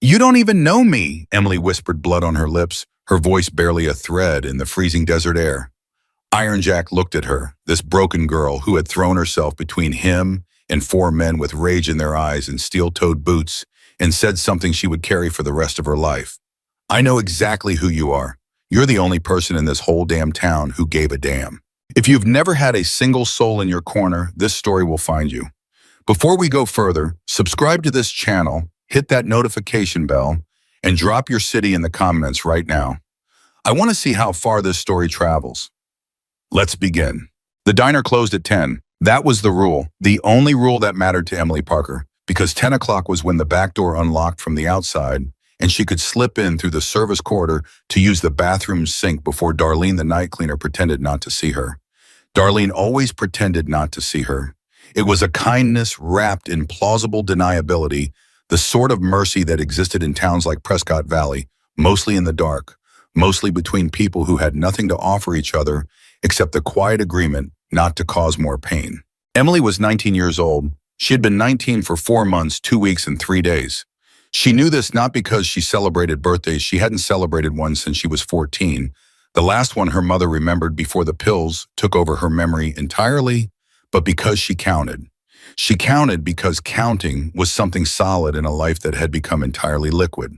You don't even know me, Emily whispered, blood on her lips, her voice barely a thread in the freezing desert air. Iron Jack looked at her, this broken girl who had thrown herself between him and four men with rage in their eyes and steel-toed boots, and said something she would carry for the rest of her life. I know exactly who you are. You're the only person in this whole damn town who gave a damn. If you've never had a single soul in your corner, this story will find you. Before we go further, subscribe to this channel, hit that notification bell, and drop your city in the comments right now. I want to see how far this story travels. Let's begin. The diner closed at 10. That was the rule, the only rule that mattered to Emily Parker, because 10 o'clock was when the back door unlocked from the outside, and she could slip in through the service corridor to use the bathroom sink before Darlene the night cleaner pretended not to see her. Darlene always pretended not to see her. It was a kindness wrapped in plausible deniability, the sort of mercy that existed in towns like Prescott Valley, mostly in the dark, mostly between people who had nothing to offer each other except the quiet agreement not to cause more pain. Emily was 19 years old. She had been 19 for 4 months, 2 weeks, and 3 days. She knew this not because she celebrated birthdays. She hadn't celebrated one since she was 14, the last one her mother remembered before the pills took over her memory entirely, but because she counted. She counted because counting was something solid in a life that had become entirely liquid.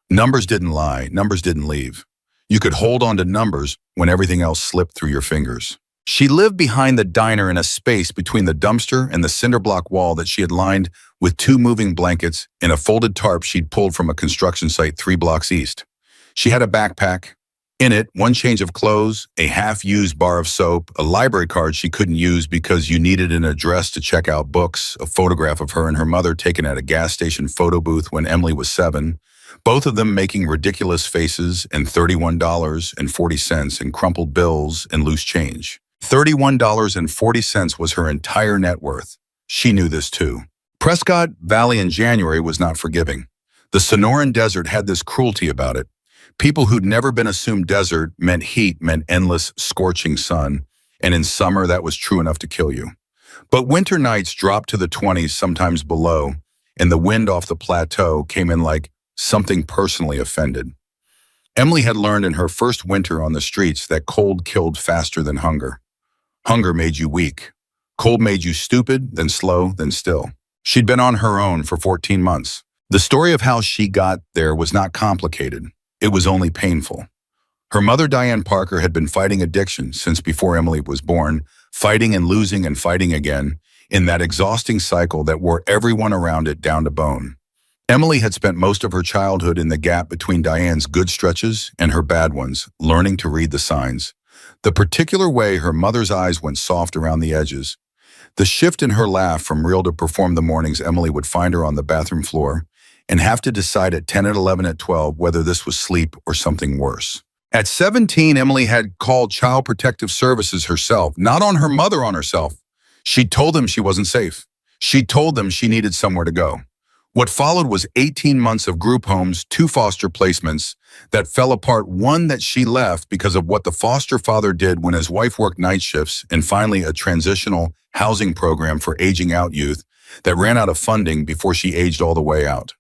Numbers didn't lie, numbers didn't leave. You could hold on to numbers when everything else slipped through your fingers. She lived behind the diner in a space between the dumpster and the cinder block wall that she had lined with 2 moving blankets and a folded tarp she'd pulled from a construction site 3 blocks east. She had a backpack. In it, 1 change of clothes, a half-used bar of soap, a library card she couldn't use because you needed an address to check out books, a photograph of her and her mother taken at a gas station photo booth when Emily was 7, both of them making ridiculous faces, and $31.40 in crumpled bills and loose change. $31.40 was her entire net worth. She knew this too. Prescott Valley in January was not forgiving. The Sonoran Desert had this cruelty about it. People who'd never been assumed desert meant heat, meant endless, scorching sun, and in summer that was true enough to kill you. But winter nights dropped to the 20s, sometimes below, and the wind off the plateau came in like something personally offended. Emily had learned in her first winter on the streets that cold killed faster than hunger. Hunger made you weak. Cold made you stupid, then slow, then still. She'd been on her own for 14 months. The story of how she got there was not complicated. It was only painful. Her mother, Diane Parker, had been fighting addiction since before Emily was born, fighting and losing and fighting again, in that exhausting cycle that wore everyone around it down to bone. Emily had spent most of her childhood in the gap between Diane's good stretches and her bad ones, learning to read the signs. The particular way her mother's eyes went soft around the edges. The shift in her laugh from real to perform the mornings Emily would find her on the bathroom floor and have to decide at 10, at 11, at 12 whether this was sleep or something worse. At 17, Emily had called Child Protective Services herself, not on her mother, on herself. She told them she wasn't safe. She told them she needed somewhere to go. What followed was 18 months of group homes, 2 foster placements that fell apart, one that she left because of what the foster father did when his wife worked night shifts, and finally a transitional housing program for aging out youth that ran out of funding before she aged all the way out.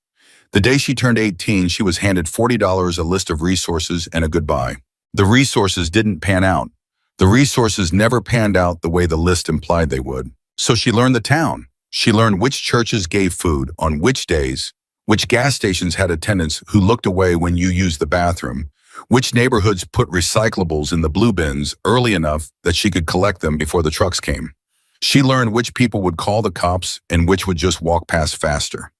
The day she turned 18, she was handed $40, a list of resources, and a goodbye. The resources didn't pan out. The resources never panned out the way the list implied they would. So she learned the town. She learned which churches gave food on which days, which gas stations had attendants who looked away when you used the bathroom, which neighborhoods put recyclables in the blue bins early enough that she could collect them before the trucks came. She learned which people would call the cops and which would just walk past faster.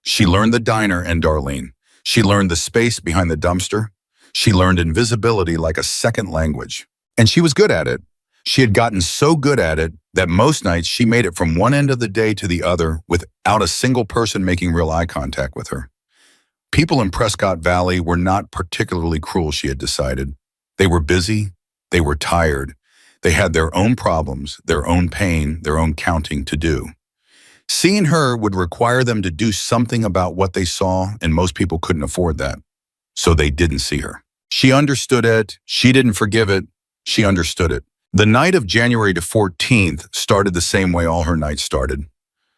She learned the diner and Darlene. She learned the space behind the dumpster. She learned invisibility like a second language. And she was good at it. She had gotten so good at it that most nights she made it from one end of the day to the other without a single person making real eye contact with her. People in Prescott Valley were not particularly cruel, she had decided. They were busy. They were tired. They had their own problems, their own pain, their own counting to do. Seeing her would require them to do something about what they saw, and most people couldn't afford that. So they didn't see her. She understood it. She didn't forgive it. She understood it. The night of January 14th started the same way all her nights started.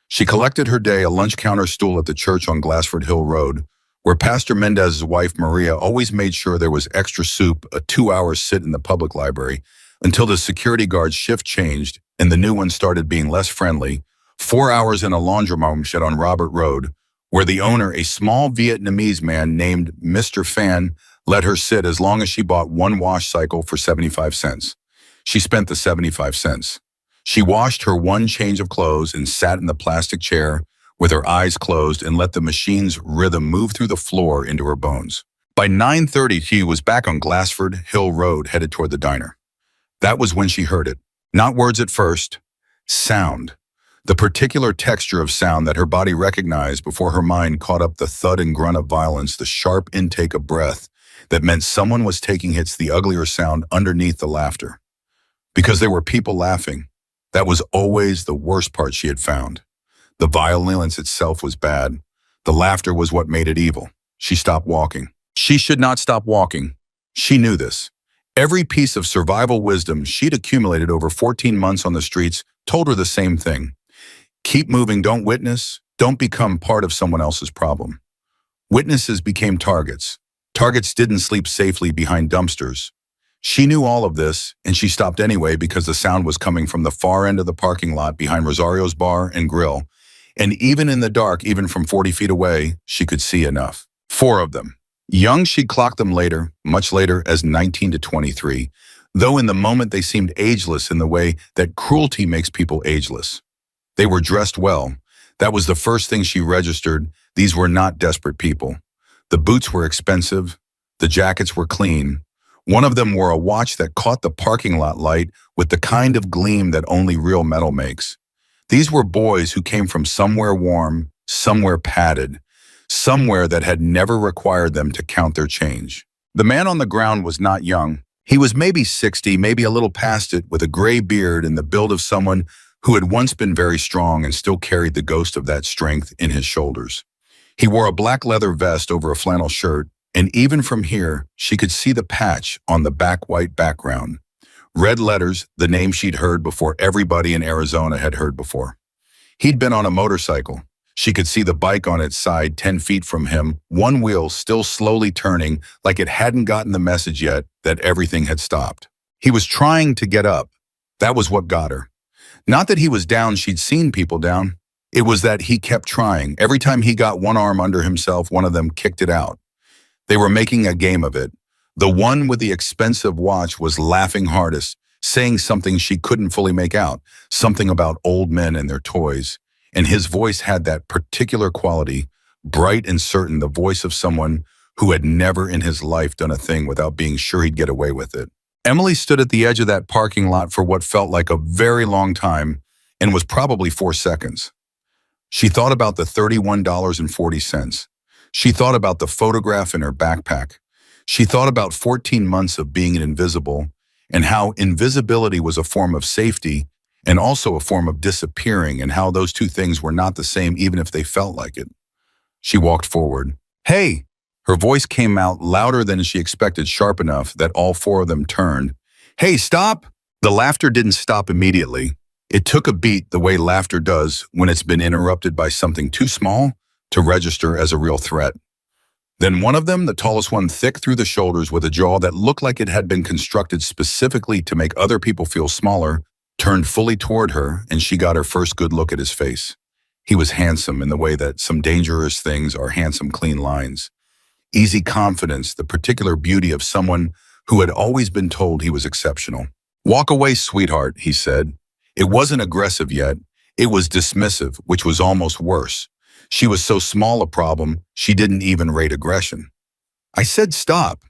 She collected her day, a lunch counter stool at the church on Glassford Hill Road, where Pastor Mendez's wife, Maria, always made sure there was extra soup, a 2-hour sit in the public library, until the security guard's shift changed and the new one started being less friendly, 4 hours in a laundromat on Robert Road, where the owner, a small Vietnamese man named Mr. Phan, let her sit as long as she bought one wash cycle for 75 cents. She spent the 75 cents. She washed her one change of clothes and sat in the plastic chair with her eyes closed and let the machine's rhythm move through the floor into her bones. By 9:30, she was back on Glassford Hill Road headed toward the diner. That was when she heard it. Not words at first, sound. The particular texture of sound that her body recognized before her mind caught up the thud and grunt of violence, the sharp intake of breath that meant someone was taking hits, the uglier sound underneath the laughter. Because there were people laughing. That was always the worst part she had found. The violence itself was bad. The laughter was what made it evil. She stopped walking. She should not stop walking. She knew this. Every piece of survival wisdom she'd accumulated over 14 months on the streets told her the same thing. Keep moving, don't witness, don't become part of someone else's problem. Witnesses became targets. Targets didn't sleep safely behind dumpsters. She knew all of this, and she stopped anyway because the sound was coming from the far end of the parking lot behind Rosario's Bar and Grill, and even in the dark, even from 40 feet away, she could see enough. 4 of them. Young, she'd clocked them later, much later, as 19 to 23, though in the moment they seemed ageless in the way that cruelty makes people ageless. They were dressed well. That was the first thing she registered. These were not desperate people. The boots were expensive. The jackets were clean. One of them wore a watch that caught the parking lot light with the kind of gleam that only real metal makes. These were boys who came from somewhere warm, somewhere padded, somewhere that had never required them to count their change. The man on the ground was not young. He was maybe 60, maybe a little past it, with a gray beard and the build of someone who had once been very strong and still carried the ghost of that strength in his shoulders. He wore a black leather vest over a flannel shirt, and even from here, she could see the patch on the back white background. Red letters, the name she'd heard before everybody in Arizona had heard before. He'd been on a motorcycle. She could see the bike on its side 10 feet from him, one wheel still slowly turning like it hadn't gotten the message yet that everything had stopped. He was trying to get up. That was what got her. Not that he was down, she'd seen people down. It was that he kept trying. Every time he got one arm under himself, one of them kicked it out. They were making a game of it. The one with the expensive watch was laughing hardest, saying something she couldn't fully make out, something about old men and their toys. And his voice had that particular quality, bright and certain, the voice of someone who had never in his life done a thing without being sure he'd get away with it. Emily stood at the edge of that parking lot for what felt like a very long time and was probably 4 seconds. She thought about the $31.40. She thought about the photograph in her backpack. She thought about 14 months of being invisible and how invisibility was a form of safety and also a form of disappearing, and how those two things were not the same even if they felt like it. She walked forward. "Hey!" Her voice came out louder than she expected, sharp enough that all 4 of them turned. "Hey, stop!" The laughter didn't stop immediately. It took a beat, the way laughter does when it's been interrupted by something too small to register as a real threat. Then one of them, the tallest one, thick through the shoulders with a jaw that looked like it had been constructed specifically to make other people feel smaller, turned fully toward her, and she got her first good look at his face. He was handsome in the way that some dangerous things are handsome, clean lines. Easy confidence, the particular beauty of someone who had always been told he was exceptional. "Walk away, sweetheart," he said. It wasn't aggressive yet. It was dismissive, which was almost worse. She was so small a problem, she didn't even rate aggression. "I said stop."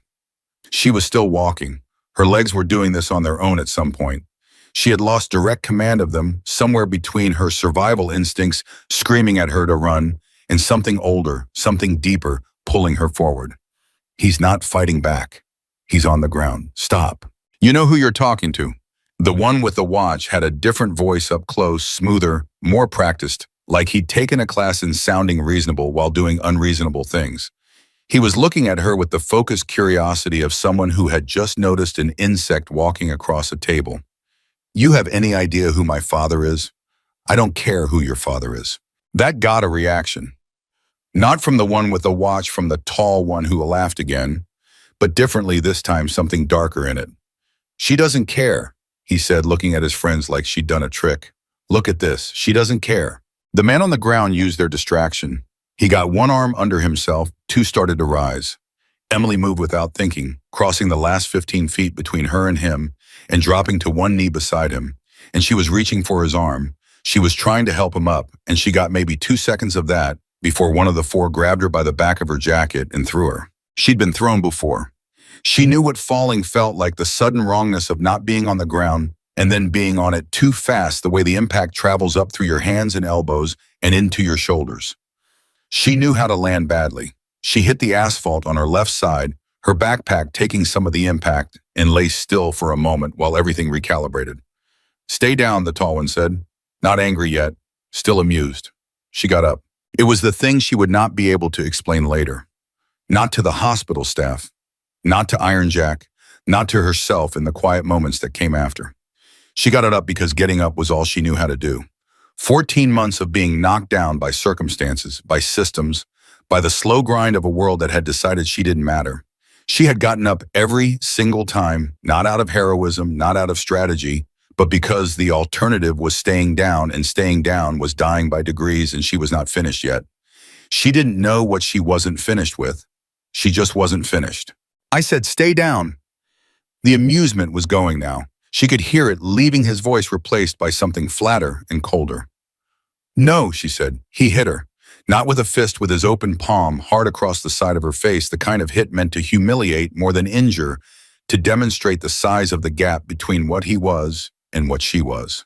She was still walking. Her legs were doing this on their own at some point. She had lost direct command of them, somewhere between her survival instincts screaming at her to run and something older, something deeper, pulling her forward. "He's not fighting back. He's on the ground. Stop." "You know who you're talking to." The one with the watch had a different voice up close, smoother, more practiced, like he'd taken a class in sounding reasonable while doing unreasonable things. He was looking at her with the focused curiosity of someone who had just noticed an insect walking across a table. "You have any idea who my father is? I don't care who your father is." That got a reaction. Not from the one with the watch, from the tall one who laughed again, but differently this time, something darker in it. She doesn't care, he said, looking at his friends like she'd done a trick. Look at this. She doesn't care. The man on the ground used their distraction. He got one arm under himself, two started to rise. Emily moved without thinking, crossing the last 15 feet between her and him and dropping to one knee beside him. And she was reaching for his arm. She was trying to help him up, and she got maybe 2 seconds of that before one of the four grabbed her by the back of her jacket and threw her. She'd been thrown before. She knew what falling felt like, the sudden wrongness of not being on the ground and then being on it too fast, the way the impact travels up through your hands and elbows and into your shoulders. She knew how to land badly. She hit the asphalt on her left side, her backpack taking some of the impact, and lay still for a moment while everything recalibrated. Stay down, the tall one said. Not angry yet, still amused. She got up. It was the thing she would not be able to explain later. Not to the hospital staff, not to Iron Jack, not to herself in the quiet moments that came after. She got it up because getting up was all she knew how to do. 14 months of being knocked down by circumstances, by systems, by the slow grind of a world that had decided she didn't matter. She had gotten up every single time, not out of heroism, not out of strategy, but because the alternative was staying down, and staying down was dying by degrees, and she was not finished yet. She didn't know what she wasn't finished with. She just wasn't finished. I said, stay down. The amusement was going now. She could hear it, leaving his voice replaced by something flatter and colder. No, she said. He hit her. Not with a fist, with his open palm, hard across the side of her face, the kind of hit meant to humiliate more than injure, to demonstrate the size of the gap between what he was and what she was.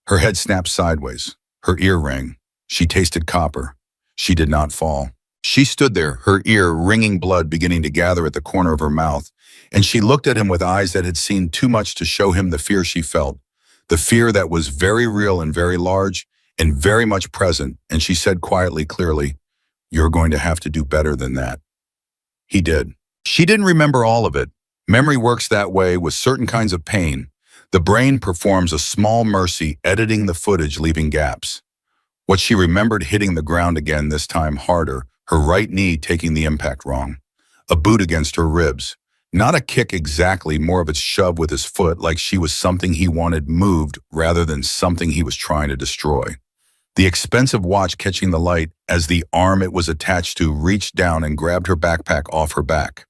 Her head snapped sideways. Her ear rang. She tasted copper. She did not fall. She stood there, her ear ringing, blood beginning to gather at the corner of her mouth, and she looked at him with eyes that had seen too much to show him the fear she felt, the fear that was very real and very large and very much present, and she said quietly, clearly, "You're going to have to do better than that." He did. She didn't remember all of it. Memory works that way with certain kinds of pain. The brain performs a small mercy, editing the footage, leaving gaps. What she remembered hitting the ground again, this time harder, her right knee taking the impact wrong. A boot against her ribs. Not a kick exactly, more of a shove with his foot, like she was something he wanted moved rather than something he was trying to destroy. The expensive watch catching the light as the arm it was attached to reached down and grabbed her backpack off her back.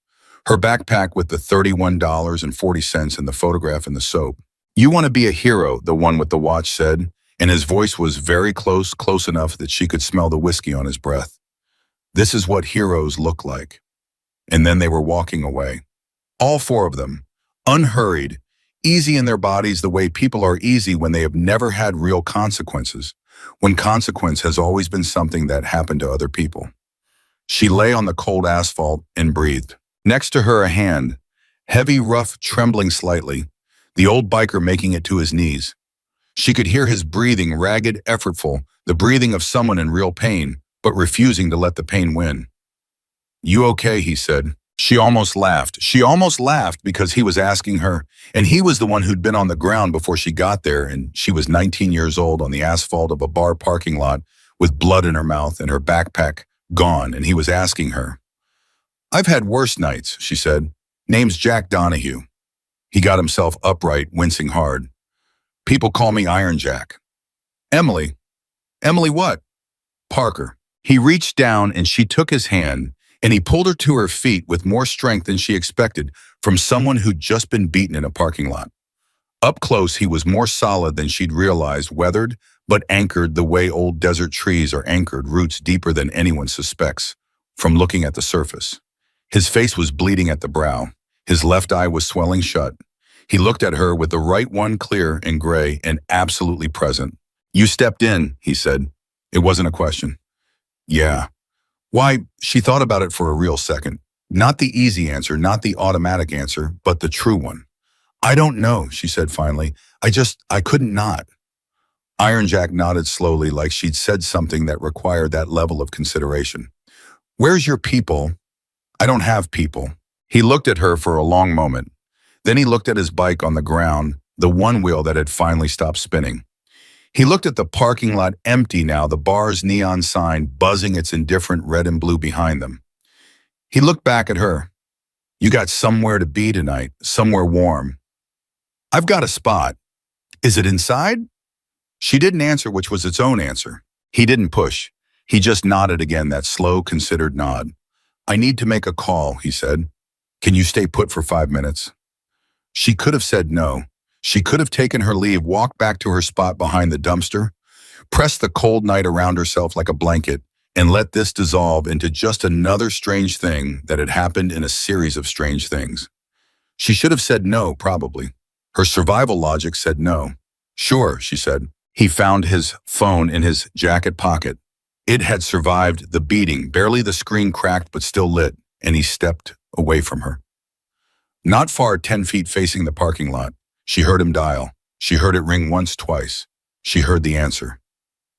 Her backpack with the $31.40 and the photograph and the soap. "You want to be a hero," the one with the watch said, and his voice was very close, close enough that she could smell the whiskey on his breath. "This is what heroes look like." And then they were walking away. All four of them, unhurried, easy in their bodies the way people are easy when they have never had real consequences, when consequence has always been something that happened to other people. She lay on the cold asphalt and breathed. Next to her, a hand, heavy, rough, trembling slightly, the old biker making it to his knees. She could hear his breathing, ragged, effortful, the breathing of someone in real pain, but refusing to let the pain win. "You okay?" he said. She almost laughed. She almost laughed because he was asking her, and he was the one who'd been on the ground before she got there, and she was 19 years old on the asphalt of a bar parking lot with blood in her mouth and her backpack gone, and he was asking her. "I've had worse nights," she said. "Name's Jack Donahue." He got himself upright, wincing hard. "People call me Iron Jack." "Emily." "Emily what?" "Parker." He reached down and she took his hand, and he pulled her to her feet with more strength than she expected from someone who'd just been beaten in a parking lot. Up close, he was more solid than she'd realized, weathered, but anchored the way old desert trees are anchored, roots deeper than anyone suspects, from looking at the surface. His face was bleeding at the brow. His left eye was swelling shut. He looked at her with the right one clear and gray and absolutely present. "You stepped in," he said. It wasn't a question. "Yeah." Why, she thought about it for a real second. Not the easy answer, not the automatic answer, but the true one. "I don't know," she said finally. I couldn't not." Iron Jack nodded slowly, like she'd said something that required that level of consideration. "Where's your people?" "I don't have people." He looked at her for a long moment. Then he looked at his bike on the ground, the one wheel that had finally stopped spinning. He looked at the parking lot empty now, the bar's neon sign buzzing its indifferent red and blue behind them. He looked back at her. You got somewhere to be tonight, somewhere warm. I've got a spot. Is it inside? She didn't answer, which was its own answer. He didn't push. He just nodded again, that slow, considered nod. I need to make a call, he said. Can you stay put for 5 minutes? She could have said no. She could have taken her leave, walked back to her spot behind the dumpster, pressed the cold night around herself like a blanket, and let this dissolve into just another strange thing that had happened in a series of strange things. She should have said no, probably. Her survival logic said no. Sure, she said. He found his phone in his jacket pocket. It had survived the beating, barely the screen cracked but still lit, and he stepped away from her. Not far, 10 feet facing the parking lot, she heard him dial. She heard it ring once, twice. She heard the answer.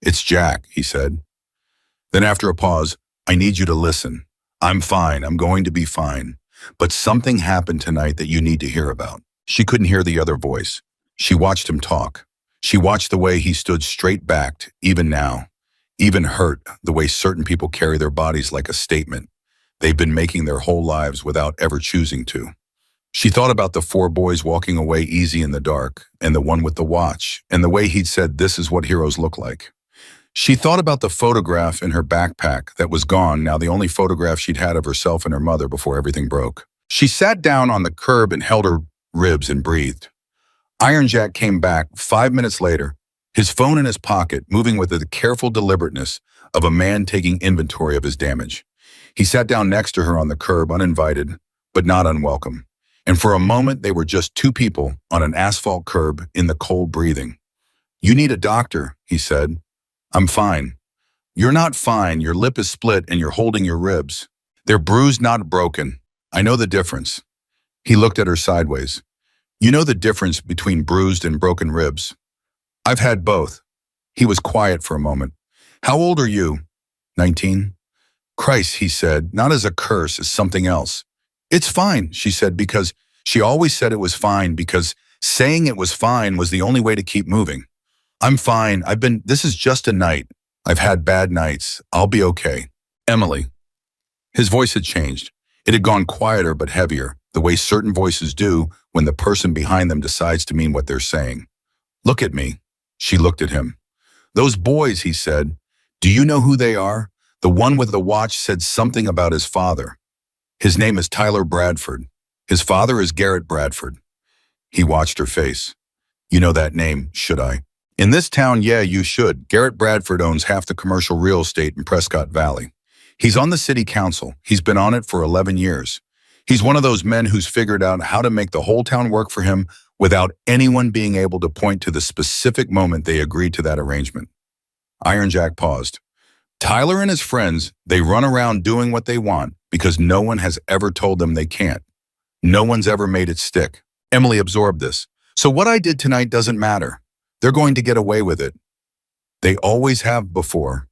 It's Jack, he said. Then after a pause, I need you to listen. I'm fine, I'm going to be fine. But something happened tonight that you need to hear about. She couldn't hear the other voice. She watched him talk. She watched the way he stood straight-backed, even now. Even hurt, the way certain people carry their bodies like a statement they've been making their whole lives without ever choosing to. She thought about the 4 boys walking away easy in the dark, and the one with the watch, and the way he'd said this is what heroes look like. She thought about the photograph in her backpack that was gone, now the only photograph she'd had of herself and her mother before everything broke. She sat down on the curb and held her ribs and breathed. Iron Jack came back 5 minutes later, his phone in his pocket, moving with the careful deliberateness of a man taking inventory of his damage. He sat down next to her on the curb, uninvited, but not unwelcome. And for a moment, they were just 2 people on an asphalt curb in the cold breathing. You need a doctor, he said. I'm fine. You're not fine. Your lip is split and you're holding your ribs. They're bruised, not broken. I know the difference. He looked at her sideways. You know the difference between bruised and broken ribs? I've had both. He was quiet for a moment. How old are you? 19. Christ, he said, not as a curse, as something else. It's fine, she said, because she always said it was fine, because saying it was fine was the only way to keep moving. I'm fine. This is just a night. I've had bad nights. I'll be okay. Emily. His voice had changed. It had gone quieter but heavier, the way certain voices do when the person behind them decides to mean what they're saying. Look at me. She looked at him. Those boys, he said. Do you know who they are? The one with the watch said something about his father. His name is Tyler Bradford. His father is Garrett Bradford. He watched her face. You know that name, should I? In this town, yeah, you should. Garrett Bradford owns half the commercial real estate in Prescott Valley. He's on the city council. He's been on it for 11 years. He's one of those men who's figured out how to make the whole town work for him without anyone being able to point to the specific moment they agreed to that arrangement. Iron Jack paused. Tyler and his friends, they run around doing what they want because no one has ever told them they can't. No one's ever made it stick. Emily absorbed this. So what I did tonight doesn't matter. They're going to get away with it. They always have before.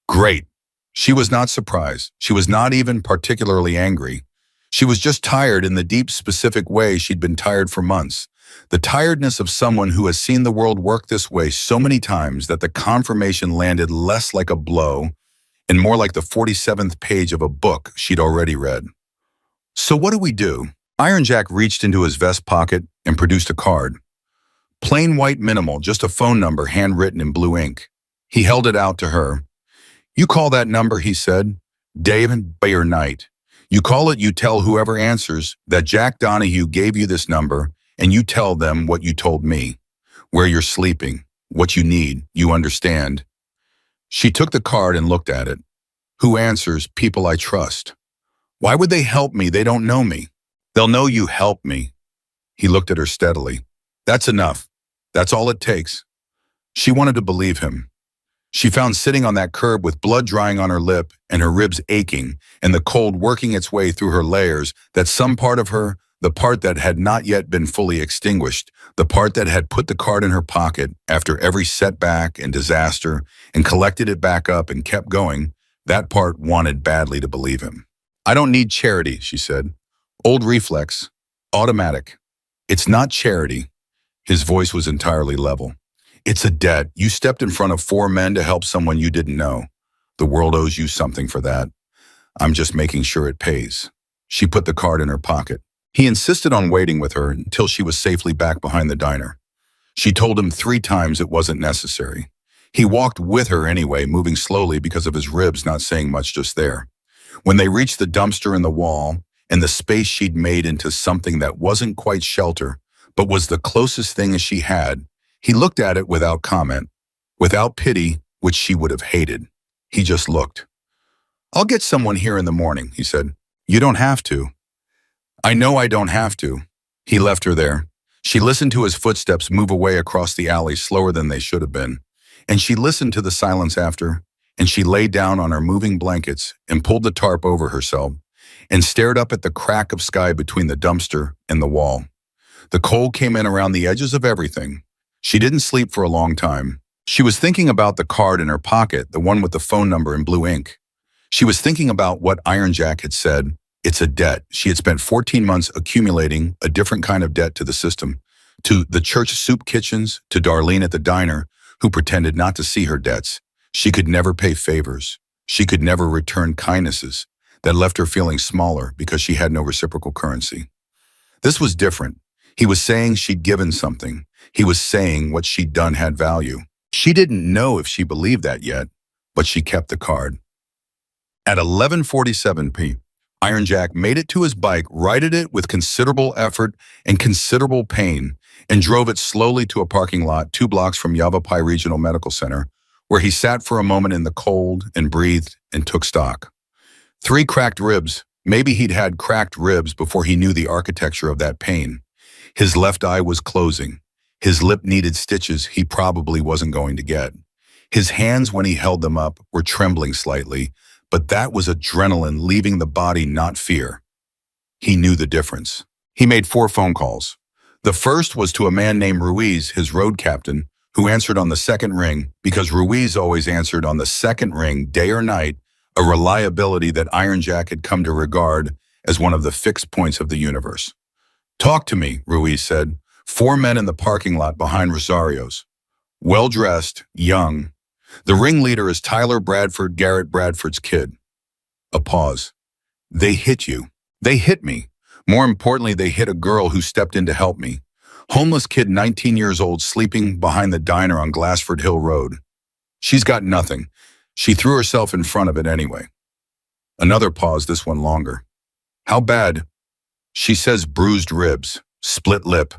Great. She was not surprised. She was not even particularly angry. She was just tired in the deep, specific way she'd been tired for months. The tiredness of someone who has seen the world work this way so many times that the confirmation landed less like a blow and more like the 47th page of a book she'd already read. So what do we do? Iron Jack reached into his vest pocket and produced a card. Plain white minimal, just a phone number handwritten in blue ink. He held it out to her. You call that number, he said, day or night. You call it, you tell whoever answers that Jack Donahue gave you this number, and you tell them what you told me, where you're sleeping, what you need, you understand. She took the card and looked at it. Who answers? People I trust. Why would they help me? They don't know me. They'll know you helped me. He looked at her steadily. That's enough. That's all it takes. She wanted to believe him. She found sitting on that curb with blood drying on her lip and her ribs aching and the cold working its way through her layers that some part of her, the part that had not yet been fully extinguished, the part that had put the card in her pocket after every setback and disaster and collected it back up and kept going, that part wanted badly to believe him. I don't need charity, she said. Old reflex. Automatic. It's not charity. His voice was entirely level. It's a debt. You stepped in front of 4 men to help someone you didn't know. The world owes you something for that. I'm just making sure it pays. She put the card in her pocket. He insisted on waiting with her until she was safely back behind the diner. She told him 3 times it wasn't necessary. He walked with her anyway, moving slowly because of his ribs not saying much just there. When they reached the dumpster in the wall and the space she'd made into something that wasn't quite shelter, but was the closest thing she had, he looked at it without comment, without pity, which she would have hated. He just looked. "I'll get someone here in the morning," he said. "You don't have to." "I know I don't have to." He left her there. She listened to his footsteps move away across the alley slower than they should have been, and she listened to the silence after, and she lay down on her moving blankets and pulled the tarp over herself and stared up at the crack of sky between the dumpster and the wall. The cold came in around the edges of everything. She didn't sleep for a long time. She was thinking about the card in her pocket, the one with the phone number in blue ink. She was thinking about what Iron Jack had said. It's a debt. She had spent 14 months accumulating a different kind of debt to the system, to the church soup kitchens, to Darlene at the diner, who pretended not to see her debts. She could never pay favors. She could never return kindnesses that left her feeling smaller because she had no reciprocal currency. This was different. He was saying she'd given something. He was saying what she'd done had value. She didn't know if she believed that yet, but she kept the card. At 11:47 p.m., Iron Jack made it to his bike, righted it with considerable effort and considerable pain, and drove it slowly to a parking lot 2 blocks from Yavapai Regional Medical Center, where he sat for a moment in the cold and breathed and took stock. 3 cracked ribs. Maybe he'd had cracked ribs before he knew the architecture of that pain. His left eye was closing. His lip needed stitches he probably wasn't going to get. His hands, when he held them up, were trembling slightly, but that was adrenaline leaving the body, not fear. He knew the difference. He made 4 phone calls. The first was to a man named Ruiz, his road captain, who answered on the second ring because Ruiz always answered on the second ring, day or night, a reliability that Iron Jack had come to regard as one of the fixed points of the universe. "Talk to me," Ruiz said. 4 men in the parking lot behind Rosario's. Well-dressed, young. The ringleader is Tyler Bradford, Garrett Bradford's kid. A pause. "They hit you." "They hit me. More importantly, they hit a girl who stepped in to help me. Homeless kid, 19 years old, sleeping behind the diner on Glassford Hill Road. She's got nothing. She threw herself in front of it anyway." Another pause, this one longer. "How bad?" "She says bruised ribs, split lip.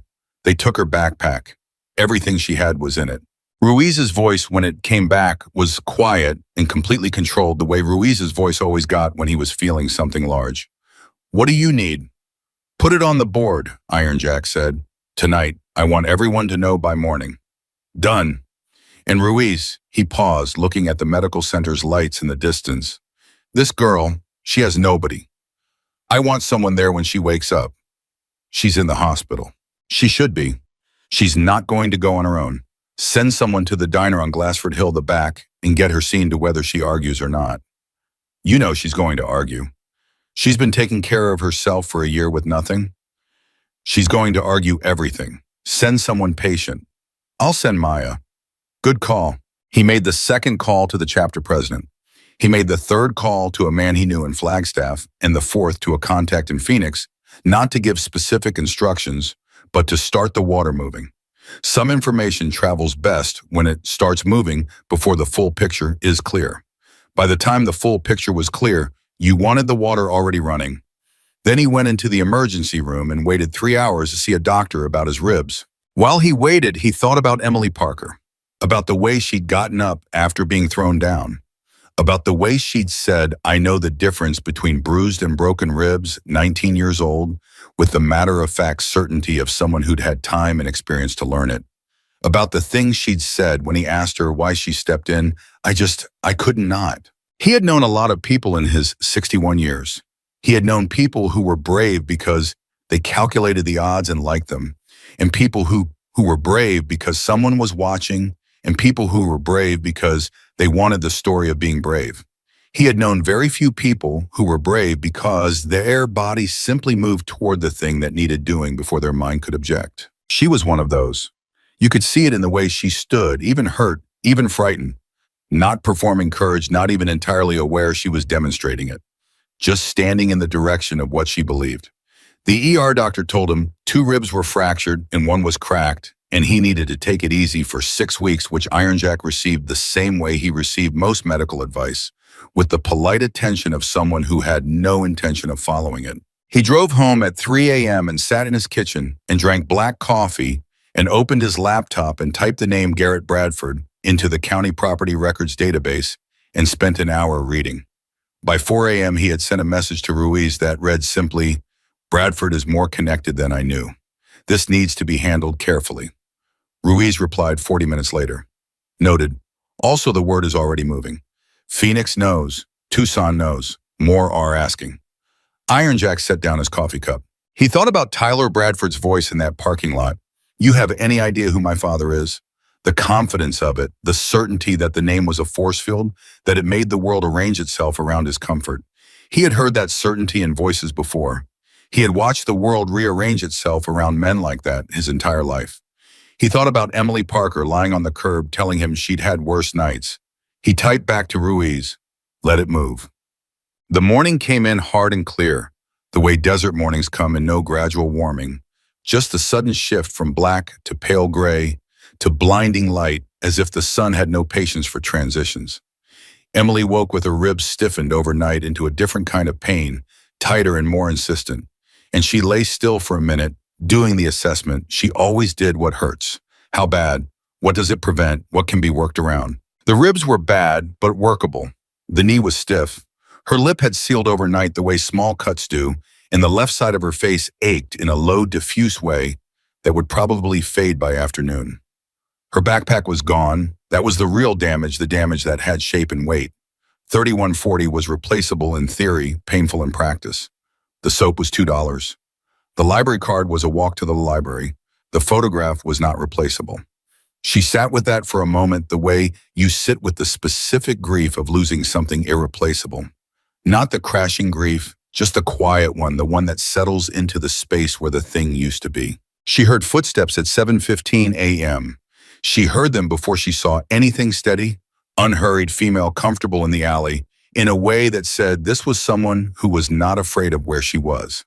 They took her backpack. Everything she had was in it." Ruiz's voice, when it came back, was quiet and completely controlled the way Ruiz's voice always got when he was feeling something large. "What do you need?" "Put it on the board," Iron Jack said. "Tonight. I want everyone to know by morning." "Done." "And Ruiz," he paused, looking at the medical center's lights in the distance. "This girl, she has nobody. I want someone there when she wakes up. She's in the hospital. She should be. She's not going to go on her own. Send someone to the diner on Glassford Hill, the back, and get her seen to whether she argues or not. You know she's going to argue. She's been taking care of herself for a year with nothing. She's going to argue everything. Send someone patient. I'll send Maya." "Good call." He made the second call to the chapter president. He made the third call to a man he knew in Flagstaff, and the fourth to a contact in Phoenix, not to give specific instructions, but to start the water moving. Some information travels best when it starts moving before the full picture is clear. By the time the full picture was clear, you wanted the water already running. Then he went into the emergency room and waited 3 hours to see a doctor about his ribs. While he waited, he thought about Emily Parker, about the way she'd gotten up after being thrown down, about the way she'd said, "I know the difference between bruised and broken ribs, 19 years old, with the matter-of-fact certainty of someone who'd had time and experience to learn it. About the things she'd said when he asked her why she stepped in, I couldn't not." He had known a lot of people in his 61 years. He had known people who were brave because they calculated the odds and liked them, and people who were brave because someone was watching, and people who were brave because they wanted the story of being brave. He had known very few people who were brave because their bodies simply moved toward the thing that needed doing before their mind could object. She was one of those. You could see it in the way she stood, even hurt, even frightened, not performing courage, not even entirely aware she was demonstrating it, just standing in the direction of what she believed. The ER doctor told him 2 ribs were fractured and 1 was cracked, and he needed to take it easy for 6 weeks, which Iron Jack received the same way he received most medical advice, with the polite attention of someone who had no intention of following it. He drove home at 3 a.m. and sat in his kitchen and drank black coffee and opened his laptop and typed the name Garrett Bradford into the county property records database and spent an hour reading. By 4 a.m., he had sent a message to Ruiz that read simply, "Bradford is more connected than I knew. This needs to be handled carefully." Ruiz replied 40 minutes later. Noted, also the word is already moving. Phoenix knows, Tucson knows, more are asking. Iron Jack set down his coffee cup. He thought about Tyler Bradford's voice in that parking lot. "You have any idea who my father is?" The confidence of it, the certainty that the name was a force field, that it made the world arrange itself around his comfort. He had heard that certainty in voices before. He had watched the world rearrange itself around men like that his entire life. He thought about Emily Parker lying on the curb telling him she'd had worse nights. He typed back to Ruiz, "Let it move." The morning came in hard and clear, the way desert mornings come in no gradual warming, just the sudden shift from black to pale gray to blinding light, as if the sun had no patience for transitions. Emily woke with her ribs stiffened overnight into a different kind of pain, tighter and more insistent, and she lay still for a minute, doing the assessment she always did: what hurts? How bad? What does it prevent? What can be worked around? The ribs were bad, but workable. The knee was stiff. Her lip had sealed overnight the way small cuts do, and the left side of her face ached in a low, diffuse way that would probably fade by afternoon. Her backpack was gone. That was the real damage, the damage that had shape and weight. 3140 was replaceable in theory, painful in practice. The soap was $2. The library card was a walk to the library. The photograph was not replaceable. She sat with that for a moment, the way you sit with the specific grief of losing something irreplaceable. Not the crashing grief, just the quiet one, the one that settles into the space where the thing used to be. She heard footsteps at 7:15 a.m. She heard them before she saw anything steady, unhurried female comfortable in the alley, in a way that said this was someone who was not afraid of where she was.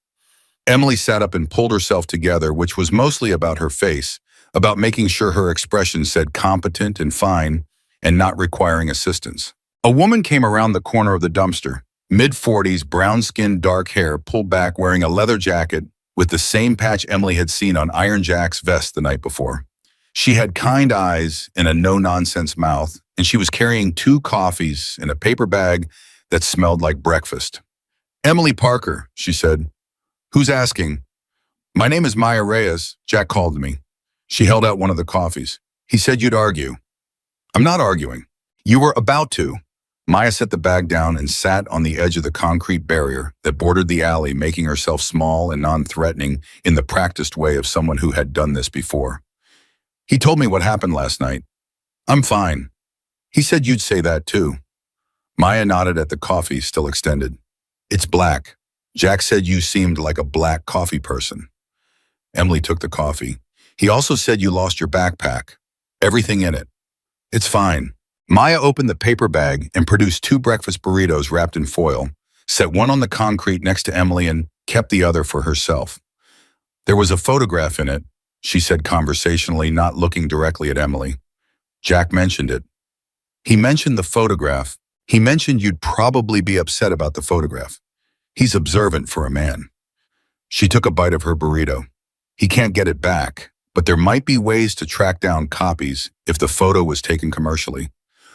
Emily sat up and pulled herself together, which was mostly about her face, about making sure her expression said competent and fine and not requiring assistance. A woman came around the corner of the dumpster, mid-40s, brown-skinned, dark hair pulled back, wearing a leather jacket with the same patch Emily had seen on Iron Jack's vest the night before. She had kind eyes and a no-nonsense mouth, and she was carrying 2 coffees in a paper bag that smelled like breakfast. "Emily Parker," she said. "Who's asking?" "My name is Maya Reyes. Jack called me." She held out one of the coffees. "He said you'd argue." "I'm not arguing." "You were about to." Maya set the bag down and sat on the edge of the concrete barrier that bordered the alley, making herself small and non-threatening in the practiced way of someone who had done this before. "He told me what happened last night." "I'm fine." "He said you'd say that too." Maya nodded at the coffee still extended. "It's black. Jack said you seemed like a black coffee person." Emily took the coffee. "He also said you lost your backpack. Everything in it." "It's fine." Maya opened the paper bag and produced 2 breakfast burritos wrapped in foil, set one on the concrete next to Emily and kept the other for herself. "There was a photograph in it," she said conversationally, not looking directly at Emily. "Jack mentioned it." "He mentioned the photograph. He mentioned you'd probably be upset about the photograph. He's observant for a man." She took a bite of her burrito. "He can't get it back, but there might be ways to track down copies if the photo was taken commercially.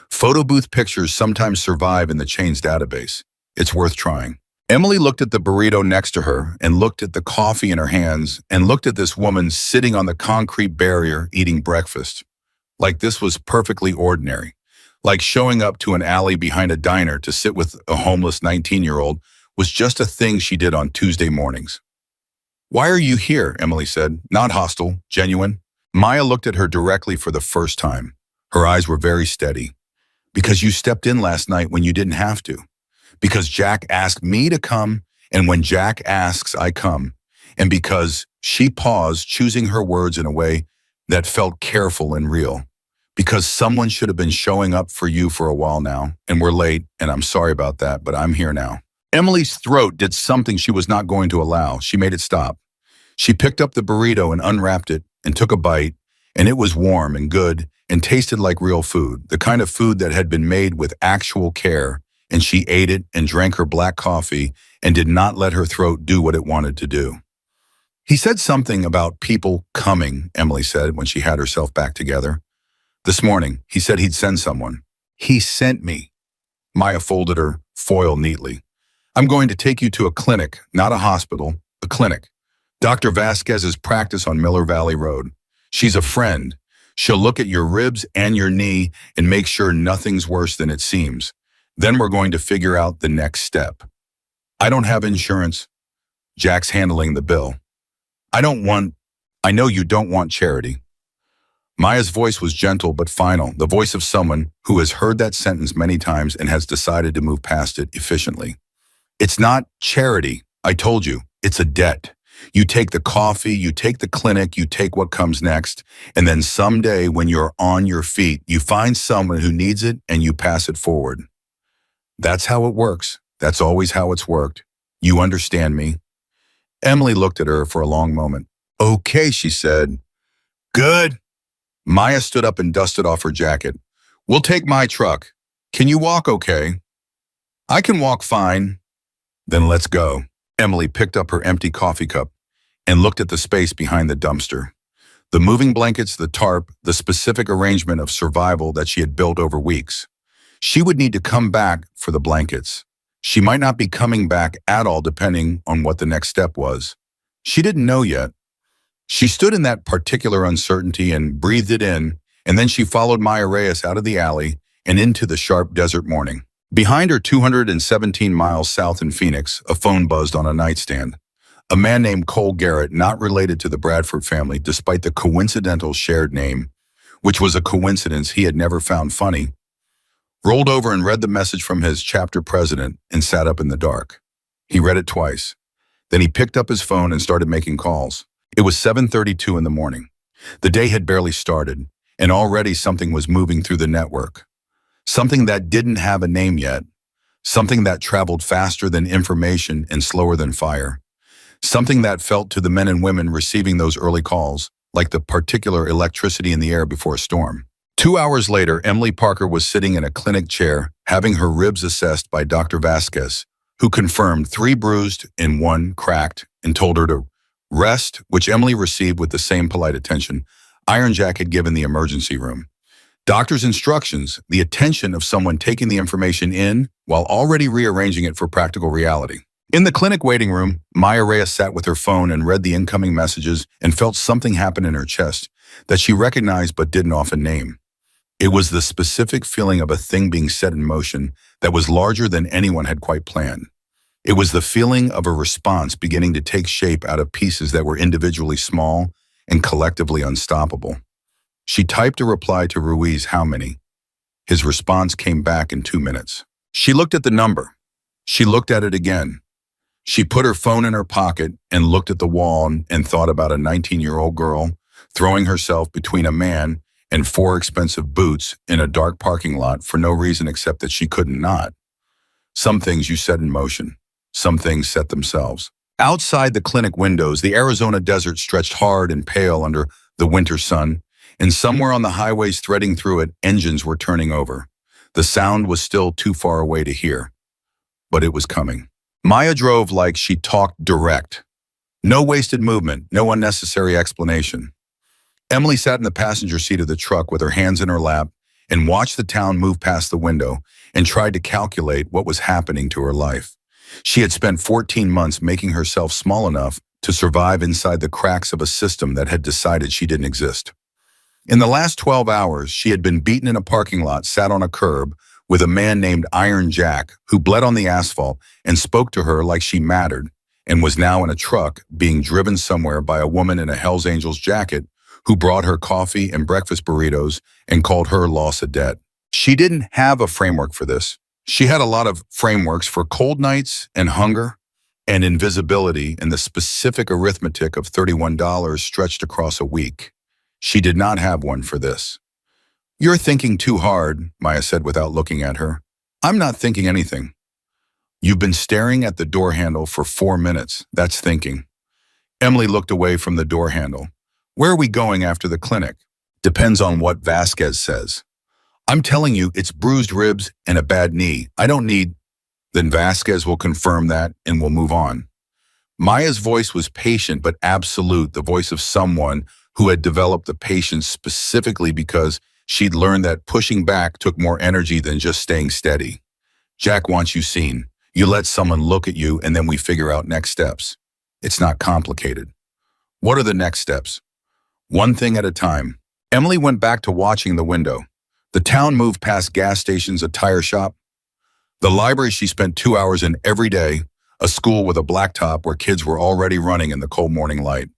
Photo booth pictures sometimes survive in the chain's database. It's worth trying." Emily looked at the burrito next to her and looked at the coffee in her hands and looked at this woman sitting on the concrete barrier eating breakfast. Like this was perfectly ordinary. Like showing up to an alley behind a diner to sit with a homeless 19-year-old was just a thing she did on Tuesday mornings. "Why are you here?" Emily said, not hostile, genuine. Maya looked at her directly for the first time. Her eyes were very steady. "Because you stepped in last night when you didn't have to. Because Jack asked me to come, and when Jack asks, I come. And because," she paused, choosing her words in a way that felt careful and real. Because someone should have been showing up for you for a while now, and we're late, and I'm sorry about that, but I'm here now. Emily's throat did something she was not going to allow. She made it stop. She picked up the burrito and unwrapped it and took a bite, and it was warm and good and tasted like real food, the kind of food that had been made with actual care, and she ate it and drank her black coffee and did not let her throat do what it wanted to do. He said something about people coming, Emily said when she had herself back together. This morning, he said he'd send someone. He sent me. Maya folded her foil neatly. I'm going to take you to a clinic, not a hospital, a clinic. Dr. Vasquez's practice on Miller Valley Road. She's a friend. She'll look at your ribs and your knee and make sure nothing's worse than it seems. Then we're going to figure out the next step. I don't have insurance. Jack's handling the bill. I know you don't want charity. Maya's voice was gentle but final, the voice of someone who has heard that sentence many times and has decided to move past it efficiently. It's not charity, I told you. It's a debt. You take the coffee, you take the clinic, you take what comes next, and then someday when you're on your feet, you find someone who needs it and you pass it forward. That's how it works. That's always how it's worked. You understand me? Emily looked at her for a long moment. Okay, she said. Good. Maya stood up and dusted off her jacket. We'll take my truck. Can you walk okay? I can walk fine. Then let's go. Emily picked up her empty coffee cup and looked at the space behind the dumpster. The moving blankets, the tarp, the specific arrangement of survival that she had built over weeks. She would need to come back for the blankets. She might not be coming back at all depending on what the next step was. She didn't know yet. She stood in that particular uncertainty and breathed it in, and then she followed Maya Reyes out of the alley and into the sharp desert morning. Behind her 217 miles south in Phoenix, a phone buzzed on a nightstand. A man named Cole Garrett, not related to the Bradford family despite the coincidental shared name, which was a coincidence he had never found funny, rolled over and read the message from his chapter president and sat up in the dark. He read it twice. Then he picked up his phone and started making calls. It was 7:32 in the morning. The day had barely started, and already something was moving through the network. Something that didn't have a name yet. Something that traveled faster than information and slower than fire. Something that felt to the men and women receiving those early calls like the particular electricity in the air before a storm. 2 hours later, Emily Parker was sitting in a clinic chair, having her ribs assessed by Dr. Vasquez, who confirmed 3 bruised and 1 cracked and told her to rest, which Emily received with the same polite attention Iron Jack had given the emergency room. Doctor's instructions, the attention of someone taking the information in while already rearranging it for practical reality. In the clinic waiting room, Maya Reyes sat with her phone and read the incoming messages and felt something happen in her chest that she recognized but didn't often name. It was the specific feeling of a thing being set in motion that was larger than anyone had quite planned. It was the feeling of a response beginning to take shape out of pieces that were individually small and collectively unstoppable. She typed a reply to Ruiz, how many? His response came back in 2 minutes. She looked at the number. She looked at it again. She put her phone in her pocket and looked at the wall and thought about a 19-year-old girl throwing herself between a man and 4 expensive boots in a dark parking lot for no reason except that she couldn't not. Some things you set in motion. Some things set themselves. Outside the clinic windows, the Arizona desert stretched hard and pale under the winter sun, and somewhere on the highways threading through it, engines were turning over. The sound was still too far away to hear, but it was coming. Maya drove like she talked direct. No wasted movement, no unnecessary explanation. Emily sat in the passenger seat of the truck with her hands in her lap and watched the town move past the window and tried to calculate what was happening to her life. She had spent 14 months making herself small enough to survive inside the cracks of a system that had decided she didn't exist. In the last 12 hours, she had been beaten in a parking lot, sat on a curb, with a man named Iron Jack, who bled on the asphalt and spoke to her like she mattered, and was now in a truck being driven somewhere by a woman in a Hells Angels jacket who brought her coffee and breakfast burritos and called her loss a debt. She didn't have a framework for this. She had a lot of frameworks for cold nights and hunger and invisibility and the specific arithmetic of $31 stretched across a week. She did not have one for this. You're thinking too hard, Maya said without looking at her. I'm not thinking anything. You've been staring at the door handle for 4 minutes. That's thinking. Emily looked away from the door handle. Where are we going after the clinic? Depends on what Vasquez says. I'm telling you, it's bruised ribs and a bad knee. I don't need... Then Vasquez will confirm that and we'll move on. Maya's voice was patient but absolute, the voice of someone who had developed the patience specifically because she'd learned that pushing back took more energy than just staying steady. Jack wants you seen. You let someone look at you and then we figure out next steps. It's not complicated. What are the next steps? One thing at a time. Emily went back to watching the window. The town moved past gas stations, a tire shop. The library she spent 2 hours in every day, a school with a blacktop where kids were already running in the cold morning light.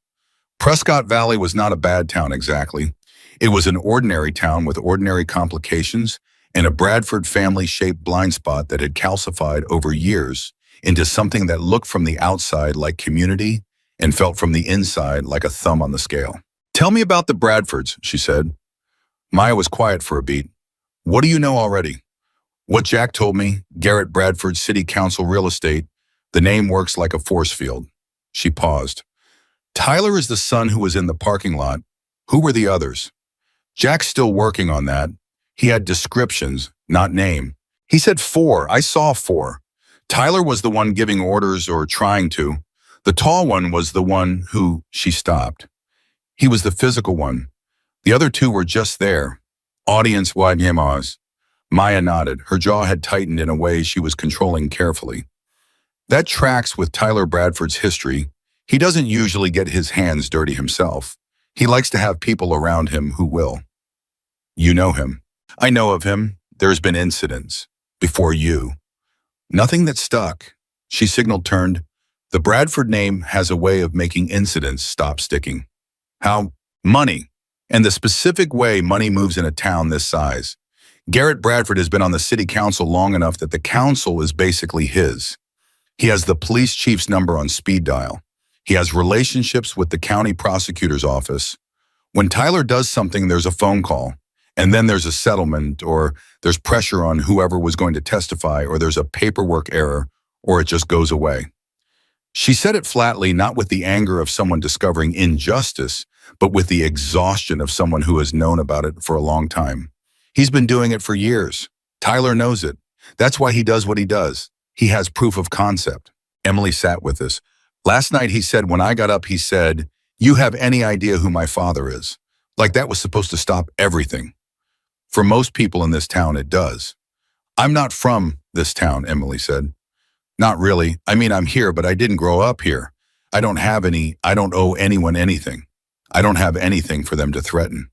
Prescott Valley was not a bad town exactly. It was an ordinary town with ordinary complications and a Bradford family-shaped blind spot that had calcified over years into something that looked from the outside like community and felt from the inside like a thumb on the scale. Tell me about the Bradfords, she said. Maya was quiet for a beat. What do you know already? What Jack told me, Garrett Bradford City Council Real Estate, the name works like a force field. She paused. Tyler is the son who was in the parking lot. Who were the others? Jack's still working on that. He had descriptions, not name. He said 4. I saw 4. Tyler was the one giving orders or trying to. The tall one was the one who she stopped. He was the physical one. The other 2 were just there. Audience-wide yemas. Maya nodded. Her jaw had tightened in a way she was controlling carefully. That tracks with Tyler Bradford's history. He doesn't usually get his hands dirty himself. He likes to have people around him who will. You know him. I know of him. There's been incidents. Before you. Nothing that stuck. She signaled turned. The Bradford name has a way of making incidents stop sticking. How? Money. And the specific way money moves in a town this size. Garrett Bradford has been on the city council long enough that the council is basically his. He has the police chief's number on speed dial. He has relationships with the county prosecutor's office. When Tyler does something, there's a phone call, and then there's a settlement, or there's pressure on whoever was going to testify, or there's a paperwork error, or it just goes away. She said it flatly, not with the anger of someone discovering injustice, but with the exhaustion of someone who has known about it for a long time. He's been doing it for years. Tyler knows it. That's why he does what he does. He has proof of concept. Emily sat with us. Last night he said, when I got up, he said, you have any idea who my father is? Like that was supposed to stop everything. For most people in this town, it does. I'm not from this town, Emily said. Not really. I mean, I'm here, but I didn't grow up here. I don't owe anyone anything. I don't have anything for them to threaten.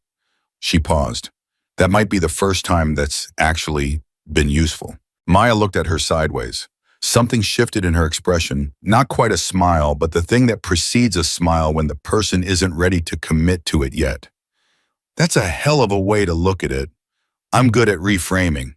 She paused. That might be the first time that's actually been useful. Maya looked at her sideways. Something shifted in her expression, not quite a smile, but the thing that precedes a smile when the person isn't ready to commit to it yet. That's a hell of a way to look at it. I'm good at reframing.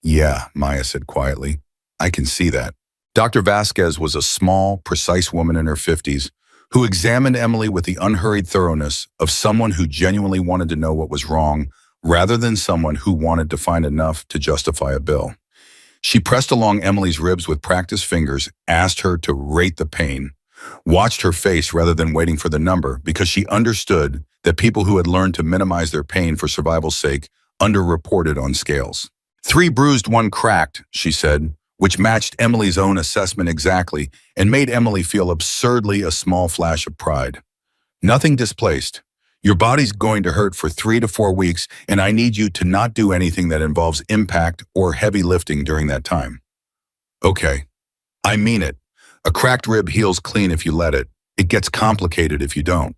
Yeah, Maya said quietly. I can see that. Dr. Vasquez was a small, precise woman in her 50s who examined Emily with the unhurried thoroughness of someone who genuinely wanted to know what was wrong rather than someone who wanted to find enough to justify a bill. She pressed along Emily's ribs with practiced fingers, asked her to rate the pain, watched her face rather than waiting for the number because she understood that people who had learned to minimize their pain for survival's sake underreported on scales. 3 bruised, 1 cracked, she said, which matched Emily's own assessment exactly and made Emily feel absurdly a small flash of pride. Nothing displaced. Your body's going to hurt for 3 to 4 weeks, and I need you to not do anything that involves impact or heavy lifting during that time. Okay. I mean it. A cracked rib heals clean if you let it. It gets complicated if you don't.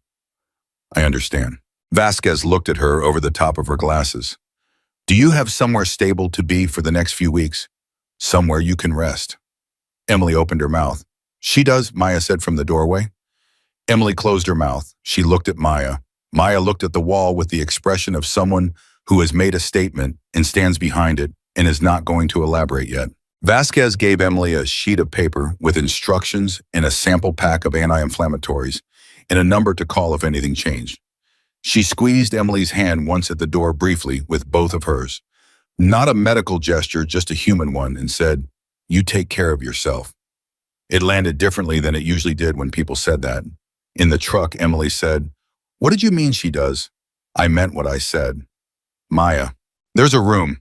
I understand. Vasquez looked at her over the top of her glasses. Do you have somewhere stable to be for the next few weeks? Somewhere you can rest. Emily opened her mouth. She does, Maya said from the doorway. Emily closed her mouth. She looked at Maya. Maya looked at the wall with the expression of someone who has made a statement and stands behind it and is not going to elaborate yet. Vasquez gave Emily a sheet of paper with instructions and a sample pack of anti-inflammatories and a number to call if anything changed. She squeezed Emily's hand once at the door briefly with both of hers. Not a medical gesture, just a human one, and said, "You take care of yourself." It landed differently than it usually did when people said that. In the truck, Emily said, "What did you mean she does?" "I meant what I said." "Maya." "There's a room."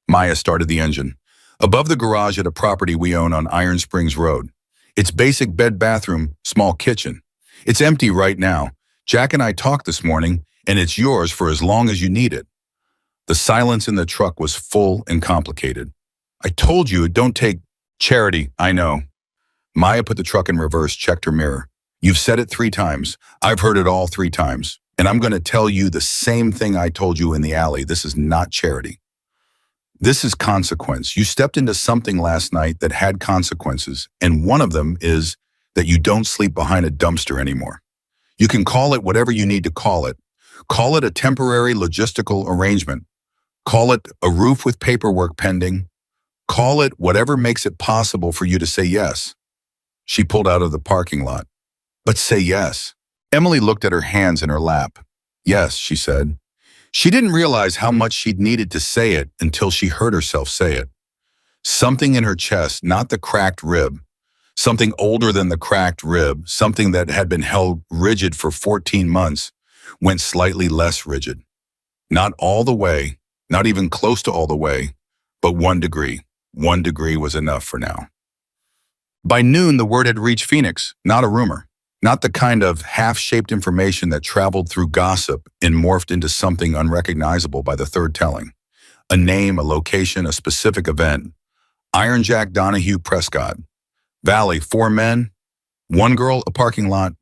Maya started the engine. "Above the garage at a property we own on Iron Springs Road. It's basic bed, bathroom, small kitchen. It's empty right now. Jack and I talked this morning, and it's yours for as long as you need it." The silence in the truck was full and complicated. "I told you, don't take charity, I know." Maya put the truck in reverse, checked her mirror. "You've said it 3 times. I've heard it all 3 times. And I'm going to tell you the same thing I told you in the alley. This is not charity. This is consequence. You stepped into something last night that had consequences, and one of them is that you don't sleep behind a dumpster anymore. You can call it whatever you need to call it. Call it a temporary logistical arrangement. Call it a roof with paperwork pending. Call it whatever makes it possible for you to say yes." She pulled out of the parking lot. "But say yes." Emily looked at her hands in her lap. "Yes," she said. She didn't realize how much she'd needed to say it until she heard herself say it. Something in her chest, not the cracked rib. Something older than the cracked rib, something that had been held rigid for 14 months, went slightly less rigid. Not all the way, not even close to all the way, but 1 degree. 1 degree was enough for now. By noon, the word had reached Phoenix, not a rumor. Not the kind of half-shaped information that traveled through gossip and morphed into something unrecognizable by the third telling. A name, a location, a specific event. Iron Jack Donahue Prescott. Valley, 4 men, 1 girl, a parking lot.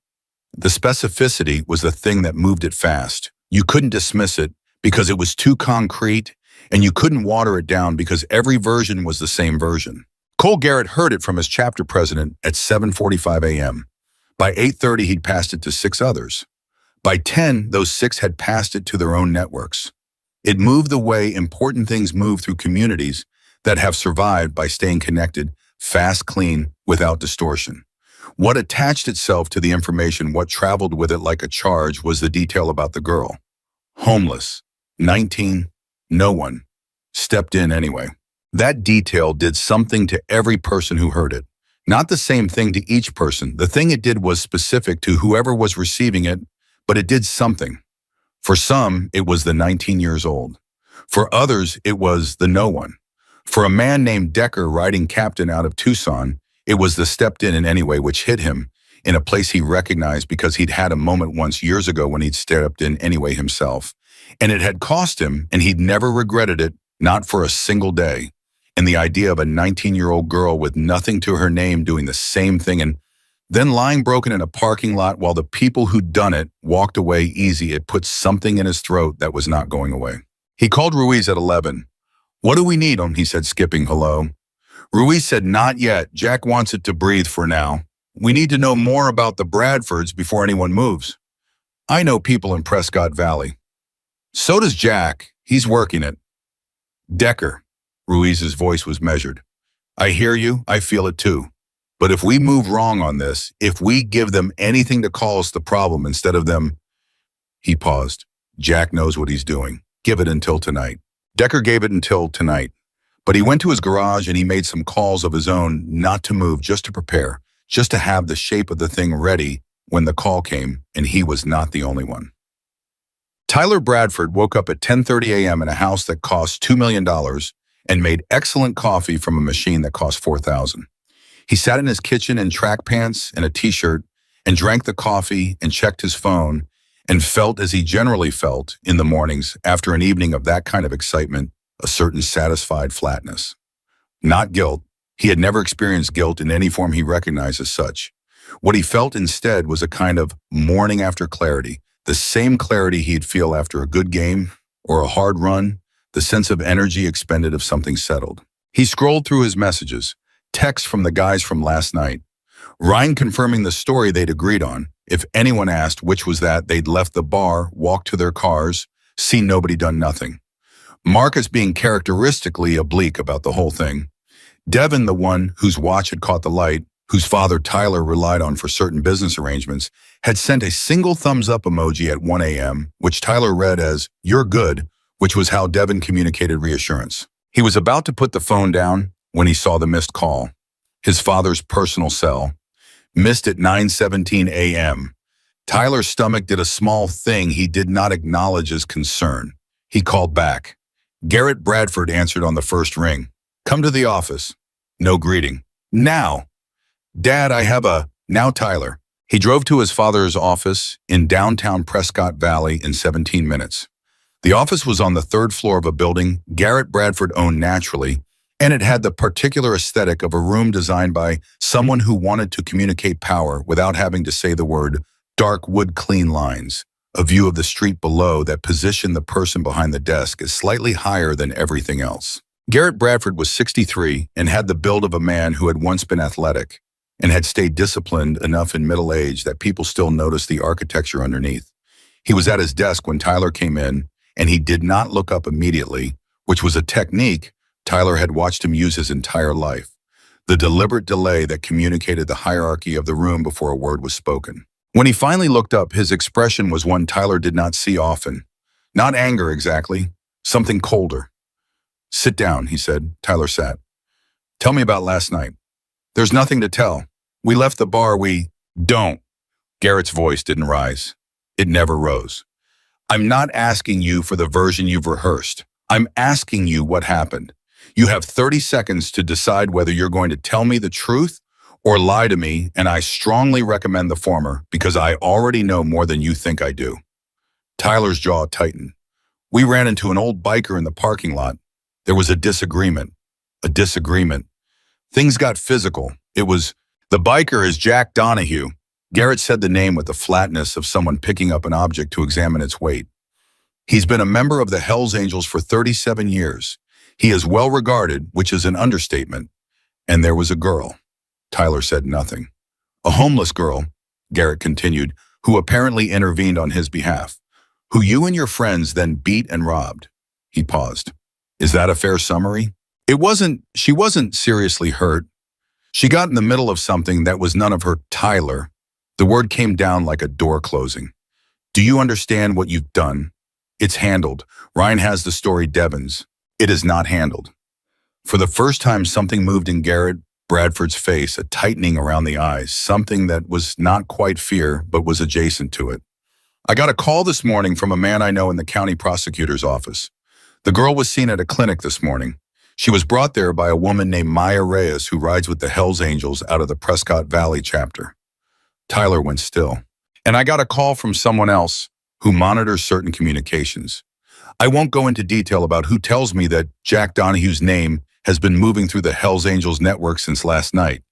The specificity was the thing that moved it fast. You couldn't dismiss it because it was too concrete, and you couldn't water it down because every version was the same version. Cole Garrett heard it from his chapter president at 7:45 a.m. By 8:30, he'd passed it to 6 others. By 10, those 6 had passed it to their own networks. It moved the way important things move through communities that have survived by staying connected, fast, clean, without distortion. What attached itself to the information, what traveled with it like a charge, was the detail about the girl. Homeless, 19, no one. Stepped in anyway. That detail did something to every person who heard it. Not the same thing to each person. The thing it did was specific to whoever was receiving it, but it did something. For some, it was the 19 years old. For others, it was the no one. For a man named Decker riding captain out of Tucson, it was the stepped in anyway, which hit him in a place he recognized because he'd had a moment once years ago when he'd stepped in anyway himself. And it had cost him, and he'd never regretted it, not for a single day. And the idea of a 19-year-old girl with nothing to her name doing the same thing and then lying broken in a parking lot while the people who'd done it walked away easy, it put something in his throat that was not going away. He called Ruiz at 11. "What do we need?" he said, skipping hello. Ruiz said, "Not yet. Jack wants it to breathe for now. We need to know more about the Bradfords before anyone moves. I know people in Prescott Valley." "So does Jack. He's working it." "Decker." Ruiz's voice was measured. "I hear you. I feel it too. But if we move wrong on this, if we give them anything to call us the problem instead of them..." He paused. "Jack knows what he's doing. Give it until tonight." Decker gave it until tonight. But he went to his garage and he made some calls of his own, not to move, just to prepare, just to have the shape of the thing ready when the call came, and he was not the only one. Tyler Bradford woke up at 10:30 a.m. in a house that cost $2 million and made excellent coffee from a machine that cost $4,000. He sat in his kitchen in track pants and a t-shirt and drank the coffee and checked his phone and felt as he generally felt in the mornings after an evening of that kind of excitement, a certain satisfied flatness. Not guilt. He had never experienced guilt in any form he recognized as such. What he felt instead was a kind of morning after clarity, the same clarity he'd feel after a good game or a hard run, the sense of energy expended if something settled. He scrolled through his messages, texts from the guys from last night. Ryan confirming the story they'd agreed on. If anyone asked which was that, they'd left the bar, walked to their cars, seen nobody, done nothing. Marcus being characteristically oblique about the whole thing. Devin, the one whose watch had caught the light, whose father Tyler relied on for certain business arrangements, had sent a single thumbs-up emoji at 1 a.m., which Tyler read as, "You're good," which was how Devin communicated reassurance. He was about to put the phone down when he saw the missed call. His father's personal cell, missed at 9:17 a.m. Tyler's stomach did a small thing he did not acknowledge as concern. He called back. Garrett Bradford answered on the first ring. "Come to the office." No greeting. "Now." "Dad, I have a..." "Now, Tyler." He drove to his father's office in downtown Prescott Valley in 17 minutes. The office was on the third floor of a building Garrett Bradford owned naturally, and it had the particular aesthetic of a room designed by someone who wanted to communicate power without having to say the word. Dark wood clean lines, a view of the street below that positioned the person behind the desk as slightly higher than everything else. Garrett Bradford was 63 and had the build of a man who had once been athletic and had stayed disciplined enough in middle age that people still noticed the architecture underneath. He was at his desk when Tyler came in, and he did not look up immediately, which was a technique Tyler had watched him use his entire life. The deliberate delay that communicated the hierarchy of the room before a word was spoken. When he finally looked up, his expression was one Tyler did not see often. Not anger exactly, something colder. "Sit down," he said. Tyler sat. "Tell me about last night." "There's nothing to tell. We left the bar, Don't." Garrett's voice didn't rise. It never rose. "I'm not asking you for the version you've rehearsed. I'm asking you what happened. You have 30 seconds to decide whether you're going to tell me the truth or lie to me, and I strongly recommend the former because I already know more than you think I do." Tyler's jaw tightened. "We ran into an old biker in the parking lot. There was a disagreement. A disagreement. Things got physical. It was, the biker is Jack Donahue." Garrett said the name with the flatness of someone picking up an object to examine its weight. "He's been a member of the Hells Angels for 37 years. He is well regarded, which is an understatement. And there was a girl." Tyler said nothing. "A homeless girl," Garrett continued, "who apparently intervened on his behalf, who you and your friends then beat and robbed." He paused. "Is that a fair summary?" She wasn't seriously hurt. She got in the middle of something that was none of her. Tyler. The word came down like a door closing. "Do you understand what you've done? It's handled. Ryan has the story Devon's. It is not handled." For the first time, something moved in Garrett Bradford's face, a tightening around the eyes, something that was not quite fear, but was adjacent to it. "I got a call this morning from a man I know in the county prosecutor's office. The girl was seen at a clinic this morning. She was brought there by a woman named Maya Reyes who rides with the Hells Angels out of the Prescott Valley chapter." Tyler went still. "And I got a call from someone else who monitors certain communications. I won't go into detail about who tells me that Jack Donahue's name has been moving through the Hells Angels network since last night,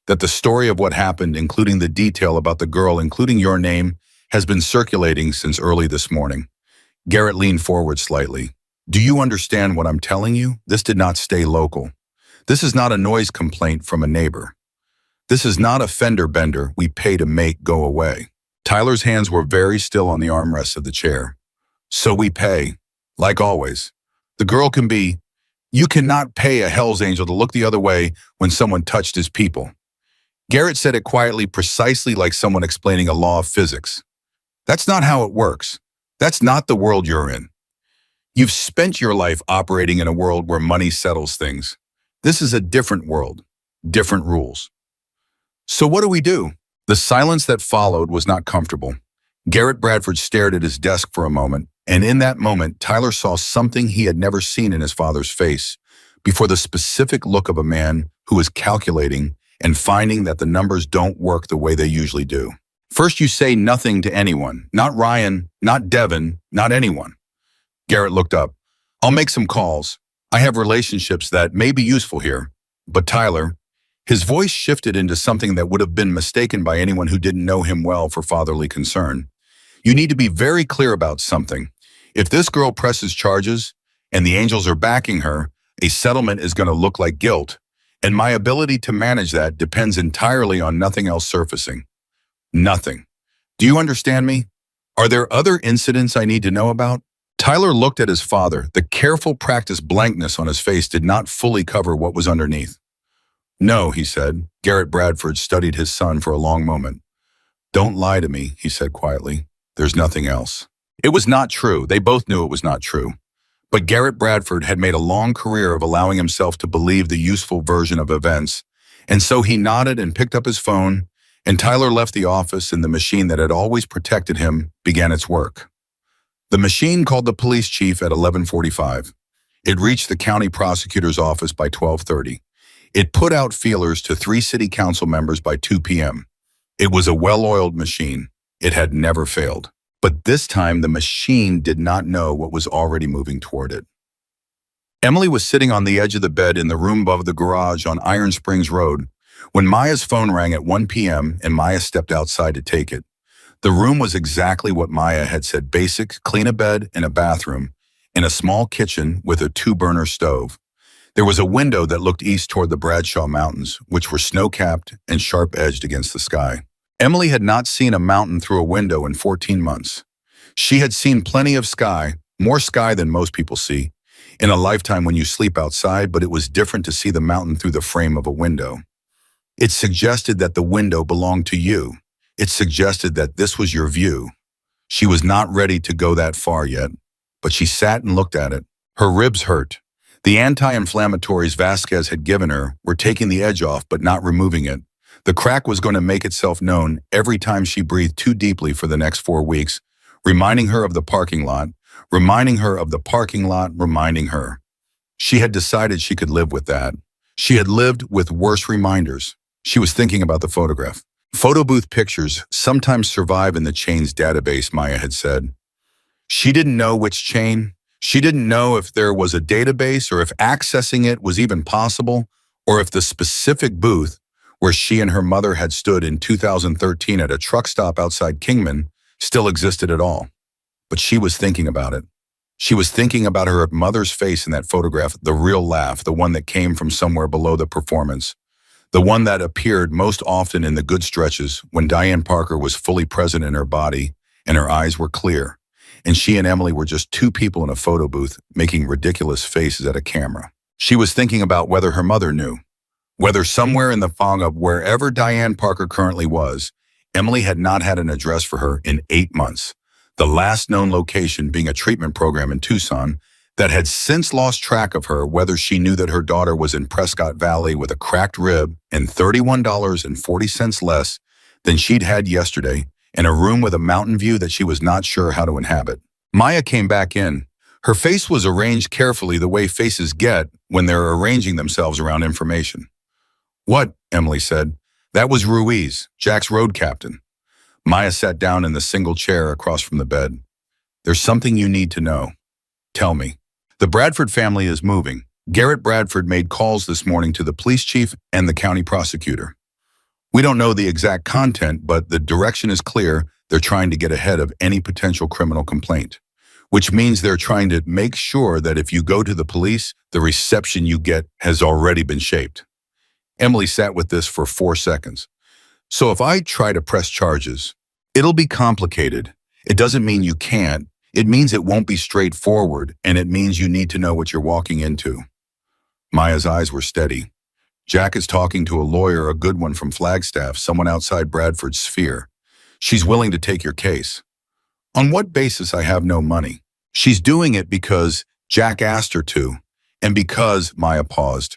that the story of what happened, including the detail about the girl, including your name, has been circulating since early this morning." Garrett leaned forward slightly. "Do you understand what I'm telling you? This did not stay local. This is not a noise complaint from a neighbor. This is not a fender bender we pay to make go away." Tyler's hands were very still on the armrests of the chair. "So we pay, like always. The girl can be... You cannot pay a Hells Angel to look the other way when someone touched his people." Garrett said it quietly, precisely like someone explaining a law of physics. "That's not how it works. That's not the world you're in. You've spent your life operating in a world where money settles things. This is a different world, different rules." "So what do we do?" The silence that followed was not comfortable. Garrett Bradford stared at his desk for a moment, and in that moment, Tyler saw something he had never seen in his father's face before, the specific look of a man who is calculating and finding that the numbers don't work the way they usually do. "First, you say nothing to anyone. Not Ryan, not Devin, not anyone." Garrett looked up. "I'll make some calls. I have relationships that may be useful here. But Tyler..." His voice shifted into something that would have been mistaken by anyone who didn't know him well for fatherly concern. "You need to be very clear about something. If this girl presses charges and the Angels are backing her, a settlement is going to look like guilt, and my ability to manage that depends entirely on nothing else surfacing. Nothing. Do you understand me? Are there other incidents I need to know about?" Tyler looked at his father. The careful practiced blankness on his face did not fully cover what was underneath. No, he said. Garrett Bradford studied his son for a long moment. Don't lie to me, he said quietly. There's nothing else. It was not true. They both knew it was not true. But Garrett Bradford had made a long career of allowing himself to believe the useful version of events, and so he nodded and picked up his phone, and Tyler left the office and the machine that had always protected him began its work. The machine called the police chief at 11:45. It reached the county prosecutor's office by 12:30. It put out feelers to 3 city council members by 2 p.m. It was a well-oiled machine. It had never failed. But this time, the machine did not know what was already moving toward it. Emily was sitting on the edge of the bed in the room above the garage on Iron Springs Road when Maya's phone rang at 1 p.m. and Maya stepped outside to take it. The room was exactly what Maya had said: basic, clean a bed and a bathroom, in a small kitchen with a 2-burner stove. There was a window that looked east toward the Bradshaw Mountains, which were snow-capped and sharp-edged against the sky. Emily had not seen a mountain through a window in 14 months. She had seen plenty of sky, more sky than most people see, in a lifetime when you sleep outside, but it was different to see the mountain through the frame of a window. It suggested that the window belonged to you. It suggested that this was your view. She was not ready to go that far yet, but she sat and looked at it. Her ribs hurt. The anti-inflammatories Vasquez had given her were taking the edge off but not removing it. The crack was going to make itself known every time she breathed too deeply for the next 4 weeks, reminding her of the parking lot, reminding her of the parking lot, reminding her. She had decided she could live with that. She had lived with worse reminders. She was thinking about the photograph. Photo booth pictures sometimes survive in the chain's database, Maya had said. She didn't know which chain. She didn't know if there was a database or if accessing it was even possible, or if the specific booth where she and her mother had stood in 2013 at a truck stop outside Kingman still existed at all. But she was thinking about it. She was thinking about her mother's face in that photograph, the real laugh, the one that came from somewhere below the performance, the one that appeared most often in the good stretches when Diane Parker was fully present in her body and her eyes were clear, and she and Emily were just 2 people in a photo booth making ridiculous faces at a camera. She was thinking about whether her mother knew. Whether somewhere in the fog of wherever Diane Parker currently was, Emily had not had an address for her in 8 months, the last known location being a treatment program in Tucson that had since lost track of her, whether she knew that her daughter was in Prescott Valley with a cracked rib and $31.40 less than she'd had yesterday, in a room with a mountain view that she was not sure how to inhabit. Maya came back in. Her face was arranged carefully the way faces get when they're arranging themselves around information. What? Emily said. That was Ruiz, Jack's road captain. Maya sat down in the single chair across from the bed. There's something you need to know. Tell me. The Bradford family is moving. Garrett Bradford made calls this morning to the police chief and the county prosecutor. We don't know the exact content, but the direction is clear. They're trying to get ahead of any potential criminal complaint, which means they're trying to make sure that if you go to the police, the reception you get has already been shaped. Emily sat with this for 4 seconds. So if I try to press charges, it'll be complicated. It doesn't mean you can't. It means it won't be straightforward, and it means you need to know what you're walking into. Maya's eyes were steady. Jack is talking to a lawyer, a good one from Flagstaff, someone outside Bradford's sphere. She's willing to take your case. On what basis? I have no money. She's doing it because Jack asked her to, and because, Maya paused,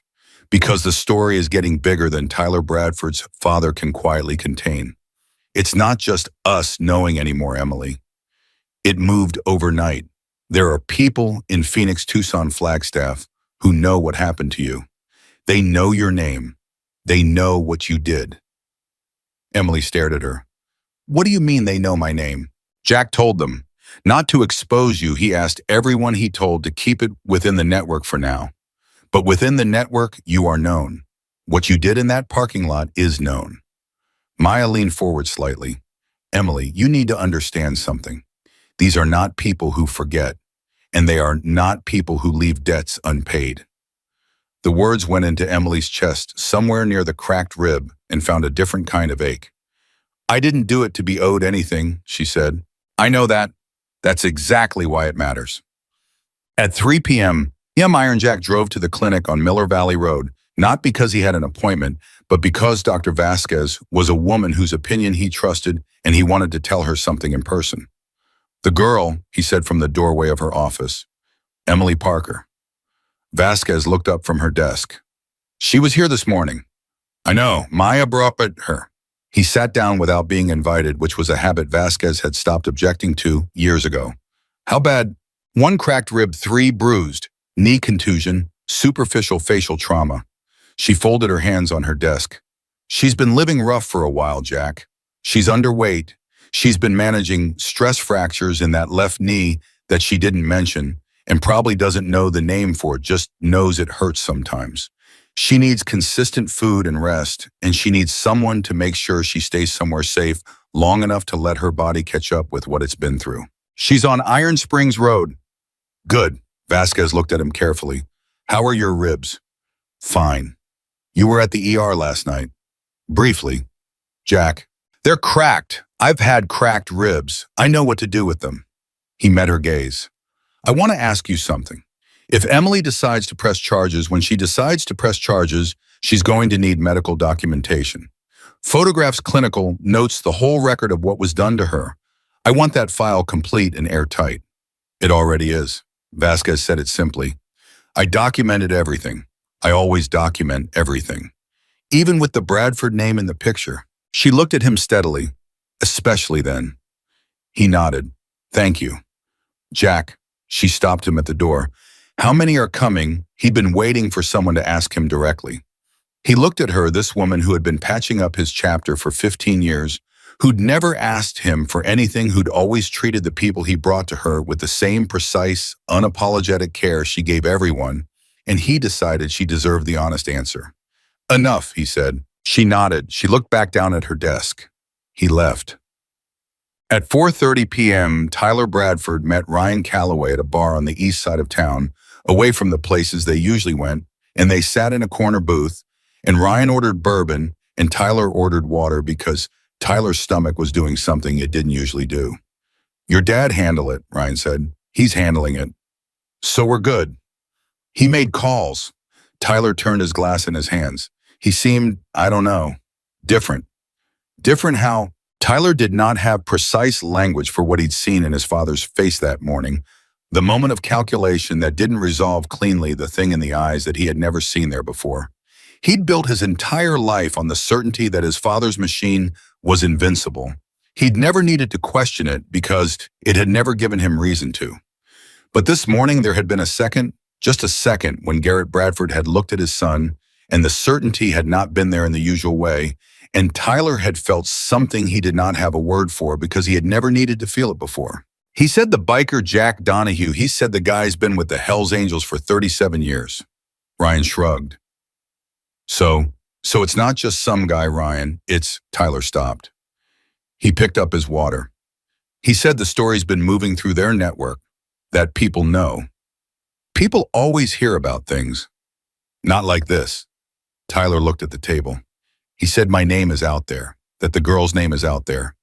because the story is getting bigger than Tyler Bradford's father can quietly contain. It's not just us knowing anymore, Emily. It moved overnight. There are people in Phoenix, Tucson, Flagstaff who know what happened to you. They know your name. They know what you did. Emily stared at her. What do you mean they know my name? Jack told them. Not to expose you, he asked everyone he told to keep it within the network for now. But within the network, you are known. What you did in that parking lot is known. Maya leaned forward slightly. Emily, you need to understand something. These are not people who forget, and they are not people who leave debts unpaid. The words went into Emily's chest, somewhere near the cracked rib, and found a different kind of ache. I didn't do it to be owed anything, she said. I know that. That's exactly why it matters. At 3 p.m., Iron Jack drove to the clinic on Miller Valley Road, Not because he had an appointment, but because Dr. Vasquez was a woman whose opinion he trusted and he wanted to tell her something in person. The girl, he said from the doorway of her office. Emily Parker. Vasquez looked up from her desk. She was here this morning. I know, Maya brought her. He sat down without being invited, which was a habit Vasquez had stopped objecting to years ago. How bad? 1 cracked rib, 3 bruised, knee contusion, superficial facial trauma. She folded her hands on her desk. She's been living rough for a while, Jack. She's underweight. She's been managing stress fractures in that left knee that she didn't mention and probably doesn't know the name for it, just knows it hurts sometimes. She needs consistent food and rest, and she needs someone to make sure she stays somewhere safe long enough to let her body catch up with what it's been through. She's on Iron Springs Road. Good. Vasquez looked at him carefully. How are your ribs? Fine. You were at the ER last night. Briefly. Jack. They're cracked. I've had cracked ribs. I know what to do with them. He met her gaze. I want to ask you something. If Emily decides to press charges, when she decides to press charges, she's going to need medical documentation. Photographs, clinical, notes, the whole record of what was done to her. I want that file complete and airtight. It already is. Vasquez said it simply. I documented everything. I always document everything. Even with the Bradford name in the picture. She looked at him steadily. Especially then. He nodded. Thank you. Jack. She stopped him at the door. How many are coming? He'd been waiting for someone to ask him directly. He looked at her, this woman who had been patching up his chapter for 15 years, who'd never asked him for anything, who'd always treated the people he brought to her with the same precise, unapologetic care she gave everyone, and he decided she deserved the honest answer. Enough, he said. She nodded. She looked back down at her desk. He left. At 4:30 p.m., Tyler Bradford met Ryan Calloway at a bar on the east side of town, away from the places they usually went, and they sat in a corner booth, and Ryan ordered bourbon, and Tyler ordered water because Tyler's stomach was doing something it didn't usually do. Your dad handle it, Ryan said. He's handling it. So we're good. He made calls. Tyler turned his glass in his hands. He seemed, I don't know, different. Different how? Tyler did not have precise language for what he'd seen in his father's face that morning, the moment of calculation that didn't resolve cleanly the thing in the eyes that he had never seen there before. He'd built his entire life on the certainty that his father's machine was invincible. He'd never needed to question it because it had never given him reason to. But this morning there had been a second, just a second, when Garrett Bradford had looked at his son, and the certainty had not been there in the usual way, and Tyler had felt something he did not have a word for because he had never needed to feel it before. He said the biker Jack Donahue, he said the guy's been with the Hells Angels for 37 years. Ryan shrugged. So it's not just some guy, Ryan, it's, Tyler stopped. He picked up his water. He said the story's been moving through their network, that people know. People always hear about things. Not like this. Tyler looked at the table. He said my name is out there, that the girl's name is out there,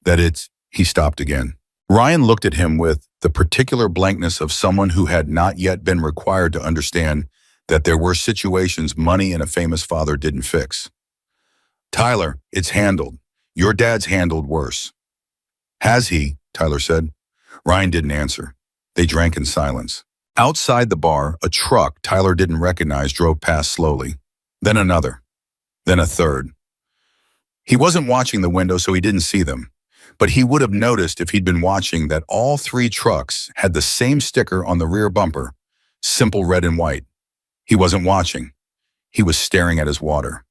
that it's, he stopped again. Ryan looked at him with the particular blankness of someone who had not yet been required to understand that there were situations money and a famous father didn't fix. Tyler, it's handled. Your dad's handled worse. Has he? Tyler said. Ryan didn't answer. They drank in silence. Outside the bar, a truck Tyler didn't recognize drove past slowly. Then another. Then a third. He wasn't watching the window, so he didn't see them. But he would have noticed if he'd been watching that all 3 trucks had the same sticker on the rear bumper, simple red and white. He wasn't watching. He was staring at his water.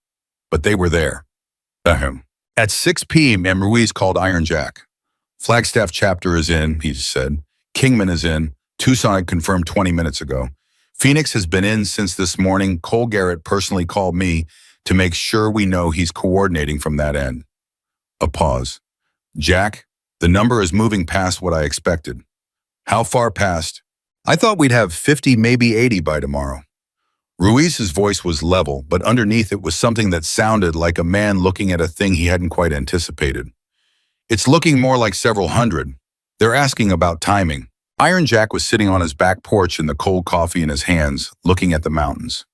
But they were there. Ahem. At 6 p.m., Ruiz called Iron Jack. Flagstaff chapter is in, he said. Kingman is in. Tucson had confirmed 20 minutes ago. Phoenix has been in since this morning. Cole Garrett personally called me to make sure we know he's coordinating from that end. A pause. Jack, the number is moving past what I expected. How far past? I thought we'd have 50, maybe 80 by tomorrow. Ruiz's voice was level, but underneath it was something that sounded like a man looking at a thing he hadn't quite anticipated. It's looking more like several hundred. They're asking about timing. Iron Jack was sitting on his back porch in the cold coffee in his hands, looking at the mountains.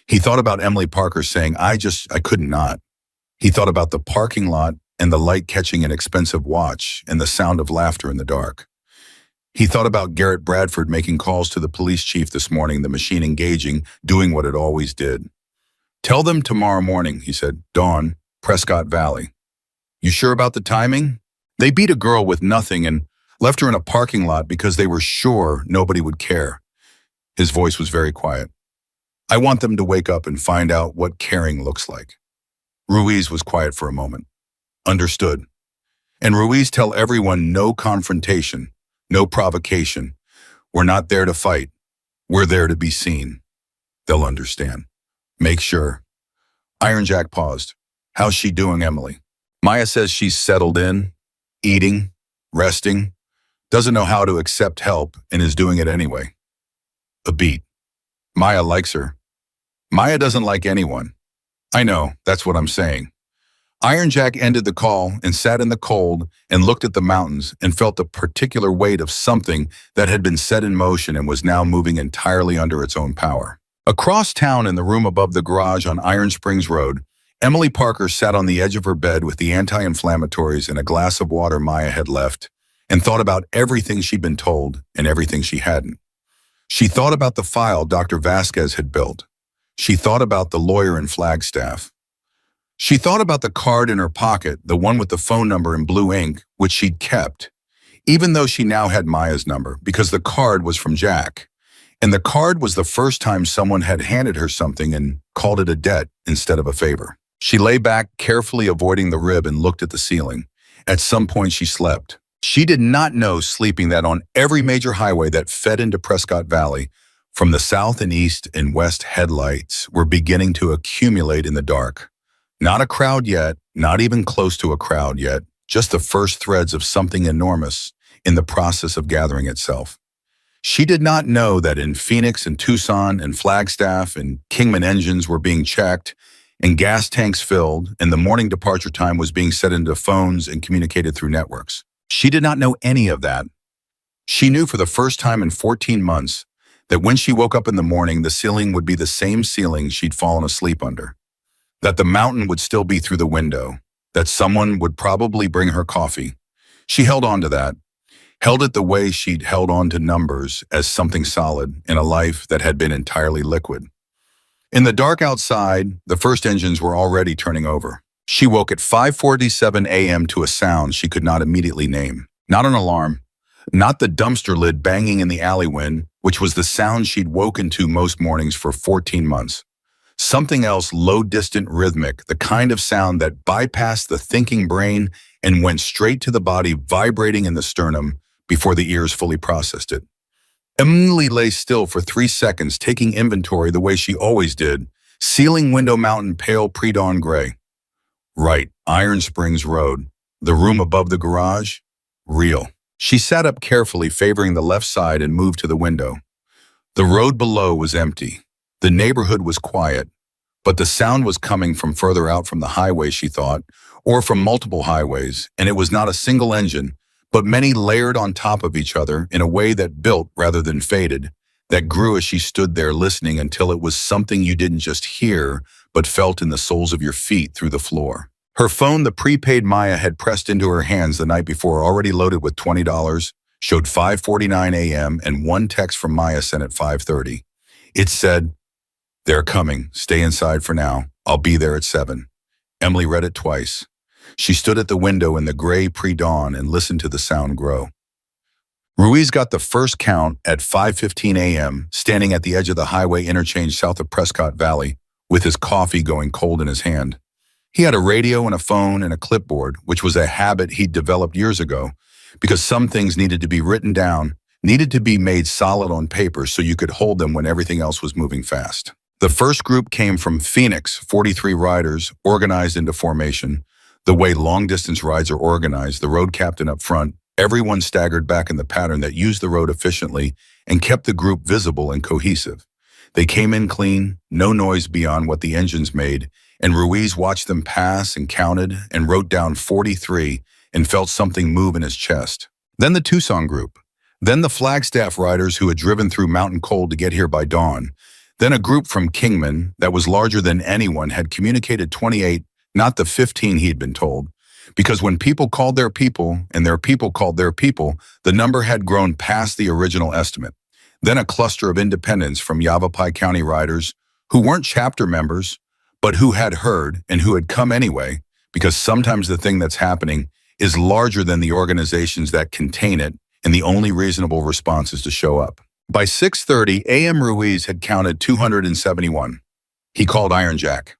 He thought about Emily Parker saying, I couldn't not. He thought about the parking lot and the light catching an expensive watch and the sound of laughter in the dark. He thought about Garrett Bradford making calls to the police chief this morning, the machine engaging, doing what it always did. Tell them tomorrow morning, he said. Dawn, Prescott Valley. You sure about the timing? They beat a girl with nothing and left her in a parking lot because they were sure nobody would care. His voice was very quiet. I want them to wake up and find out what caring looks like. Ruiz was quiet for a moment. Understood. And Ruiz, tell everyone no confrontation, no provocation. We're not there to fight. We're there to be seen. They'll understand. Make sure. Iron Jack paused. How's she doing, Emily? Maya says she's settled in, eating, resting, doesn't know how to accept help and is doing it anyway. A beat. Maya likes her. Maya doesn't like anyone. I know, that's what I'm saying. Iron Jack ended the call and sat in the cold and looked at the mountains and felt the particular weight of something that had been set in motion and was now moving entirely under its own power. Across town in the room above the garage on Iron Springs Road, Emily Parker sat on the edge of her bed with the anti-inflammatories and a glass of water Maya had left and thought about everything she'd been told and everything she hadn't. She thought about the file Dr. Vasquez had built. She thought about the lawyer in Flagstaff. She thought about the card in her pocket, the one with the phone number in blue ink, which she'd kept, even though she now had Maya's number, because the card was from Jack. And the card was the first time someone had handed her something and called it a debt instead of a favor. She lay back, carefully avoiding the rib, and looked at the ceiling. At some point, she slept. She did not know sleeping that on every major highway that fed into Prescott Valley, from the south and east and west, headlights were beginning to accumulate in the dark. Not a crowd yet, not even close to a crowd yet, just the first threads of something enormous in the process of gathering itself. She did not know that in Phoenix and Tucson and Flagstaff and Kingman engines were being checked and gas tanks filled and the morning departure time was being set into phones and communicated through networks. She did not know any of that. She knew for the first time in 14 months that when she woke up in the morning, the ceiling would be the same ceiling she'd fallen asleep under, that the mountain would still be through the window, that someone would probably bring her coffee. She held on to that, held it the way she'd held on to numbers as something solid in a life that had been entirely liquid. In the dark outside, the first engines were already turning over. She woke at 5:47 a.m. to a sound she could not immediately name. Not an alarm, not the dumpster lid banging in the alleyway, which was the sound she'd woken to most mornings for 14 months. Something else low, distant, rhythmic, the kind of sound that bypassed the thinking brain and went straight to the body, vibrating in the sternum before the ears fully processed it. Emily lay still for 3 seconds, taking inventory the way she always did, ceiling window mountain pale pre-dawn gray. Right, Iron Springs Road, the room above the garage, real. She sat up carefully, favoring the left side, and moved to the window. The road below was empty. The neighborhood was quiet, but the sound was coming from further out from the highway, she thought, or from multiple highways, and it was not a single engine, but many layered on top of each other in a way that built rather than faded, that grew as she stood there listening until it was something you didn't just hear, but felt in the soles of your feet through the floor. Her phone, the prepaid Maya had pressed into her hands the night before, already loaded with $20, showed 5:49 a.m. and one text from Maya sent at 5:30. It said, "They're coming. Stay inside for now. I'll be there at 7. Emily read it twice. She stood at the window in the gray pre-dawn and listened to the sound grow. Ruiz got the first count at 5:15 a.m., standing at the edge of the highway interchange south of Prescott Valley, with his coffee going cold in his hand. He had a radio and a phone and a clipboard, which was a habit he'd developed years ago, because some things needed to be written down, needed to be made solid on paper so you could hold them when everything else was moving fast. The first group came from Phoenix, 43 riders, organized into formation. The way long-distance rides are organized, the road captain up front, everyone staggered back in the pattern that used the road efficiently and kept the group visible and cohesive. They came in clean, no noise beyond what the engines made, and Ruiz watched them pass and counted and wrote down 43 and felt something move in his chest. Then the Tucson group. Then the Flagstaff riders who had driven through mountain cold to get here by dawn. Then a group from Kingman that was larger than anyone had communicated 28, not the 15 he'd been told. Because when people called their people and their people called their people, the number had grown past the original estimate. Then a cluster of independents from Yavapai County riders who weren't chapter members, but who had heard and who had come anyway, because sometimes the thing that's happening is larger than the organizations that contain it, and the only reasonable response is to show up. By 6:30 a.m. Ruiz had counted 271. He called Iron Jack.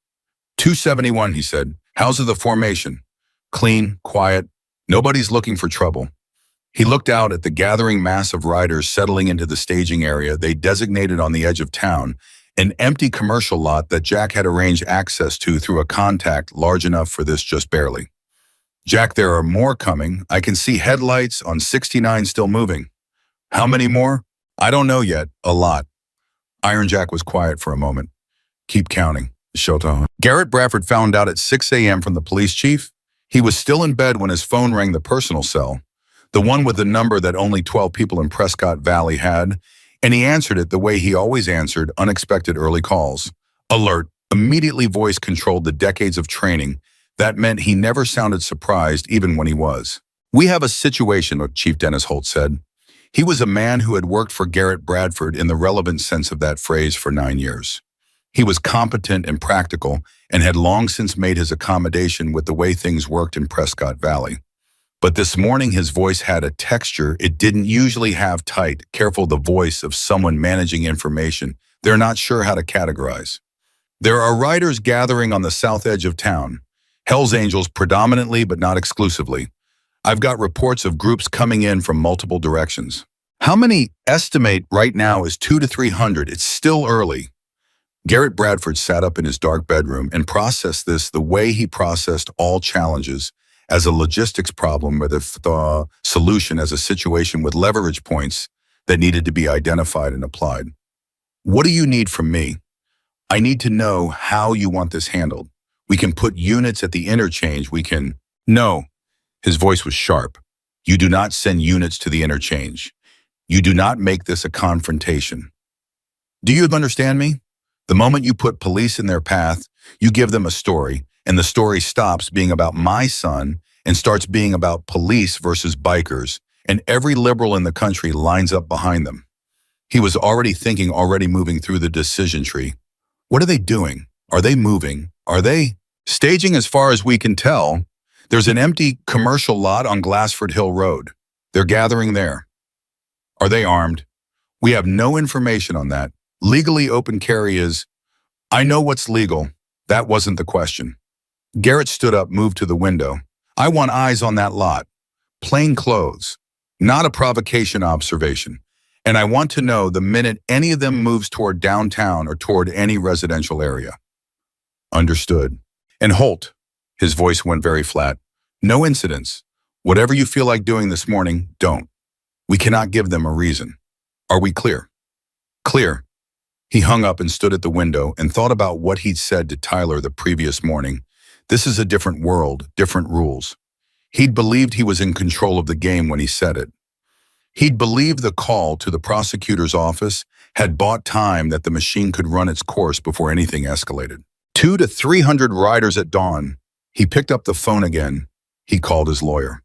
271, he said. How's the formation? Clean, quiet, nobody's looking for trouble. He looked out at the gathering mass of riders settling into the staging area they designated on the edge of town, an empty commercial lot that Jack had arranged access to through a contact large enough for this just barely. Jack, there are more coming. I can see headlights on 69 still moving. How many more? I don't know yet. A lot. Iron Jack was quiet for a moment. Keep counting. Showtime. Garrett Bradford found out at 6 a.m. from the police chief. He was still in bed when his phone rang the personal cell, the one with the number that only 12 people in Prescott Valley had, and he answered it the way he always answered unexpected early calls. Alert. Immediately voice controlled the decades of training. That meant he never sounded surprised even when he was. We have a situation, Chief Dennis Holt said. He was a man who had worked for Garrett Bradford in the relevant sense of that phrase for 9 years. He was competent and practical and had long since made his accommodation with the way things worked in Prescott Valley. But this morning his voice had a texture it didn't usually have. Tight, careful, the voice of someone managing information they're not sure how to categorize. There are riders gathering on the south edge of town. Hells Angels predominantly, but not exclusively. I've got reports of groups coming in from multiple directions. How many? Estimate right now is 200 to 300. It's still early. Garrett Bradford sat up in his dark bedroom and processed this the way he processed all challenges, as a logistics problem with a solution as a situation with leverage points that needed to be identified and applied. What do you need from me? I need to know how you want this handled. We can put units at the interchange. We can... No. His voice was sharp. You do not send units to the interchange. You do not make this a confrontation. Do you understand me? The moment you put police in their path, you give them a story, and the story stops being about my son and starts being about police versus bikers, and every liberal in the country lines up behind them. He was already thinking, already moving through the decision tree. What are they doing? Are they moving? Are they staging? As far as we can tell, there's an empty commercial lot on Glassford Hill Road. They're gathering there. Are they armed? We have no information on that. Legally open carry is... I know what's legal. That wasn't the question. Garrett stood up, moved to the window. I want eyes on that lot. Plain clothes. Not a provocation observation. And I want to know the minute any of them moves toward downtown or toward any residential area. Understood. And Holt, his voice went very flat. No incidents. Whatever you feel like doing this morning, don't. We cannot give them a reason. Are we clear? Clear. He hung up and stood at the window and thought about what he'd said to Tyler the previous morning. This is a different world, different rules. He'd believed he was in control of the game when he said it. He'd believed the call to the prosecutor's office had bought time that the machine could run its course before anything escalated. 200 to 300 riders at dawn. He picked up the phone again. He called his lawyer.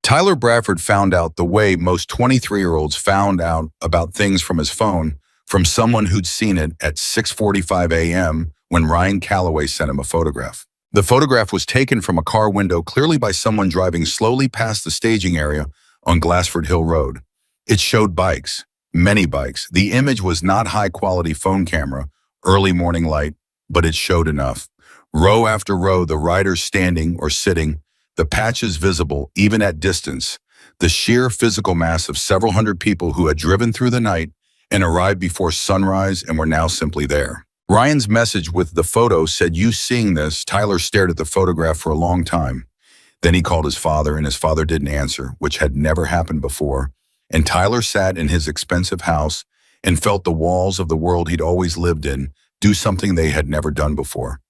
Tyler Bradford found out the way most 23-year-olds found out about things from his phone, from someone who'd seen it at 6:45 a.m. when Ryan Calloway sent him a photograph. The photograph was taken from a car window, clearly by someone driving slowly past the staging area on Glassford Hill Road. It showed bikes, many bikes. The image was not high-quality phone camera, early morning light, but it showed enough. Row after row, the riders standing or sitting, the patches visible even at distance, the sheer physical mass of several hundred people who had driven through the night and arrived before sunrise and were now simply there. Ryan's message with the photo said, "You seeing this?" Tyler stared at the photograph for a long time. Then he called his father, and his father didn't answer, which had never happened before. And Tyler sat in his expensive house and felt the walls of the world he'd always lived in do something they had never done before.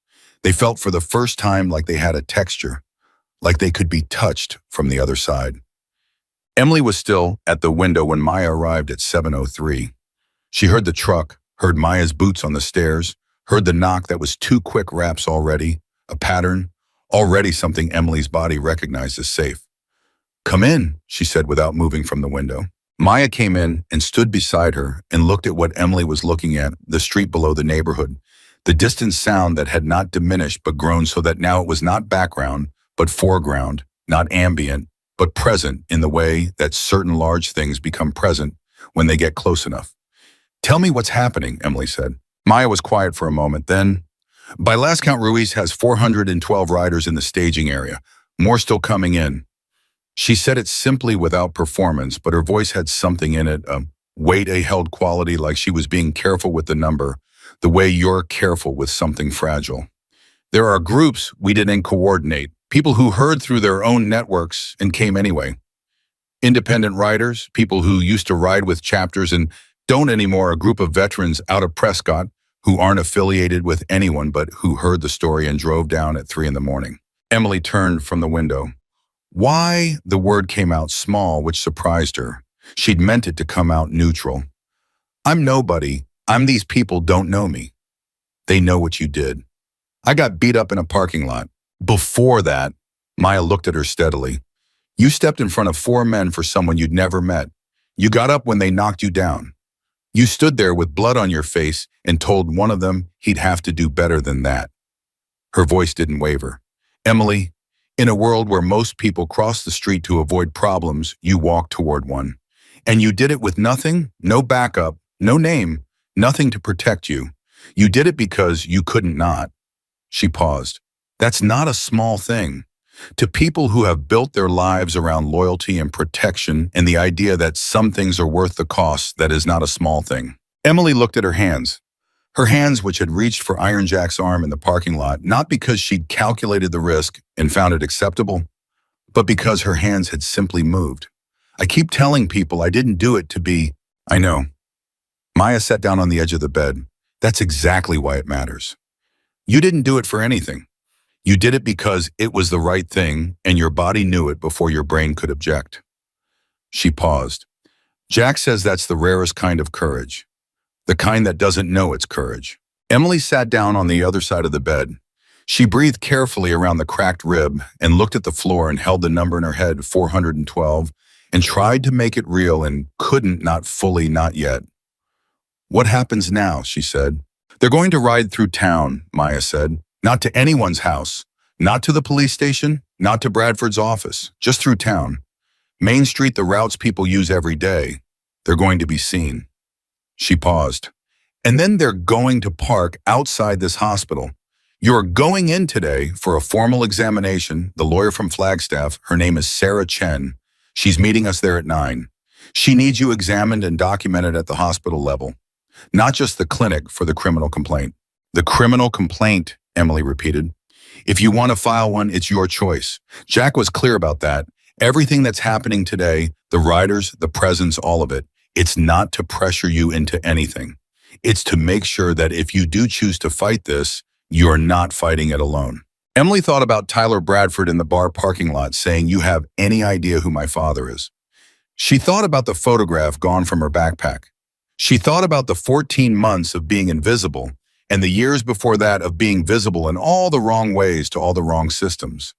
They felt for the first time like they had a texture, like they could be touched from the other side. Emily was still at the window when Maya arrived at 7:03. She heard the truck, heard Maya's boots on the stairs, heard the knock that was two quick raps already, a pattern, already something Emily's body recognized as safe. "Come in," she said without moving from the window. Maya came in and stood beside her and looked at what Emily was looking at, the street below the neighborhood, the distant sound that had not diminished but grown so that now it was not background, but foreground, not ambient, but present in the way that certain large things become present when they get close enough. "Tell me what's happening," Emily said. Maya was quiet for a moment, then, "By last count, Ruiz has 412 riders in the staging area, more still coming in." She said it simply without performance, but her voice had something in it, a weight, a held quality, like she was being careful with the number, the way you're careful with something fragile. "There are groups we didn't coordinate, people who heard through their own networks and came anyway. Independent riders, people who used to ride with chapters and don't anymore, a group of veterans out of Prescott who aren't affiliated with anyone but who heard the story and drove down at 3 a.m. Emily turned from the window. "Why?" The word came out small, which surprised her. She'd meant it to come out neutral. "I'm nobody. These people don't know me. They know what you did. I got beat up in a parking lot. Before that," Maya looked at her steadily, "you stepped in front of 4 men for someone you'd never met. You got up when they knocked you down. You stood there with blood on your face and told one of them he'd have to do better than that." Her voice didn't waver. "Emily, in a world where most people cross the street to avoid problems, you walked toward one. And you did it with nothing, no backup, no name, nothing to protect you. You did it because you couldn't not." She paused. "That's not a small thing. To people who have built their lives around loyalty and protection and the idea that some things are worth the cost, that is not a small thing." Emily looked at her hands. Her hands, which had reached for Iron Jack's arm in the parking lot, not because she'd calculated the risk and found it acceptable, but because her hands had simply moved. "I keep telling people I didn't do it to be—" "I know." Maya sat down on the edge of the bed. "That's exactly why it matters. You didn't do it for anything. You did it because it was the right thing and your body knew it before your brain could object." She paused. "Jack says that's the rarest kind of courage. The kind that doesn't know it's courage." Emily sat down on the other side of the bed. She breathed carefully around the cracked rib and looked at the floor and held the number in her head, 412, and tried to make it real and couldn't, not fully, not yet. "What happens now?" she said. "They're going to ride through town," Maya said. "Not to anyone's house, not to the police station, not to Bradford's office, just through town. Main Street, the routes people use every day. They're going to be seen." She paused. "And then they're going to park outside this hospital. You're going in today for a formal examination. The lawyer from Flagstaff, her name is Sarah Chen. She's meeting us there at 9. She needs you examined and documented at the hospital level, not just the clinic for the criminal complaint." "The criminal complaint," Emily repeated. "If you want to file one, it's your choice. Jack was clear about that. Everything that's happening today, the riders, the presence, all of it, it's not to pressure you into anything. It's to make sure that if you do choose to fight this, you're not fighting it alone." Emily thought about Tyler Bradford in the bar parking lot saying, "You have any idea who my father is?" She thought about the photograph gone from her backpack. She thought about the 14 months of being invisible and the years before that of being visible in all the wrong ways to all the wrong systems.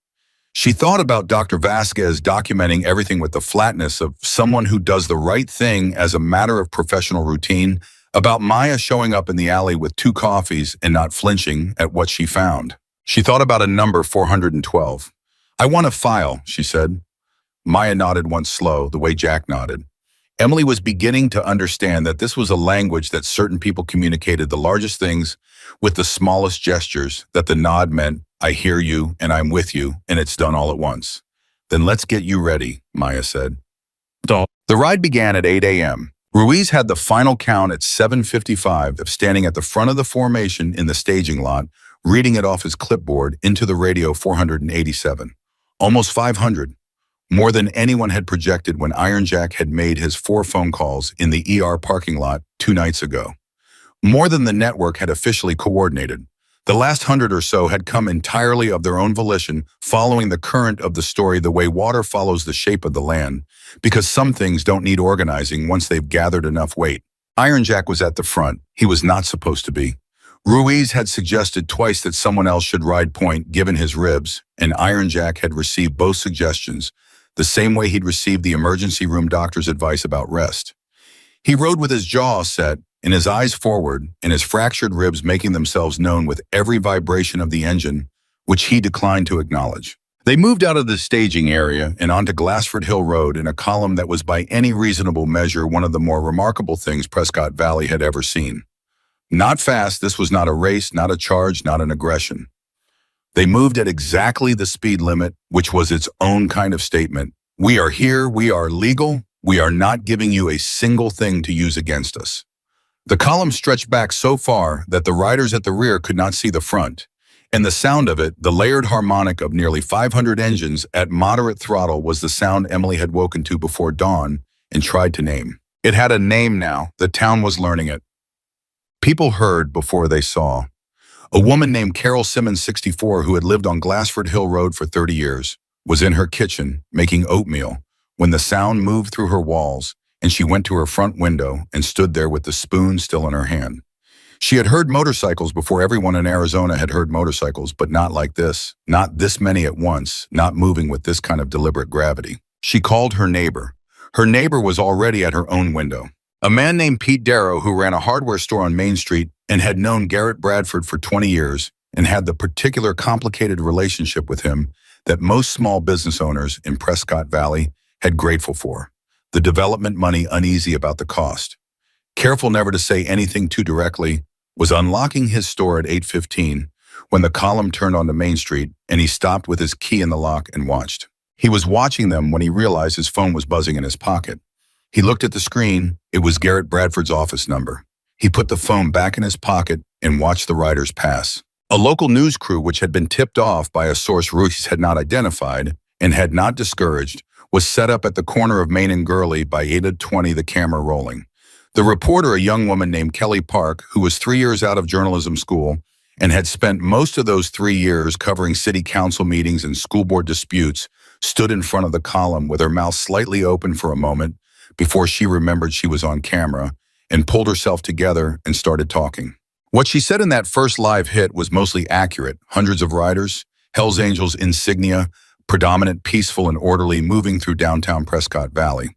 She thought about Dr. Vasquez documenting everything with the flatness of someone who does the right thing as a matter of professional routine, about Maya showing up in the alley with 2 coffees and not flinching at what she found. She thought about a number, 412. "I want to file," she said. Maya nodded once slow, the way Jack nodded. Emily was beginning to understand that this was a language that certain people communicated the largest things with the smallest gestures, that the nod meant, "I hear you and I'm with you, and it's done all at once." "Then let's get you ready," Maya said. The ride began at 8 a.m. Ruiz had the final count at 7:55 of standing at the front of the formation in the staging lot, reading it off his clipboard into the radio. 487. Almost 500. More than anyone had projected when Iron Jack had made his 4 phone calls in the ER parking lot 2 nights ago. More than the network had officially coordinated. The last 100 or so had come entirely of their own volition, following the current of the story the way water follows the shape of the land, because some things don't need organizing once they've gathered enough weight. Iron Jack was at the front. He was not supposed to be. Ruiz had suggested twice that someone else should ride point given his ribs, and Iron Jack had received both suggestions, the same way he'd received the emergency room doctor's advice about rest. He rode with his jaw set and his eyes forward and his fractured ribs making themselves known with every vibration of the engine, which he declined to acknowledge. They moved out of the staging area and onto Glassford Hill Road in a column that was by any reasonable measure one of the more remarkable things Prescott Valley had ever seen. Not fast, this was not a race, not a charge, not an aggression. They moved at exactly the speed limit, which was its own kind of statement. We are here, we are legal, we are not giving you a single thing to use against us. The column stretched back so far that the riders at the rear could not see the front, and the sound of it, the layered harmonic of nearly 500 engines at moderate throttle, was the sound Emily had woken to before dawn and tried to name. It had a name now, the town was learning it. People heard before they saw. A woman named Carol Simmons, 64, who had lived on Glassford Hill Road for 30 years, was in her kitchen making oatmeal when the sound moved through her walls, and she went to her front window and stood there with the spoon still in her hand. She had heard motorcycles before everyone in Arizona had heard motorcycles, but not like this, not this many at once, not moving with this kind of deliberate gravity. She called her neighbor. Her neighbor was already at her own window. A man named Pete Darrow, who ran a hardware store on Main Street and had known Garrett Bradford for 20 years and had the particular complicated relationship with him that most small business owners in Prescott Valley had grateful for. The development money uneasy about the cost. Careful never to say anything too directly, was unlocking his store at 8:15 when the column turned onto Main Street and he stopped with his key in the lock and watched. He was watching them when he realized his phone was buzzing in his pocket. He looked at the screen. It was Garrett Bradford's office number. He put the phone back in his pocket and watched the riders pass. A local news crew, which had been tipped off by a source Ruiz had not identified and had not discouraged, was set up at the corner of Main and Gurley by 8:20, the camera rolling. The reporter, a young woman named Kelly Park, who was 3 years out of journalism school and had spent most of those 3 years covering city council meetings and school board disputes, stood in front of the column with her mouth slightly open for a moment before she remembered she was on camera and pulled herself together and started talking. What she said in that first live hit was mostly accurate. Hundreds of riders, Hells Angels insignia, predominant, peaceful, and orderly, moving through downtown Prescott Valley.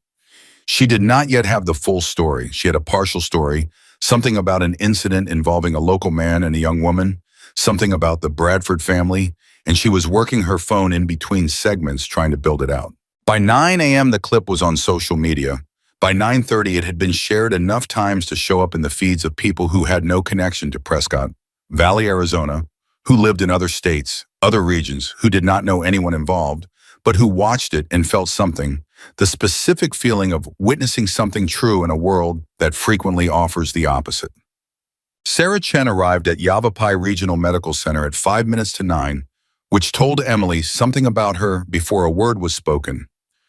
She did not yet have the full story. She had a partial story, something about an incident involving a local man and a young woman, something about the Bradford family, and she was working her phone in between segments trying to build it out. By 9 a.m., the clip was on social media. By 9:30, it had been shared enough times to show up in the feeds of people who had no connection to Prescott Valley, Arizona, who lived in other states, other regions, who did not know anyone involved, but who watched it and felt something, the specific feeling of witnessing something true in a world that frequently offers the opposite. Sarah Chen arrived at Yavapai Regional Medical Center at 5 minutes to 9, which told Emily something about her before a word was spoken.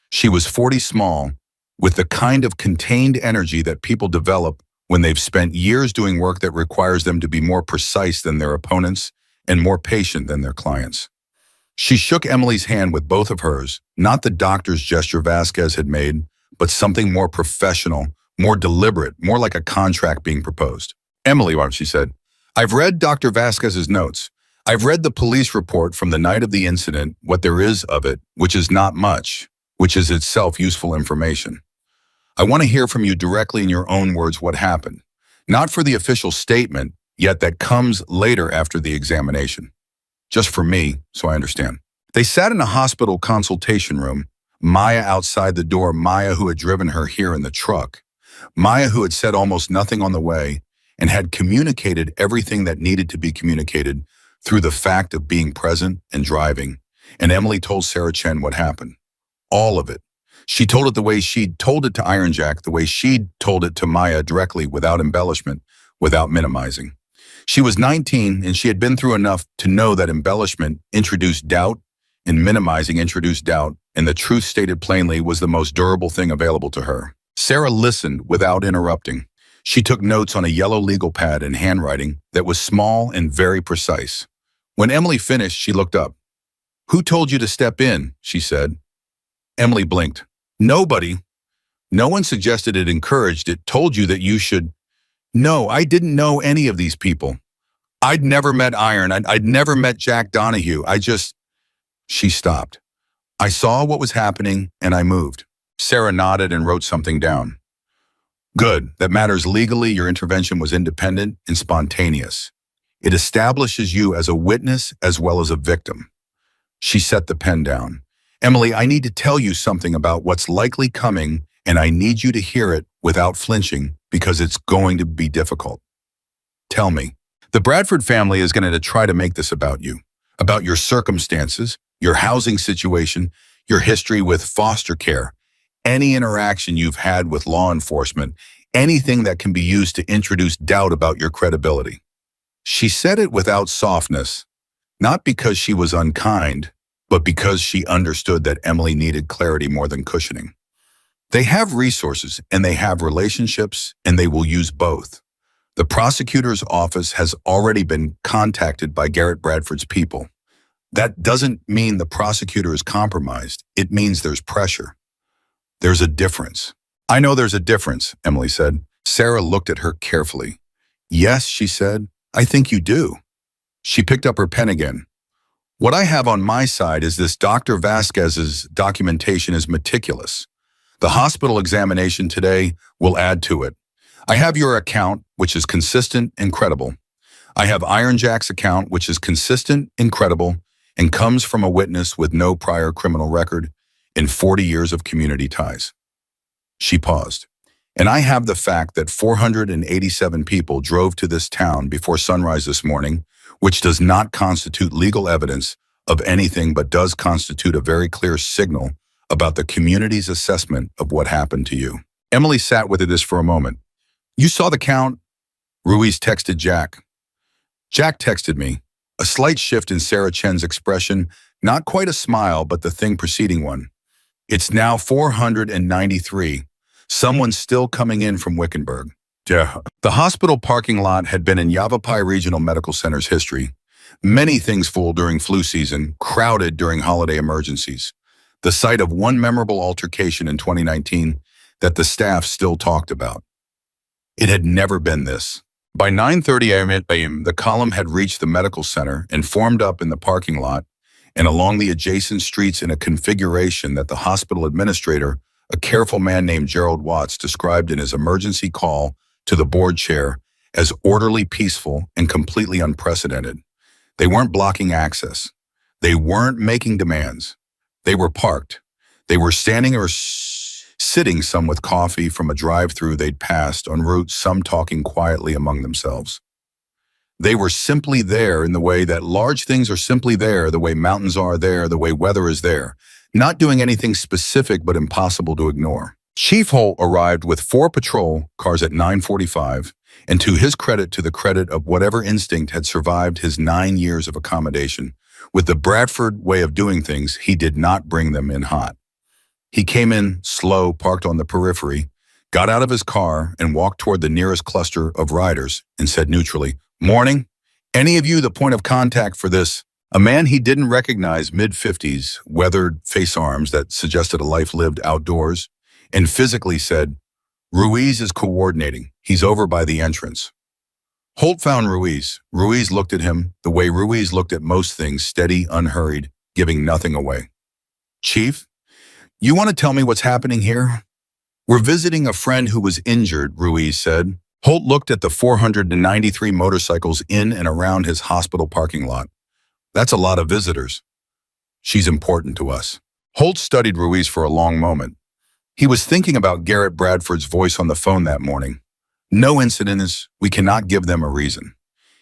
She was 40 small, with the kind of contained energy that people develop when they've spent years doing work that requires them to be more precise than their opponents and more patient than their clients. She shook Emily's hand with both of hers, not the doctor's gesture Vasquez had made, but something more professional, more deliberate, more like a contract being proposed. Emily, she said, I've read Dr. Vasquez's notes. I've read the police report from the night of the incident, what there is of it, which is not much, which is itself useful information. I want to hear from you directly in your own words what happened, not for the official statement, yet that comes later after the examination. Just for me, so I understand. They sat in a hospital consultation room, Maya outside the door, Maya who had driven her here in the truck, Maya who had said almost nothing on the way and had communicated everything that needed to be communicated through the fact of being present and driving, and Emily told Sarah Chen what happened. All of it. She told it the way she'd told it to Iron Jack, the way she'd told it to Maya directly, without embellishment, without minimizing. She was 19 and she had been through enough to know that embellishment introduced doubt and minimizing introduced doubt, and the truth stated plainly was the most durable thing available to her. Sarah listened without interrupting. She took notes on a yellow legal pad in handwriting that was small and very precise. When Emily finished, she looked up. Who told you to step in? She said. Emily blinked. Nobody. No one suggested it, encouraged it, told you that you should. No, I didn't know any of these people. I'd never met Iron. I'd never met Jack Donahue. She stopped. I saw what was happening and I moved. Sarah nodded and wrote something down. Good. That matters legally. Your intervention was independent and spontaneous. It establishes you as a witness as well as a victim. She set the pen down. Emily, I need to tell you something about what's likely coming, and I need you to hear it without flinching because it's going to be difficult. Tell me. The Bradford family is going to try to make this about you, about your circumstances, your housing situation, your history with foster care, any interaction you've had with law enforcement, anything that can be used to introduce doubt about your credibility. She said it without softness, not because she was unkind, but because she understood that Emily needed clarity more than cushioning. They have resources and they have relationships, and they will use both. The prosecutor's office has already been contacted by Garrett Bradford's people. That doesn't mean the prosecutor is compromised. It means there's pressure. There's a difference. I know there's a difference, Emily said. Sarah looked at her carefully. Yes, she said, I think you do. She picked up her pen again. What I have on my side is this Dr. Vasquez's documentation is meticulous. The hospital examination today will add to it. I have your account, which is consistent and credible. I have Iron Jack's account, which is consistent and credible and comes from a witness with no prior criminal record in 40 years of community ties. She paused. And I have the fact that 487 people drove to this town before sunrise this morning, which does not constitute legal evidence of anything but does constitute a very clear signal about the community's assessment of what happened to you. Emily sat with this for a moment. You saw the count? Ruiz texted Jack. Jack texted me. A slight shift in Sarah Chen's expression, not quite a smile, but the thing preceding one. It's now 493. Someone's still coming in from Wickenburg. Yeah. The hospital parking lot had been in Yavapai Regional Medical Center's history. Many things full during flu season, crowded during holiday emergencies. The site of one memorable altercation in 2019 that the staff still talked about. It had never been this. By 9:30 a.m., the column had reached the medical center and formed up in the parking lot and along the adjacent streets in a configuration that the hospital administrator, a careful man named Gerald Watts, described in his emergency call to the board chair as orderly, peaceful, and completely unprecedented. They weren't blocking access. They weren't making demands. They were parked. They were standing or sitting, some with coffee from a drive-through they'd passed en route, some talking quietly among themselves. They were simply there in the way that large things are simply there, the way mountains are there, the way weather is there, not doing anything specific but impossible to ignore. Chief Holt arrived with 4 patrol cars at 9:45, and to his credit, to the credit of whatever instinct had survived his 9 years of accommodation, with the Bradford way of doing things, he did not bring them in hot. He came in slow, parked on the periphery, got out of his car and walked toward the nearest cluster of riders and said neutrally, "Morning. Any of you the point of contact for this?" A man he didn't recognize, mid-50s, weathered face arms that suggested a life lived outdoors, and physically said, "Ruiz is coordinating. He's over by the entrance." Holt found Ruiz. Ruiz looked at him the way Ruiz looked at most things, steady, unhurried, giving nothing away. "Chief, you want to tell me what's happening here?" "We're visiting a friend who was injured," Ruiz said. Holt looked at the 493 motorcycles in and around his hospital parking lot. "That's a lot of visitors." "She's important to us." Holt studied Ruiz for a long moment. He was thinking about Garrett Bradford's voice on the phone that morning. No incidents, we cannot give them a reason.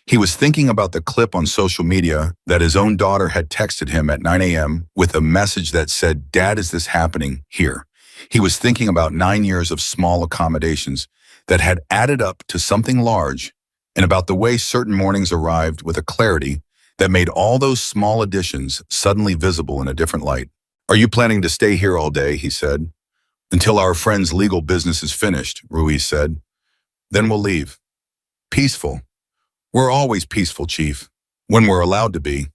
He was thinking about the clip on social media that his own daughter had texted him at 9 a.m. with a message that said, "Dad, is this happening here?" He was thinking about 9 years of small accommodations that had added up to something large, and about the way certain mornings arrived with a clarity that made all those small additions suddenly visible in a different light. "Are you planning to stay here all day?" he said. "Until our friend's legal business is finished," Ruiz said. "Then we'll leave." "Peaceful." "We're always peaceful, Chief, when we're allowed to be."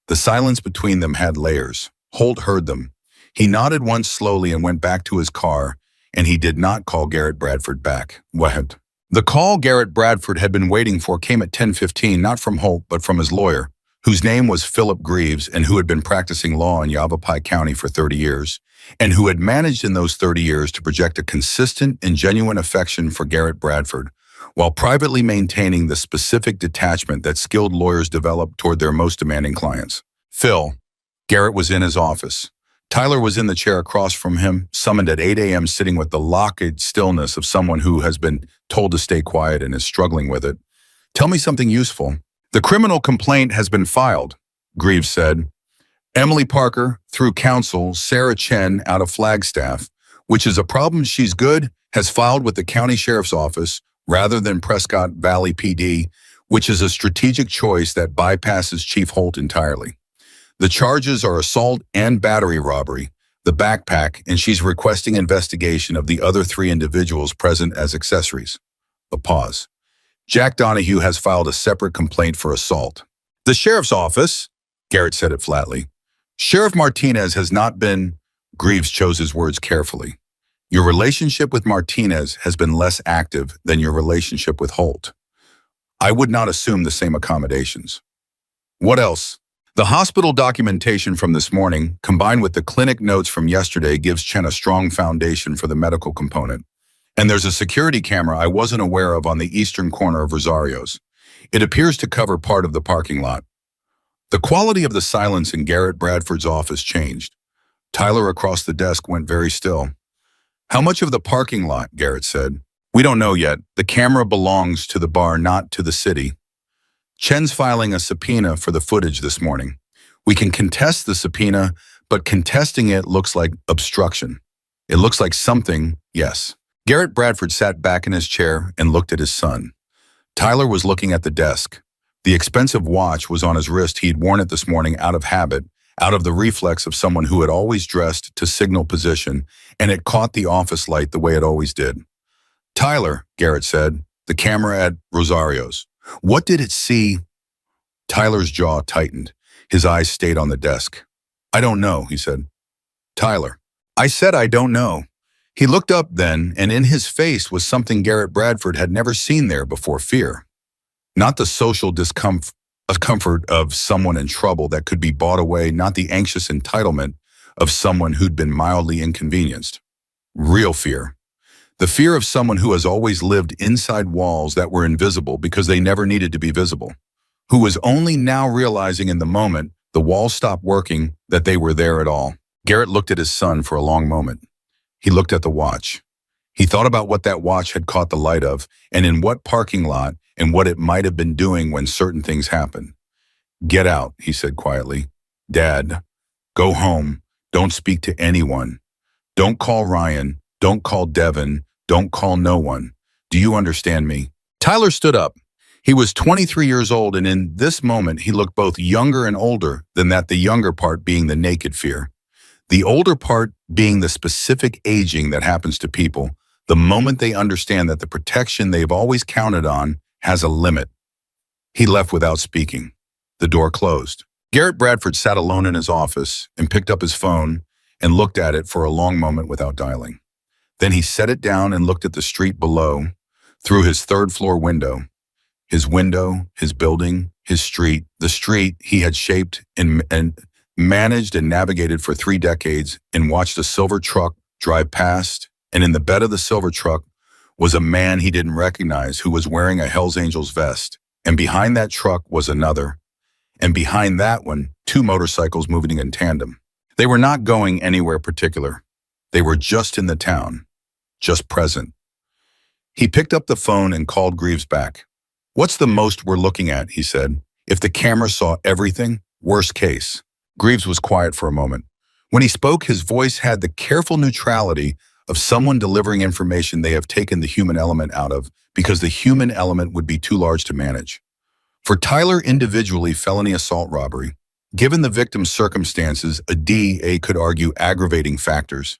The silence between them had layers. Holt heard them. He nodded once slowly and went back to his car, and he did not call Garrett Bradford back. "What?" The call Garrett Bradford had been waiting for came at 10:15, not from Holt, but from his lawyer, whose name was Philip Greaves and who had been practicing law in Yavapai County for 30 years, and who had managed in those 30 years to project a consistent and genuine affection for Garrett Bradford, while privately maintaining the specific detachment that skilled lawyers develop toward their most demanding clients. Phil. Garrett was in his office. Tyler was in the chair across from him, summoned at 8 a.m., sitting with the locked stillness of someone who has been told to stay quiet and is struggling with it. Tell me something useful. The criminal complaint has been filed, Greaves said. Emily Parker, through counsel Sarah Chen out of Flagstaff, which is a problem she's good, has filed with the county sheriff's office rather than Prescott Valley PD, which is a strategic choice that bypasses Chief Holt entirely. The charges are assault and battery robbery, the backpack, and she's requesting investigation of the other 3 individuals present as accessories. A pause. Jack Donahue has filed a separate complaint for assault. The sheriff's office, Garrett said it flatly. Sheriff Martinez has not been, Greaves chose his words carefully. Your relationship with Martinez has been less active than your relationship with Holt. I would not assume the same accommodations. What else? The hospital documentation from this morning, combined with the clinic notes from yesterday, gives Chen a strong foundation for the medical component. And there's a security camera I wasn't aware of on the eastern corner of Rosario's. It appears to cover part of the parking lot. The quality of the silence in Garrett Bradford's office changed. Tyler across the desk went very still. How much of the parking lot? Garrett said. We don't know yet. The camera belongs to the bar, not to the city. Chen's filing a subpoena for the footage this morning. We can contest the subpoena, but contesting it looks like obstruction. It looks like something, yes. Garrett Bradford sat back in his chair and looked at his son. Tyler was looking at the desk. The expensive watch was on his wrist. He'd worn it this morning out of habit, out of the reflex of someone who had always dressed to signal position, and it caught the office light the way it always did. Tyler, Garrett said, the camera at Rosario's. What did it see? Tyler's jaw tightened. His eyes stayed on the desk. I don't know, he said. Tyler. I said I don't know. He looked up then, and in his face was something Garrett Bradford had never seen there before: fear. Not the social discomfort of someone in trouble that could be bought away, not the anxious entitlement of someone who'd been mildly inconvenienced. Real fear. The fear of someone who has always lived inside walls that were invisible because they never needed to be visible, who was only now realizing in the moment the walls stopped working that they were there at all. Garrett looked at his son for a long moment. He looked at the watch. He thought about what that watch had caught the light of, and in what parking lot, and what it might have been doing when certain things happen. Get out, he said quietly. Dad, go home. Don't speak to anyone. Don't call Ryan. Don't call Devin. Don't call no one. Do you understand me? Tyler stood up. He was 23 years old, and in this moment he looked both younger and older than that, the younger part being the naked fear. The older part being the specific aging that happens to people the moment they understand that the protection they've always counted on has a limit. He left without speaking. The door closed. Garrett Bradford sat alone in his office and picked up his phone and looked at it for a long moment without dialing. Then he set it down and looked at the street below, through his third-floor window. His window, his building, his street, the street he had shaped and managed and navigated for 3 decades, and watched a silver truck drive past, and in the bed of the silver truck was a man he didn't recognize who was wearing a Hells Angels vest, and behind that truck was another, and behind that one, 2 motorcycles moving in tandem. They were not going anywhere particular. They were just in the town, just present. He picked up the phone and called Greaves back. What's the most we're looking at, he said. If the camera saw everything, worst case. Greaves was quiet for a moment. When he spoke, his voice had the careful neutrality of someone delivering information they have taken the human element out of because the human element would be too large to manage. For Tyler individually, felony assault robbery, given the victim's circumstances, a DA could argue aggravating factors.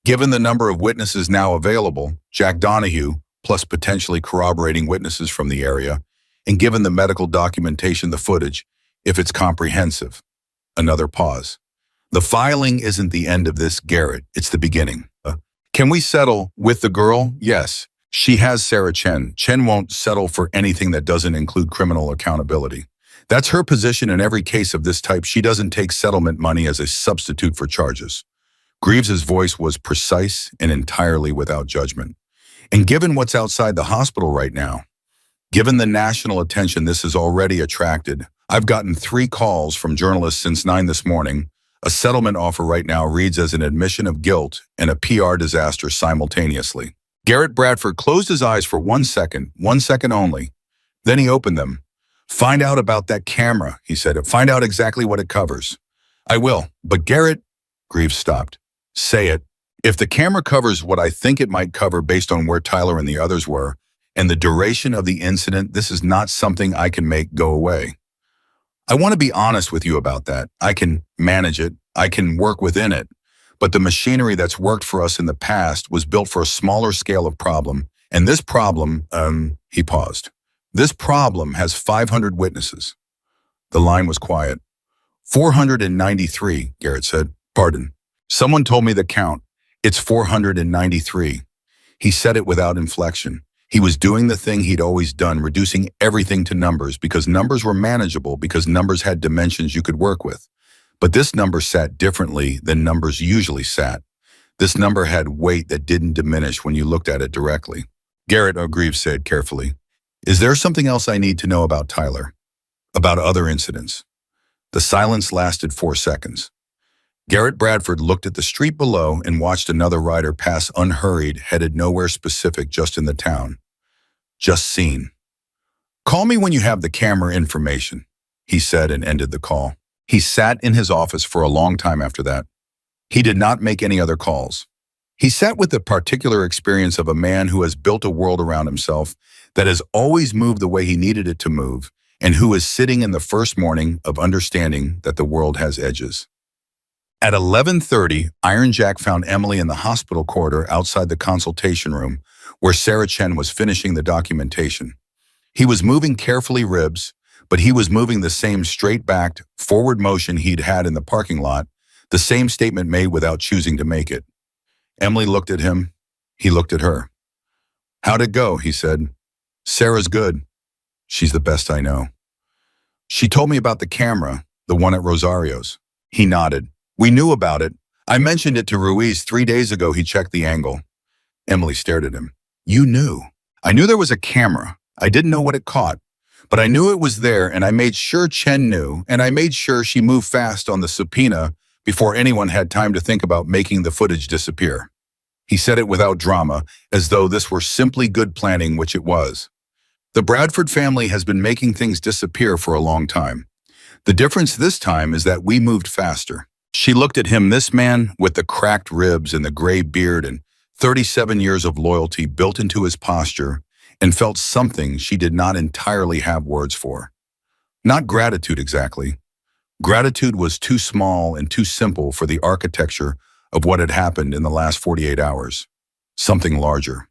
Given the number of witnesses now available, Jack Donahue, plus potentially corroborating witnesses from the area, and given the medical documentation, the footage, if it's comprehensive. Another pause. The filing isn't the end of this, Garrett. It's the beginning. Can we settle with the girl? Yes. She has Sarah Chen. Chen won't settle for anything that doesn't include criminal accountability. That's her position in every case of this type. She doesn't take settlement money as a substitute for charges. Greaves's voice was precise and entirely without judgment. And given what's outside the hospital right now, given the national attention this has already attracted, I've gotten 3 calls from journalists since 9 this morning. A settlement offer right now reads as an admission of guilt and a PR disaster simultaneously. Garrett Bradford closed his eyes for 1 second only. Then he opened them. Find out about that camera, he said. Find out exactly what it covers. I will, but Garrett, Greaves stopped. Say it. If the camera covers what I think it might cover based on where Tyler and the others were, and the duration of the incident, this is not something I can make go away. I want to be honest with you about that. I can manage it. I can work within it. But the machinery that's worked for us in the past was built for a smaller scale of problem. And this problem, he paused. This problem has 500 witnesses. The line was quiet. 493, Garrett said. Pardon. Someone told me the count. It's 493. He said it without inflection. He was doing the thing he'd always done, reducing everything to numbers because numbers were manageable, because numbers had dimensions you could work with. But this number sat differently than numbers usually sat. This number had weight that didn't diminish when you looked at it directly. Garrett, Greaves said carefully, is there something else I need to know about Tyler? About other incidents? The silence lasted 4 seconds. Garrett Bradford looked at the street below and watched another rider pass unhurried, headed nowhere specific, just in the town. Just seen. Call me when you have the camera information, he said and ended the call. He sat in his office for a long time after that. He did not make any other calls. He sat with the particular experience of a man who has built a world around himself that has always moved the way he needed it to move, and who is sitting in the first morning of understanding that the world has edges. At 11:30, Iron Jack found Emily in the hospital corridor outside the consultation room where Sarah Chen was finishing the documentation. He was moving carefully ribs, but he was moving the same straight-backed, forward motion he'd had in the parking lot, the same statement made without choosing to make it. Emily looked at him. He looked at her. How'd it go? He said. Sarah's good. She's the best I know. She told me about the camera, the one at Rosario's. He nodded. We knew about it. I mentioned it to Ruiz 3 days ago. He checked the angle. Emily stared at him. You knew. I knew there was a camera. I didn't know what it caught. But I knew it was there, and I made sure Chen knew, and I made sure she moved fast on the subpoena before anyone had time to think about making the footage disappear. He said it without drama, as though this were simply good planning, which it was. The Bradford family has been making things disappear for a long time. The difference this time is that we moved faster. She looked at him, this man with the cracked ribs and the gray beard and 37 years of loyalty built into his posture, and felt something she did not entirely have words for. Not gratitude exactly. Gratitude was too small and too simple for the architecture of what had happened in the last 48 hours. Something larger.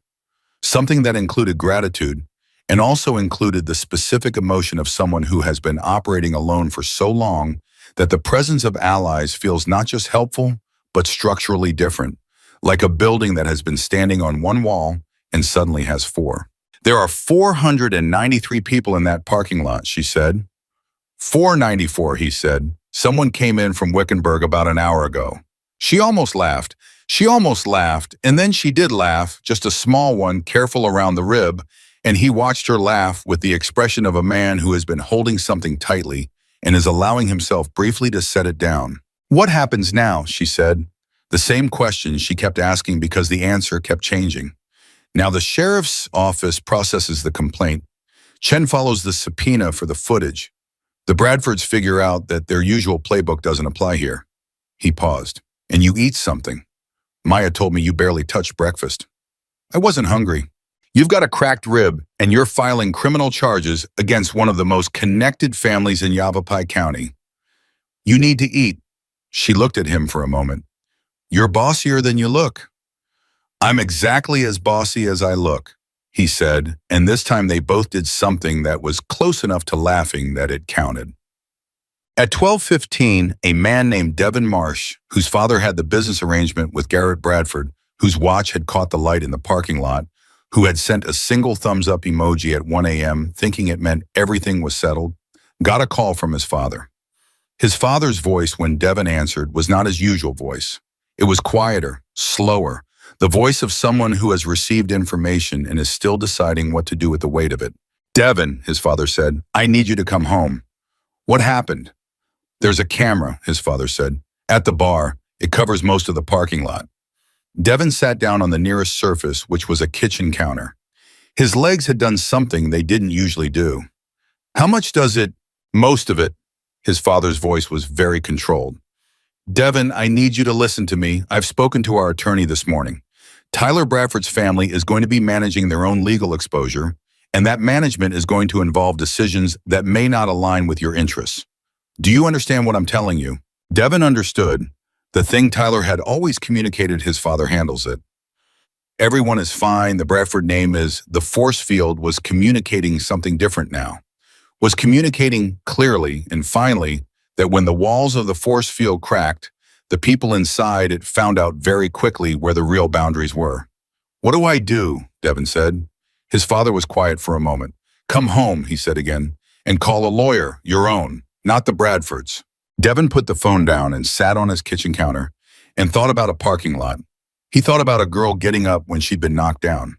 Something that included gratitude and also included the specific emotion of someone who has been operating alone for so long that the presence of allies feels not just helpful, but structurally different, like a building that has been standing on one wall and suddenly has 4. There are 493 people in that parking lot, she said. 494, he said. Someone came in from Wickenburg about an hour ago. She almost laughed. And then she did laugh, just a small one, careful around the rib, and he watched her laugh with the expression of a man who has been holding something tightly and is allowing himself briefly to set it down. What happens now, she said. The same question she kept asking because the answer kept changing. Now the sheriff's office processes the complaint. Chen follows the subpoena for the footage. The Bradfords figure out that their usual playbook doesn't apply here. He paused. And you eat something. Maya told me you barely touched breakfast. I wasn't hungry. You've got a cracked rib, and you're filing criminal charges against one of the most connected families in Yavapai County. You need to eat. She looked at him for a moment. You're bossier than you look. I'm exactly as bossy as I look, he said, and this time they both did something that was close enough to laughing that it counted. At 12:15, a man named Devin Marsh, whose father had the business arrangement with Garrett Bradford, whose watch had caught the light in the parking lot, who had sent a single thumbs-up emoji at 1 a.m. thinking it meant everything was settled, got a call from his father. His father's voice when Devin answered was not his usual voice. It was quieter, slower, the voice of someone who has received information and is still deciding what to do with the weight of it. "Devin," his father said, "I need you to come home." "What happened?" "There's a camera," his father said, "at the bar. It covers most of the parking lot." Devin sat down on the nearest surface, which was a kitchen counter. His legs had done something they didn't usually do. "How much does it?" "Most of it." His father's voice was very controlled. "Devin, I need you to listen to me. I've spoken to our attorney this morning. Tyler Bradford's family is going to be managing their own legal exposure, and that management is going to involve decisions that may not align with your interests. Do you understand what I'm telling you?" Devin understood. The thing Tyler had always communicated, his father handles it. Everyone is fine. The Bradford name is, the force field was communicating something different now. Was communicating clearly and finally that when the walls of the force field cracked, the people inside it found out very quickly where the real boundaries were. "What do I do?" Devin said. His father was quiet for a moment. "Come home," he said again, "and call a lawyer, your own, not the Bradfords." Devin put the phone down and sat on his kitchen counter and thought about a parking lot. He thought about a girl getting up when she'd been knocked down.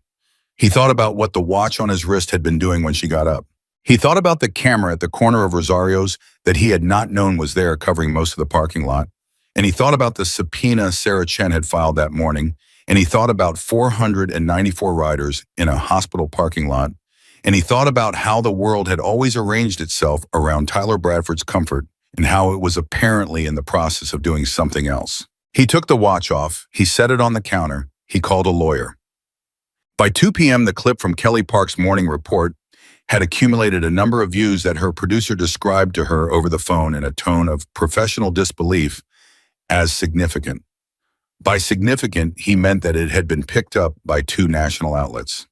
He thought about what the watch on his wrist had been doing when she got up. He thought about the camera at the corner of Rosario's that he had not known was there covering most of the parking lot. And he thought about the subpoena Sarah Chen had filed that morning. And he thought about 494 riders in a hospital parking lot. And he thought about how the world had always arranged itself around Tyler Bradford's comfort and how it was apparently in the process of doing something else. He took the watch off, he set it on the counter, he called a lawyer. By 2 p.m., the clip from Kelly Park's morning report had accumulated a number of views that her producer described to her over the phone in a tone of professional disbelief as significant. By significant, he meant that it had been picked up by 2 national outlets.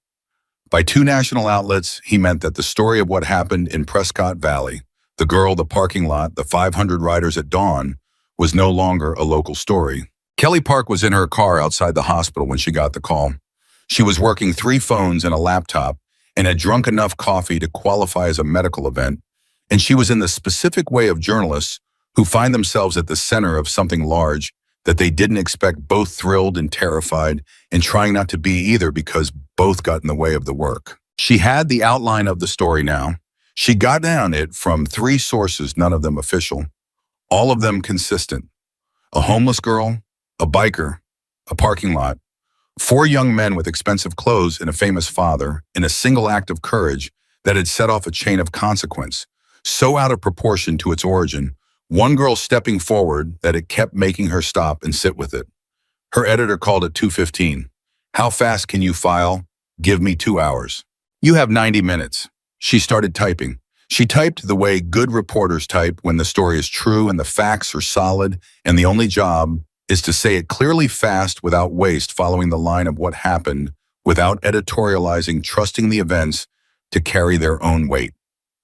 By 2 national outlets, he meant that the story of what happened in Prescott Valley, the girl, the parking lot, the 500 riders at dawn, was no longer a local story. Kelly Park was in her car outside the hospital when she got the call. She was working 3 phones and a laptop and had drunk enough coffee to qualify as a medical event, and she was in the specific way of journalists who find themselves at the center of something large that they didn't expect, both thrilled and terrified, and trying not to be either because both got in the way of the work. She had the outline of the story now. She got down it from 3 sources, none of them official, all of them consistent. A homeless girl, a biker, a parking lot, 4 young men with expensive clothes and a famous father in a single act of courage that had set off a chain of consequence, so out of proportion to its origin, one girl stepping forward that it kept making her stop and sit with it. Her editor called it 2:15. "How fast can you file? Give me 2 hours. You have 90 minutes. She started typing. She typed the way good reporters type when the story is true and the facts are solid, and the only job is to say it clearly, fast, without waste, following the line of what happened, without editorializing, trusting the events to carry their own weight.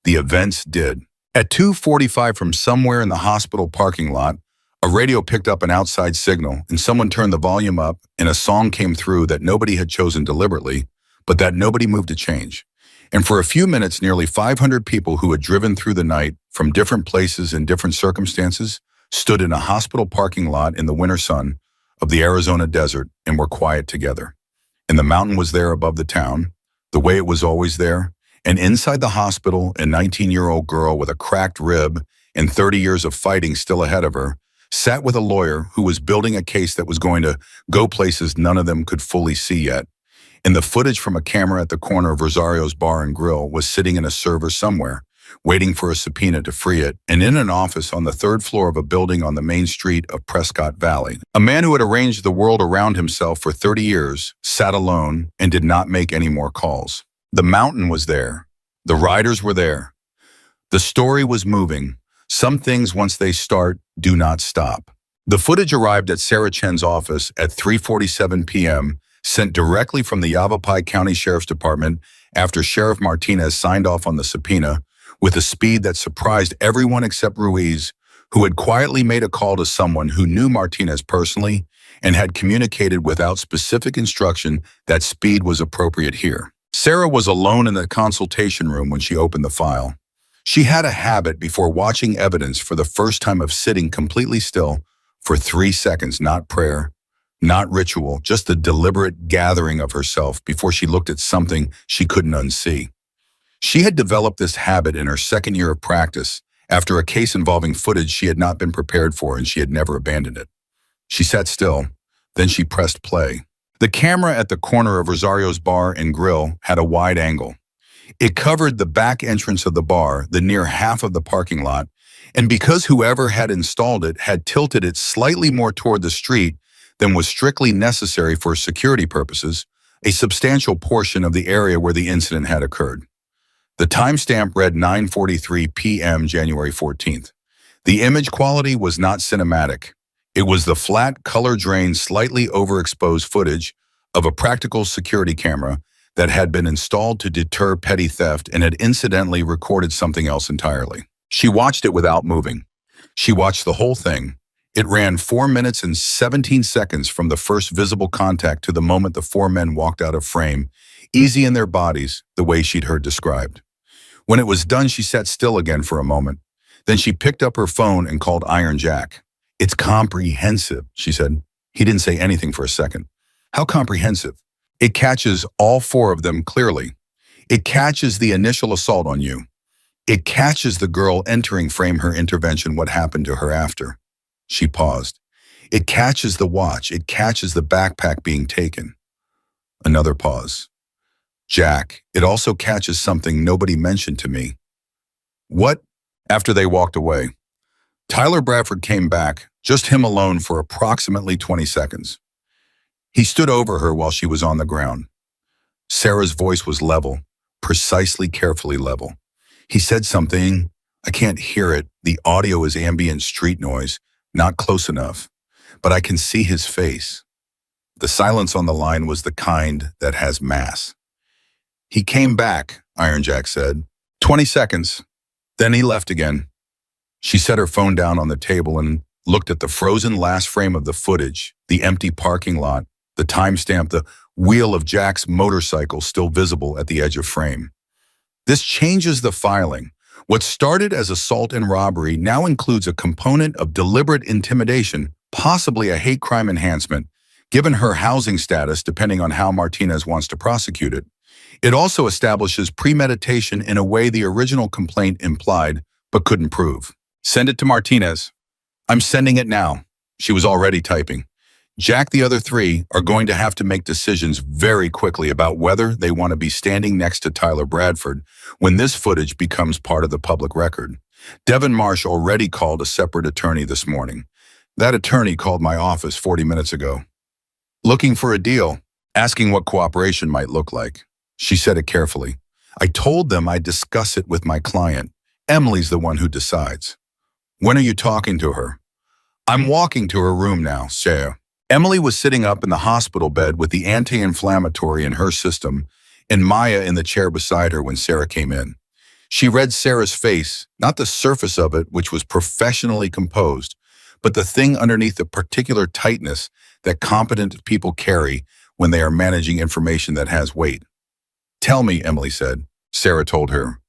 The events did. At 2:45 from somewhere in the hospital parking lot, a radio picked up an outside signal and someone turned the volume up and a song came through that nobody had chosen deliberately, but that nobody moved to change. And for a few minutes, nearly 500 people who had driven through the night from different places and different circumstances stood in a hospital parking lot in the winter sun of the Arizona desert and were quiet together. And the mountain was there above the town, the way it was always there. And inside the hospital, a 19-year-old girl with a cracked rib and 30 years of fighting still ahead of her sat with a lawyer who was building a case that was going to go places none of them could fully see yet. And the footage from a camera at the corner of Rosario's Bar and Grill was sitting in a server somewhere, waiting for a subpoena to free it, and in an office on the 3rd floor of a building on the main street of Prescott Valley. A man who had arranged the world around himself for 30 years sat alone and did not make any more calls. The mountain was there. The riders were there. The story was moving. Some things, once they start, do not stop. The footage arrived at Sarah Chen's office at 3:47 p.m., sent directly from the Yavapai County Sheriff's Department after Sheriff Martinez signed off on the subpoena with a speed that surprised everyone except Ruiz, who had quietly made a call to someone who knew Martinez personally and had communicated without specific instruction that speed was appropriate here. Sarah was alone in the consultation room when she opened the file. She had a habit before watching evidence for the first time of sitting completely still for 3 seconds, not prayer, not ritual, just the deliberate gathering of herself before she looked at something she couldn't unsee. She had developed this habit in her second year of practice after a case involving footage she had not been prepared for, and she had never abandoned it. She sat still, then she pressed play. The camera at the corner of Rosario's bar and grill had a wide angle. It covered the back entrance of the bar, the near half of the parking lot, and because whoever had installed it had tilted it slightly more toward the street than was strictly necessary for security purposes, a substantial portion of the area where the incident had occurred. The timestamp read 9:43 p.m. January 14th. The image quality was not cinematic. It was the flat, color-drained, slightly overexposed footage of a practical security camera that had been installed to deter petty theft and had incidentally recorded something else entirely. She watched it without moving. She watched the whole thing. It ran 4 minutes and 17 seconds from the first visible contact to the moment the 4 men walked out of frame, easy in their bodies, the way she'd heard described. When it was done, she sat still again for a moment. Then she picked up her phone and called Iron Jack. "It's comprehensive," she said. He didn't say anything for a second. "How comprehensive?" "It catches all 4 of them clearly. It catches the initial assault on you. It catches the girl entering frame, her intervention, what happened to her after." She paused. "It catches the watch. It catches the backpack being taken." Another pause. "Jack, it also catches something nobody mentioned to me." "What?" After they walked away, Tyler Bradford came back, just him alone, for approximately 20 seconds. He stood over her while she was on the ground. Sarah's voice was level, precisely, carefully level. He said something. I can't hear it. The audio is ambient street noise, not close enough, but I can see his face. The silence on the line was the kind that has mass. "He came back," Iron Jack said. 20 seconds. Then he left again. She set her phone down on the table and looked at the frozen last frame of the footage, the empty parking lot, the timestamp, the wheel of Jack's motorcycle still visible at the edge of frame. This changes the filing. What started as assault and robbery now includes a component of deliberate intimidation, possibly a hate crime enhancement, given her housing status depending on how Martinez wants to prosecute it. It also establishes premeditation in a way the original complaint implied but couldn't prove. "Send it to Martinez." "I'm sending it now." She was already typing. "Jack, the other 3 are going to have to make decisions very quickly about whether they want to be standing next to Tyler Bradford when this footage becomes part of the public record. Devin Marsh already called a separate attorney this morning. That attorney called my office 40 minutes ago, looking for a deal, asking what cooperation might look like." She said it carefully. "I told them I'd discuss it with my client. Emily's the one who decides." "When are you talking to her?" "I'm walking to her room now, Sarah." Emily was sitting up in the hospital bed with the anti-inflammatory in her system and Maya in the chair beside her when Sarah came in. She read Sarah's face, not the surface of it, which was professionally composed, but the thing underneath, the particular tightness that competent people carry when they are managing information that has weight. "Tell me," Emily said. Sarah told her.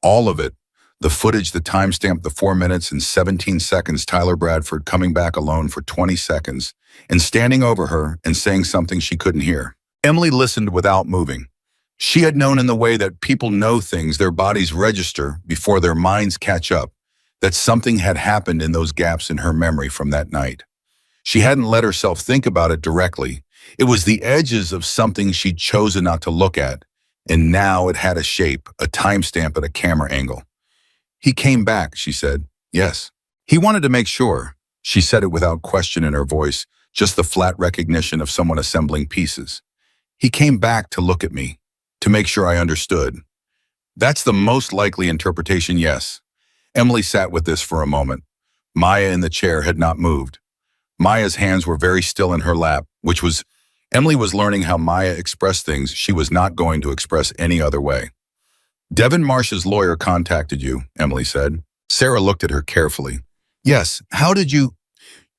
All of it. The footage, the timestamp, the 4 minutes and 17 seconds, Tyler Bradford coming back alone for 20 seconds and standing over her and saying something she couldn't hear. Emily listened without moving. She had known, in the way that people know things, their bodies register before their minds catch up, that something had happened in those gaps in her memory from that night. She hadn't let herself think about it directly. It was the edges of something she'd chosen not to look at, and now it had a shape, a timestamp at a camera angle. "He came back," she said. "Yes." "He wanted to make sure." She said it without question in her voice, just the flat recognition of someone assembling pieces. "He came back to look at me, to make sure I understood." "That's the most likely interpretation, yes." Emily sat with this for a moment. Maya in the chair had not moved. Maya's hands were very still in her lap, Emily was learning how Maya expressed things she was not going to express any other way. "Devin Marsh's lawyer contacted you," Emily said. Sarah looked at her carefully. "Yes, how did you—"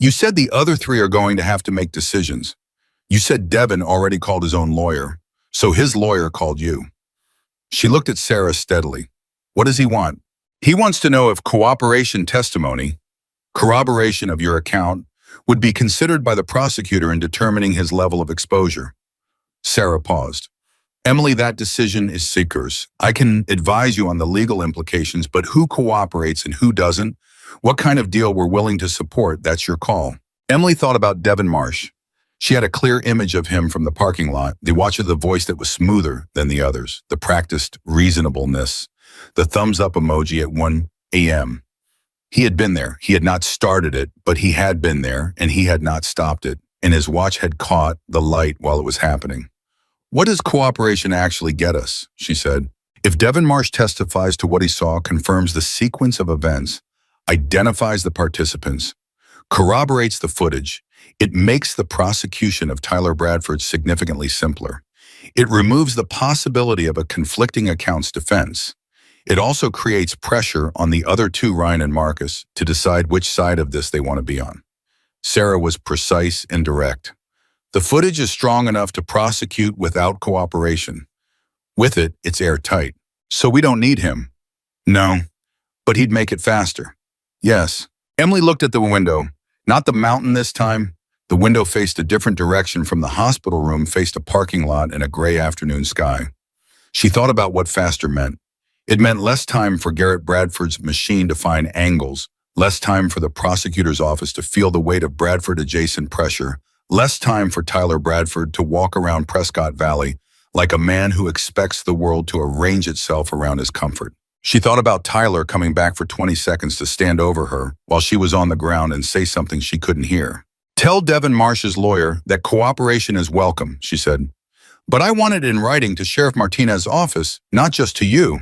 You said the other three are going to have to make decisions. You said Devin already called his own lawyer, so his lawyer called you. She looked at Sarah steadily. What does he want? He wants to know if cooperation testimony, corroboration of your account, would be considered by the prosecutor in determining his level of exposure. Sarah paused. Emily, that decision is Seeker's. I can advise you on the legal implications, but who cooperates and who doesn't, what kind of deal we're willing to support, that's your call. Emily thought about Devin Marsh. She had a clear image of him from the parking lot, the watch of the voice that was smoother than the others, the practiced reasonableness, the thumbs-up emoji at 1 a.m. He had been there. He had not started it, but he had been there, and he had not stopped it, and his watch had caught the light while it was happening. What does cooperation actually get us? She said. If Devin Marsh testifies to what he saw, confirms the sequence of events, identifies the participants, corroborates the footage, it makes the prosecution of Tyler Bradford significantly simpler. It removes the possibility of a conflicting accounts defense. It also creates pressure on the other two, Ryan and Marcus, to decide which side of this they want to be on. Sarah was precise and direct. The footage is strong enough to prosecute without cooperation. With it, it's airtight. So we don't need him. No, but he'd make it faster. Yes. Emily looked at the window. Not the mountain this time. The window faced a different direction from the hospital room, faced a parking lot and a gray afternoon sky. She thought about what faster meant. It meant less time for Garrett Bradford's machine to find angles, less time for the prosecutor's office to feel the weight of Bradford-adjacent pressure, less time for Tyler Bradford to walk around Prescott Valley like a man who expects the world to arrange itself around his comfort. She thought about Tyler coming back for 20 seconds to stand over her while she was on the ground and say something she couldn't hear. Tell Devin Marsh's lawyer that cooperation is welcome, she said. But I want it in writing to Sheriff Martinez's office, not just to you.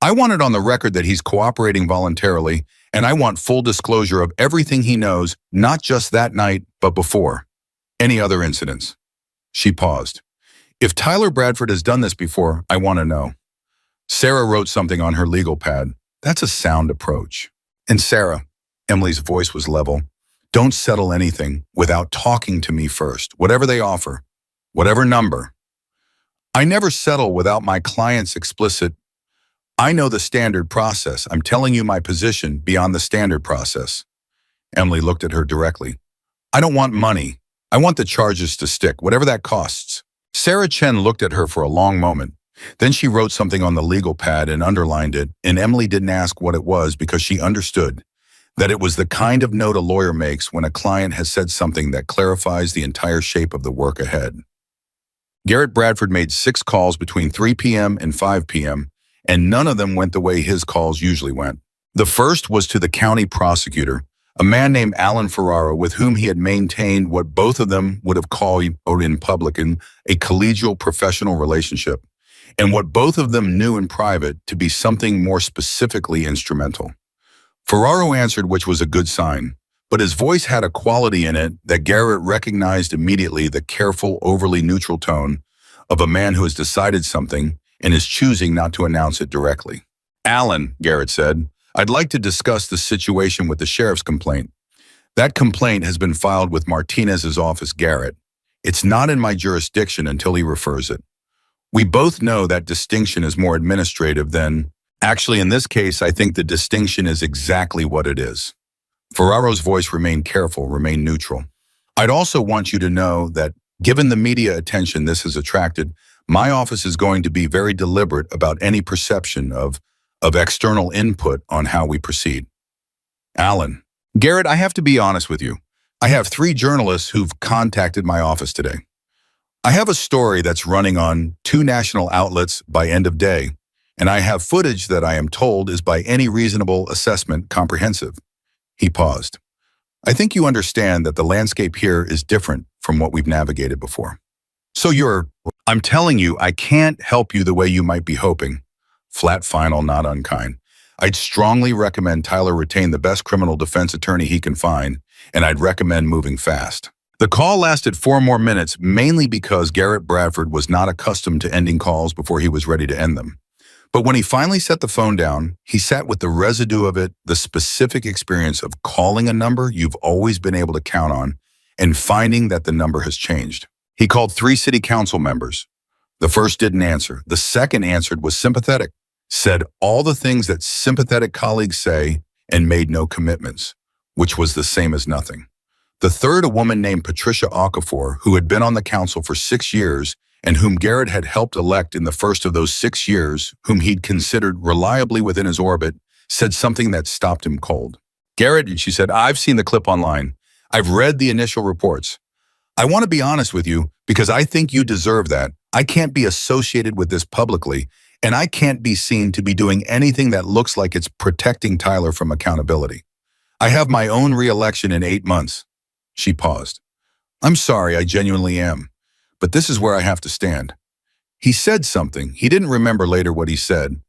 I want it on the record that he's cooperating voluntarily, and I want full disclosure of everything he knows, not just that night, but before. Any other incidents. She paused. If Tyler Bradford has done this before, I want to know. Sarah wrote something on her legal pad. That's a sound approach. And Sarah, Emily's voice was level, don't settle anything without talking to me first, whatever they offer, whatever number. I never settle without my client's explicit, I know the standard process. I'm telling you my position beyond the standard process. Emily looked at her directly. I don't want money. I want the charges to stick, whatever that costs. Sarah Chen looked at her for a long moment. Then she wrote something on the legal pad and underlined it, and Emily didn't ask what it was because she understood that it was the kind of note a lawyer makes when a client has said something that clarifies the entire shape of the work ahead. Garrett Bradford made 6 calls between 3 p.m. and 5 p.m., and none of them went the way his calls usually went. The first was to the county prosecutor, a man named Alan Ferraro, with whom he had maintained what both of them would have called in public in a collegial professional relationship, and what both of them knew in private to be something more specifically instrumental. Ferraro answered, which was a good sign, but his voice had a quality in it that Garrett recognized immediately, the careful, overly neutral tone of a man who has decided something and is choosing not to announce it directly. Alan, Garrett said, I'd like to discuss the situation with the sheriff's complaint. That complaint has been filed with Martinez's office, Garrett. It's not in my jurisdiction until he refers it. We both know that distinction is more administrative than, actually in this case, I think the distinction is exactly what it is. Ferraro's voice remained careful, remained neutral. I'd also want you to know that given the media attention this has attracted, my office is going to be very deliberate about any perception of external input on how we proceed. Alan. Garrett, I have to be honest with you. I have 3 journalists who've contacted my office today. I have a story that's running on 2 national outlets by end of day, and I have footage that I am told is by any reasonable assessment comprehensive. He paused. I think you understand that the landscape here is different from what we've navigated before. So I'm telling you, I can't help you the way you might be hoping. Flat final, not unkind. I'd strongly recommend Tyler retain the best criminal defense attorney he can find, and I'd recommend moving fast. The call lasted 4 more minutes, mainly because Garrett Bradford was not accustomed to ending calls before he was ready to end them. But when he finally set the phone down, he sat with the residue of it, the specific experience of calling a number you've always been able to count on and finding that the number has changed. He called 3 city council members. The first didn't answer. The second answered was sympathetic, said all the things that sympathetic colleagues say, and made no commitments, which was the same as nothing. The third, a woman named Patricia Okafor, who had been on the council for 6 years and whom Garrett had helped elect in the first of those 6 years, whom he'd considered reliably within his orbit, said something that stopped him cold. Garrett, she said, I've seen the clip online. I've read the initial reports. I want to be honest with you because I think you deserve that. I can't be associated with this publicly, and I can't be seen to be doing anything that looks like it's protecting Tyler from accountability. I have my own re-election in 8 months. She paused. I'm sorry, I genuinely am. But this is where I have to stand. He said something. He didn't remember later what he said.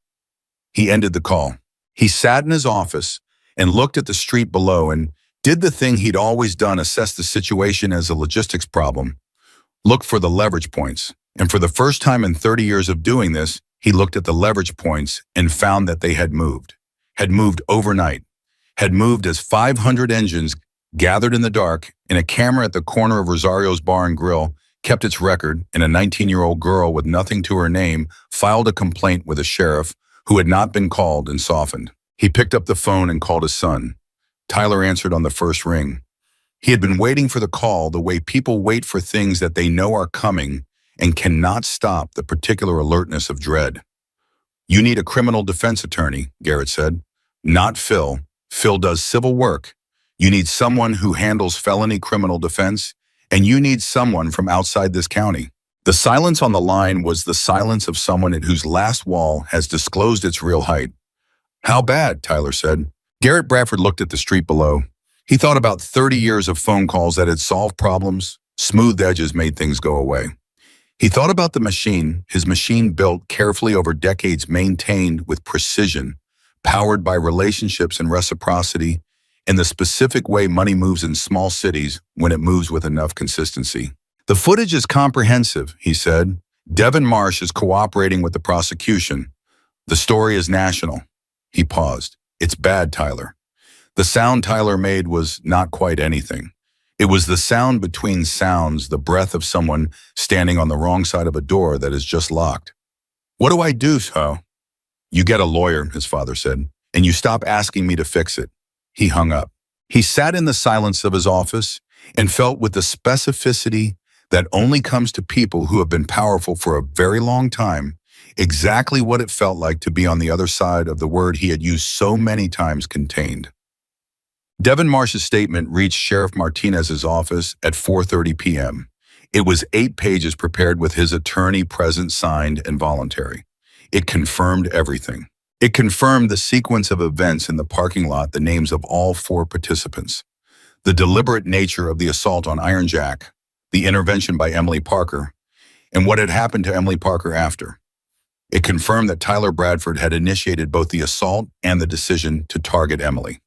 He ended the call. He sat in his office and looked at the street below and did the thing he'd always done, assess the situation as a logistics problem, look for the leverage points. And for the first time in 30 years of doing this, he looked at the leverage points and found that they had moved overnight, had moved as 500 engines gathered in the dark, and a camera at the corner of Rosario's Bar and Grill kept its record, and a 19-year-old girl with nothing to her name filed a complaint with a sheriff who had not been called and softened. He picked up the phone and called his son. Tyler answered on the first ring. He had been waiting for the call the way people wait for things that they know are coming and cannot stop the particular alertness of dread. You need a criminal defense attorney, Garrett said. Not Phil. Phil does civil work. You need someone who handles felony criminal defense, and you need someone from outside this county. The silence on the line was the silence of someone at whose last wall has disclosed its real height. How bad? Tyler said. Garrett Bradford looked at the street below. He thought about 30 years of phone calls that had solved problems, smoothed edges made things go away. He thought about the machine, his machine built carefully over decades, maintained with precision, powered by relationships and reciprocity, and the specific way money moves in small cities when it moves with enough consistency. The footage is comprehensive, he said. Devin Marsh is cooperating with the prosecution. The story is national. He paused. It's bad, Tyler. The sound Tyler made was not quite anything. It was the sound between sounds, the breath of someone standing on the wrong side of a door that is just locked. What do I do, so? You get a lawyer, his father said, and you stop asking me to fix it. He hung up. He sat in the silence of his office and felt with the specificity that only comes to people who have been powerful for a very long time, exactly what it felt like to be on the other side of the word he had used so many times contained. Devin Marsh's statement reached Sheriff Martinez's office at 4:30 p.m. It was 8 pages prepared with his attorney present, signed, and voluntary. It confirmed everything. It confirmed the sequence of events in the parking lot, the names of all 4 participants, the deliberate nature of the assault on Iron Jack, the intervention by Emily Parker, and what had happened to Emily Parker after. It confirmed that Tyler Bradford had initiated both the assault and the decision to target Emily.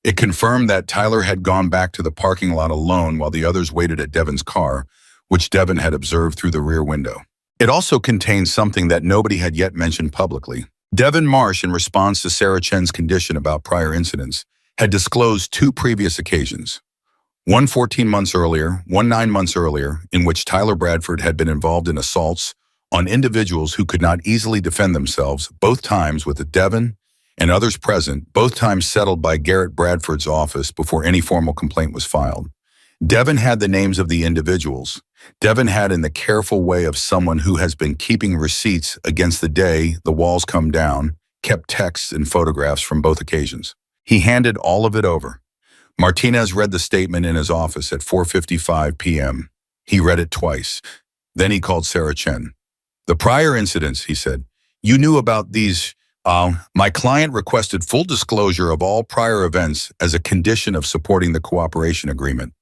It confirmed that Tyler had gone back to the parking lot alone while the others waited at Devin's car, which Devin had observed through the rear window. It also contained something that nobody had yet mentioned publicly. Devin Marsh, in response to Sarah Chen's condition about prior incidents, had disclosed 2 previous occasions. One 14 months earlier, one 9 months earlier, in which Tyler Bradford had been involved in assaults on individuals who could not easily defend themselves, both times with Devin and others present, both times settled by Garrett Bradford's office before any formal complaint was filed. Devin had the names of the individuals. Devin had, in the careful way of someone who has been keeping receipts against the day the walls come down, kept texts and photographs from both occasions. He handed all of it over. Martinez read the statement in his office at 4:55 p.m. He read it twice. Then he called Sarah Chen. The prior incidents, he said, you knew about these. My client requested full disclosure of all prior events as a condition of supporting the cooperation agreement.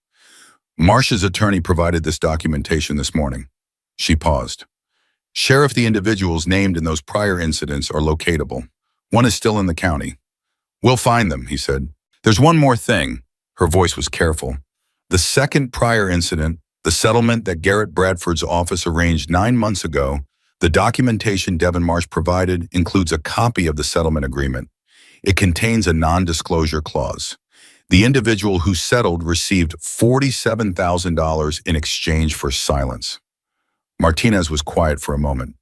Marsh's attorney provided this documentation this morning. She paused. Sheriff, the individuals named in those prior incidents are locatable. One is still in the county. We'll find them, he said. There's one more thing. Her voice was careful. The second prior incident, the settlement that Garrett Bradford's office arranged 9 months ago, The documentation Devon Marsh provided includes a copy of the settlement agreement. It contains a non-disclosure clause. The individual who settled received $47,000 in exchange for silence. Martinez was quiet for a moment.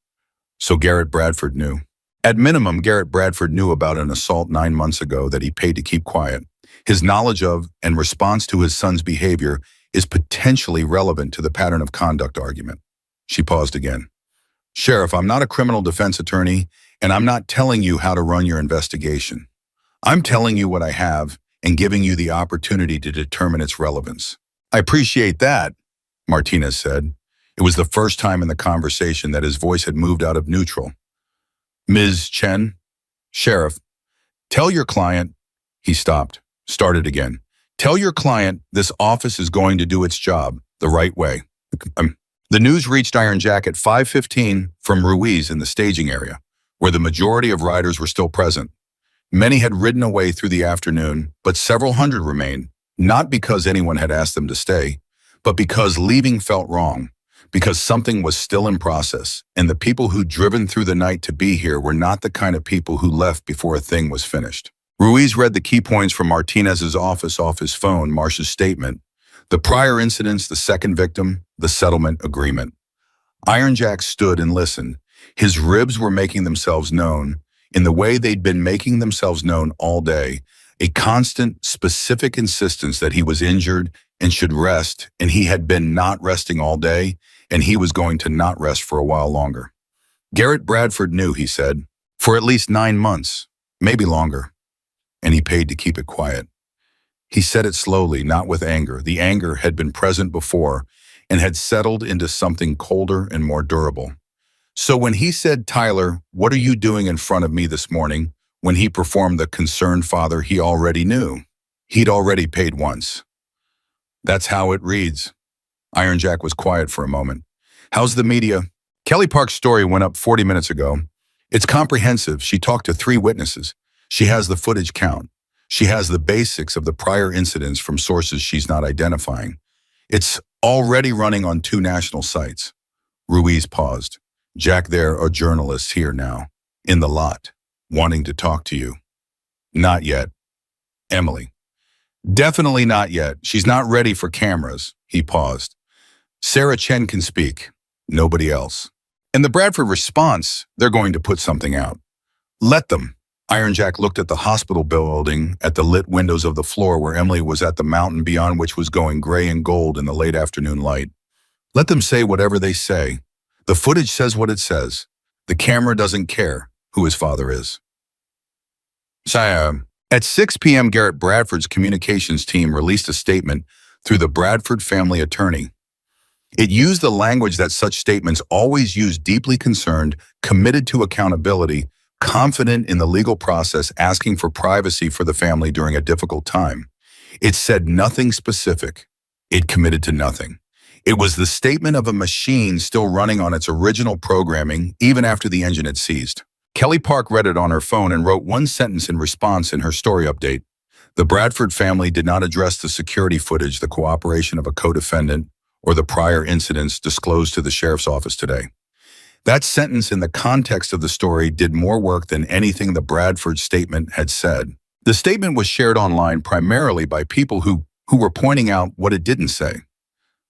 So Garrett Bradford knew. At minimum, Garrett Bradford knew about an assault 9 months ago that he paid to keep quiet. His knowledge of and response to his son's behavior is potentially relevant to the pattern of conduct argument. She paused again. Sheriff, I'm not a criminal defense attorney, and I'm not telling you how to run your investigation. I'm telling you what I have and giving you the opportunity to determine its relevance. I appreciate that, Martinez said. It was the first time in the conversation that his voice had moved out of neutral. Ms. Chen, Sheriff, tell your client, he stopped, started again. Tell your client this office is going to do its job the right way. The news reached Iron Jack at 5:15 from Ruiz in the staging area, where the majority of riders were still present. Many had ridden away through the afternoon, but several hundred remained, not because anyone had asked them to stay, but because leaving felt wrong, because something was still in process, and the people who'd driven through the night to be here were not the kind of people who left before a thing was finished. Ruiz read the key points from Martinez's office off his phone, Marsh's statement, the prior incidents, the second victim, the settlement agreement. Iron Jack stood and listened. His ribs were making themselves known in the way they'd been making themselves known all day, a constant, specific insistence that he was injured and should rest, and he had been not resting all day, and he was going to not rest for a while longer. Garrett Bradford knew, he said, for at least 9 months, maybe longer, and he paid to keep it quiet. He said it slowly, not with anger. The anger had been present before and had settled into something colder and more durable. So when he said, Tyler, what are you doing in front of me this morning? When he performed the concerned father, he already knew. He'd already paid once. That's how it reads. Iron Jack was quiet for a moment. How's the media? Kelly Park's story went up 40 minutes ago. It's comprehensive. She talked to 3 witnesses. She has the footage count. She has the basics of the prior incidents from sources she's not identifying. It's already running on 2 national sites. Ruiz paused. Jack, there are journalists here now, in the lot, wanting to talk to you. Not yet. Emily. Definitely not yet. She's not ready for cameras. He paused. Sarah Chen can speak. Nobody else. In the Bradford response, they're going to put something out. Let them. Iron Jack looked at the hospital building, at the lit windows of the floor where Emily was at the mountain beyond which was going gray and gold in the late afternoon light. Let them say whatever they say. The footage says what it says. The camera doesn't care who his father is. At 6 p.m., Garrett Bradford's communications team released a statement through the Bradford family attorney. It used the language that such statements always use: deeply concerned, committed to accountability, confident in the legal process, asking for privacy for the family during a difficult time. It said nothing specific. It committed to nothing. It was the statement of a machine still running on its original programming, even after the engine had ceased. Kelly Park read it on her phone and wrote 1 sentence in response in her story update. The Bradford family did not address the security footage, the cooperation of a co-defendant, or the prior incidents disclosed to the sheriff's office today. That sentence in the context of the story did more work than anything the Bradford statement had said. The statement was shared online primarily by people who were pointing out what it didn't say.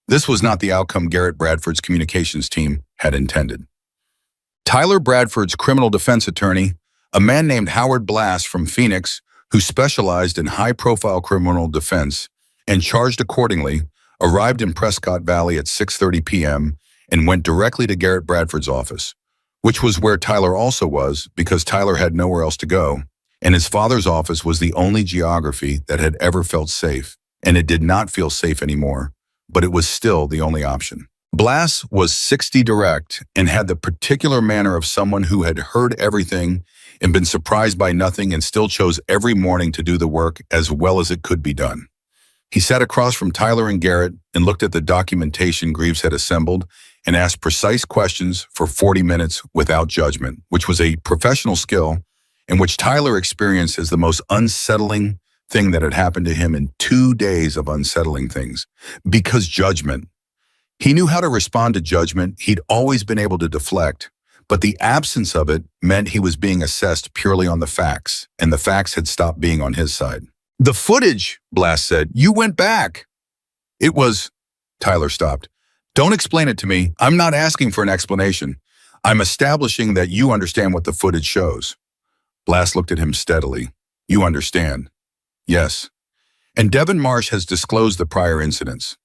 This was not the outcome Garrett Bradford's communications team had intended. Tyler Bradford's criminal defense attorney, a man named Howard Blass from Phoenix, who specialized in high-profile criminal defense and charged accordingly, arrived in Prescott Valley at 6:30 p.m. and went directly to Garrett Bradford's office, which was where Tyler also was because Tyler had nowhere else to go, and his father's office was the only geography that had ever felt safe, and it did not feel safe anymore, but it was still the only option. Blass was 60 direct and had the particular manner of someone who had heard everything and been surprised by nothing and still chose every morning to do the work as well as it could be done. He sat across from Tyler and Garrett and looked at the documentation Greaves had assembled and asked precise questions for 40 minutes without judgment, which was a professional skill and which Tyler experienced as the most unsettling thing that had happened to him in 2 days of unsettling things. Because judgment. He knew how to respond to judgment. He'd always been able to deflect, but the absence of it meant he was being assessed purely on the facts, and the facts had stopped being on his side. "The footage," Blass said. "You went back." "It was—" Tyler stopped. "Don't explain it to me. I'm not asking for an explanation. I'm establishing that you understand what the footage shows." Blass looked at him steadily. "You understand?" "Yes." "And Devin Marsh has disclosed the prior incidents."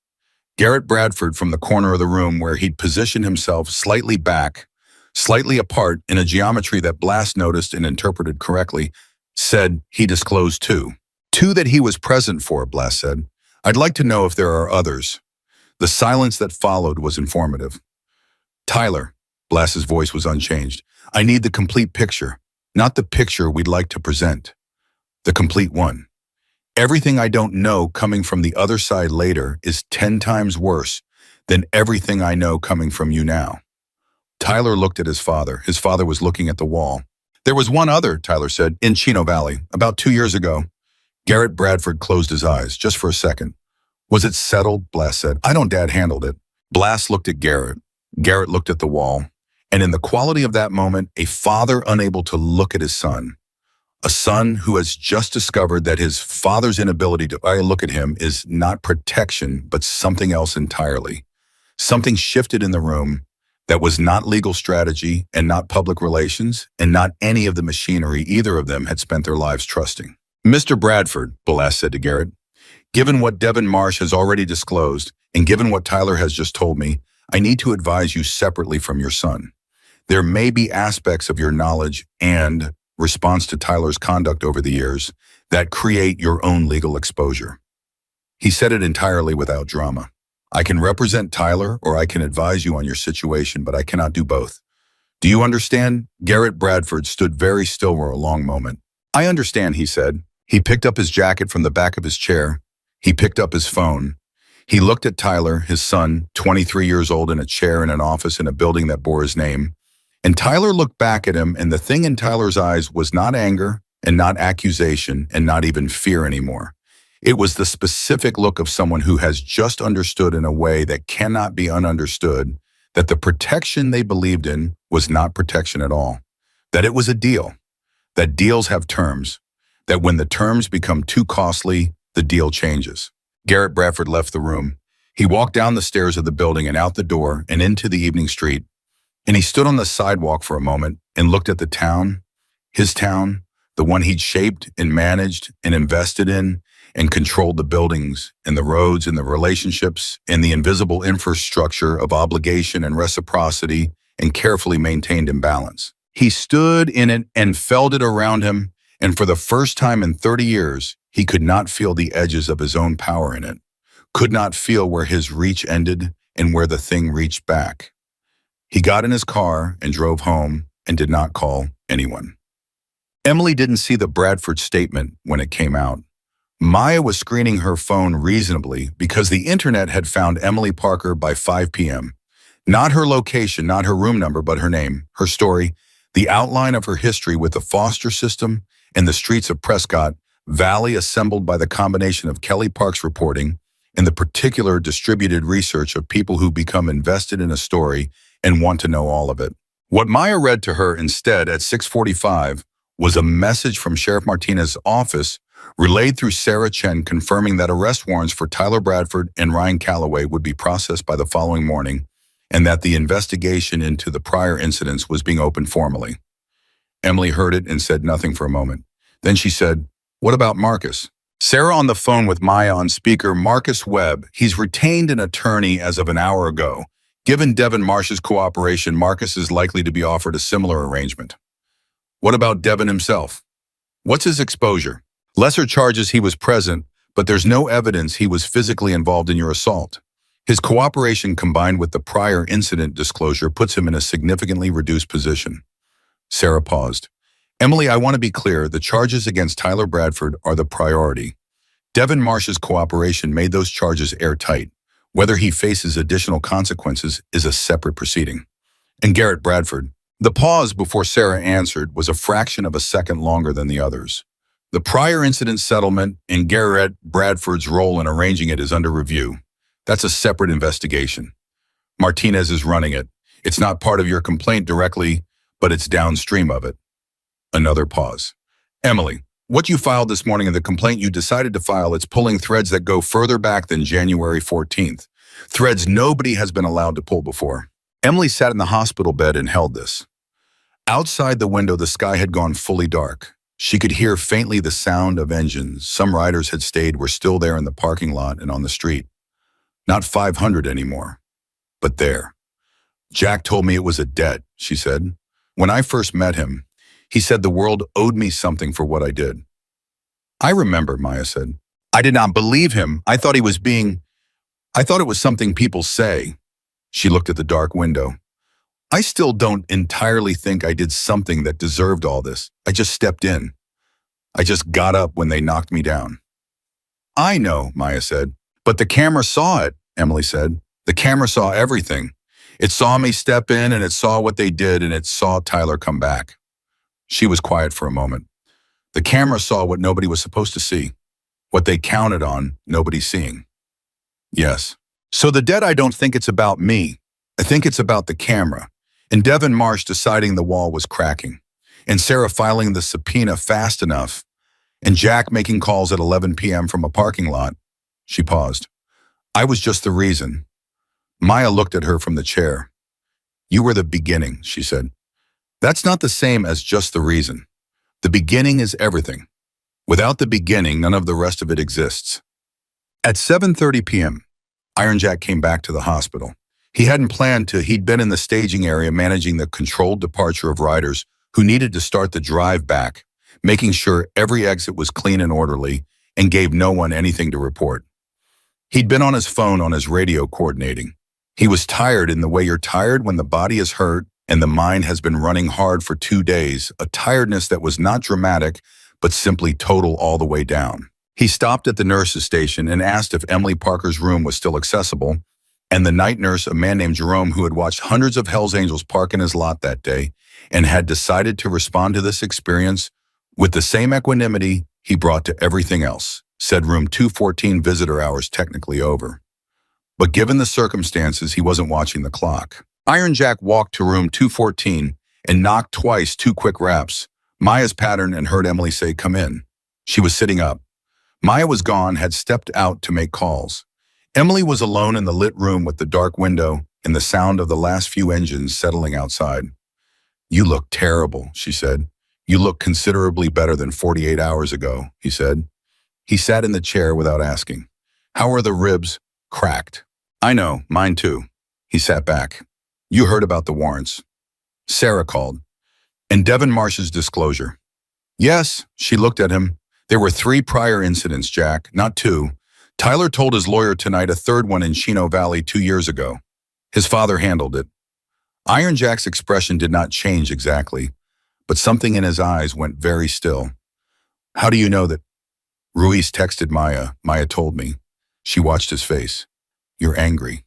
Garrett Bradford, from the corner of the room where he'd positioned himself slightly back, slightly apart in a geometry that Blass noticed and interpreted correctly, said he disclosed two. "Two that he was present for," Blass said. "I'd like to know if there are others." The silence that followed was informative. "Tyler," Blass's voice was unchanged, "I need the complete picture, not the picture we'd like to present. The complete one. Everything I don't know coming from the other side later is 10 times worse than everything I know coming from you now." Tyler looked at his father. His father was looking at the wall. "There was one other," Tyler said, "in Chino Valley, about 2 years ago." Garrett Bradford closed his eyes, just for a second. "Was it settled?" Blass said. "I don't dad handled it." Blass looked at Garrett. Garrett looked at the wall. And in the quality of that moment, a father unable to look at his son. A son who has just discovered that his father's inability to look at him is not protection, but something else entirely. Something shifted in the room that was not legal strategy and not public relations and not any of the machinery either of them had spent their lives trusting. "Mr. Bradford," Blass said to Garrett, "given what Devin Marsh has already disclosed and given what Tyler has just told me, I need to advise you separately from your son. There may be aspects of your knowledge and response to Tyler's conduct over the years that create your own legal exposure." He said it entirely without drama. "I can represent Tyler or I can advise you on your situation, but I cannot do both. Do you understand?" Garrett Bradford stood very still for a long moment. "I understand," he said. He picked up his jacket from the back of his chair. He picked up his phone. He looked at Tyler, his son, 23 years old, in a chair in an office in a building that bore his name. And Tyler looked back at him, and the thing in Tyler's eyes was not anger and not accusation and not even fear anymore. It was the specific look of someone who has just understood in a way that cannot be ununderstood that the protection they believed in was not protection at all, that it was a deal, that deals have terms, that when the terms become too costly, the deal changes. Garrett Bradford left the room. He walked down the stairs of the building and out the door and into the evening street. And he stood on the sidewalk for a moment and looked at the town, his town, the one he'd shaped and managed and invested in and controlled the buildings and the roads and the relationships and the invisible infrastructure of obligation and reciprocity and carefully maintained imbalance. He stood in it and felt it around him, and for the first time in 30 years, he could not feel the edges of his own power in it, could not feel where his reach ended and where the thing reached back. He got in his car and drove home and did not call anyone. Emily didn't see the Bradford statement when it came out. Maya was screening her phone reasonably because the internet had found Emily Parker by 5 p.m. Not her location, not her room number, but her name, her story, the outline of her history with the foster system and the streets of Prescott Valley assembled by the combination of Kelly Park's reporting and the particular distributed research of people who become invested in a story and want to know all of it. What Maya read to her instead at 6:45 was a message from Sheriff Martinez's office relayed through Sarah Chen confirming that arrest warrants for Tyler Bradford and Ryan Calloway would be processed by the following morning and that the investigation into the prior incidents was being opened formally. Emily heard it and said nothing for a moment. Then she said, "What about Marcus?" Sarah on the phone with Maya on speaker, "Marcus Webb, he's retained an attorney as of an hour ago. Given Devin Marsh's cooperation, Marcus is likely to be offered a similar arrangement." "What about Devin himself? What's his exposure?" "Lesser charges he was present, but there's no evidence he was physically involved in your assault. His cooperation combined with the prior incident disclosure puts him in a significantly reduced position." Sarah paused. "Emily, I want to be clear, the charges against Tyler Bradford are the priority. Devin Marsh's cooperation made those charges airtight. Whether he faces additional consequences is a separate proceeding." And Garrett Bradford. The pause before Sarah answered was a fraction of a second longer than the others. "The prior incident settlement and Garrett Bradford's role in arranging it is under review. That's a separate investigation. Martinez is running it. It's not part of your complaint directly, but it's downstream of it. Another pause. Emily, what you filed this morning and the complaint you decided to file, it's pulling threads that go further back than January 14th. Threads nobody has been allowed to pull before. Emily sat in the hospital bed and held this. Outside the window, the sky had gone fully dark. She could hear faintly the sound of engines. Some riders had stayed, were still there in the parking lot and on the street. Not 500 anymore, but there. Jack told me it was a debt, she said. When I first met him, he said the world owed me something for what I did. I remember, Maya said. I did not believe him. I thought it was something people say. She looked at the dark window. I still don't entirely think I did something that deserved all this. I just stepped in. I just got up when they knocked me down. I know, Maya said. But the camera saw it, Emily said. The camera saw everything. It saw me step in and it saw what they did and it saw Tyler come back. She was quiet for a moment. The camera saw what nobody was supposed to see. What they counted on, nobody seeing. Yes. So the debt, I don't think it's about me. I think it's about the camera. And Devin Marsh deciding the wall was cracking. And Sarah filing the subpoena fast enough. And Jack making calls at 11 p.m. from a parking lot. She paused. I was just the reason. Maya looked at her from the chair. You were the beginning, she said. That's not the same as just the reason. The beginning is everything. Without the beginning, none of the rest of it exists. At 7:30 p.m., Iron Jack came back to the hospital. He hadn't planned to. He'd been in the staging area managing the controlled departure of riders who needed to start the drive back, making sure every exit was clean and orderly, and gave no one anything to report. He'd been on his phone on his radio coordinating. He was tired in the way you're tired when the body is hurt and the mind has been running hard for 2 days, a tiredness that was not dramatic, but simply total all the way down. He stopped at the nurse's station and asked if Emily Parker's room was still accessible, and the night nurse, a man named Jerome, who had watched hundreds of Hells Angels park in his lot that day and had decided to respond to this experience with the same equanimity he brought to everything else, said room 214 visitor hours technically over. But given the circumstances, he wasn't watching the clock. Iron Jack walked to room 214 and knocked twice, 2 quick raps. Maya's pattern and heard Emily say, "Come in." She was sitting up. Maya was gone, had stepped out to make calls. Emily was alone in the lit room with the dark window and the sound of the last few engines settling outside. You look terrible, she said. You look considerably better than 48 hours ago, he said. He sat in the chair without asking. How are the ribs? Cracked. I know, mine too. He sat back. You heard about the warrants. Sarah called. And Devin Marsh's disclosure. Yes, she looked at him. There were 3 prior incidents, Jack, not 2. Tyler told his lawyer tonight a 3rd one in Chino Valley 2 years ago. His father handled it. Iron Jack's expression did not change exactly, but something in his eyes went very still. How do you know that? Ruiz texted Maya. Maya told me. She watched his face. You're angry.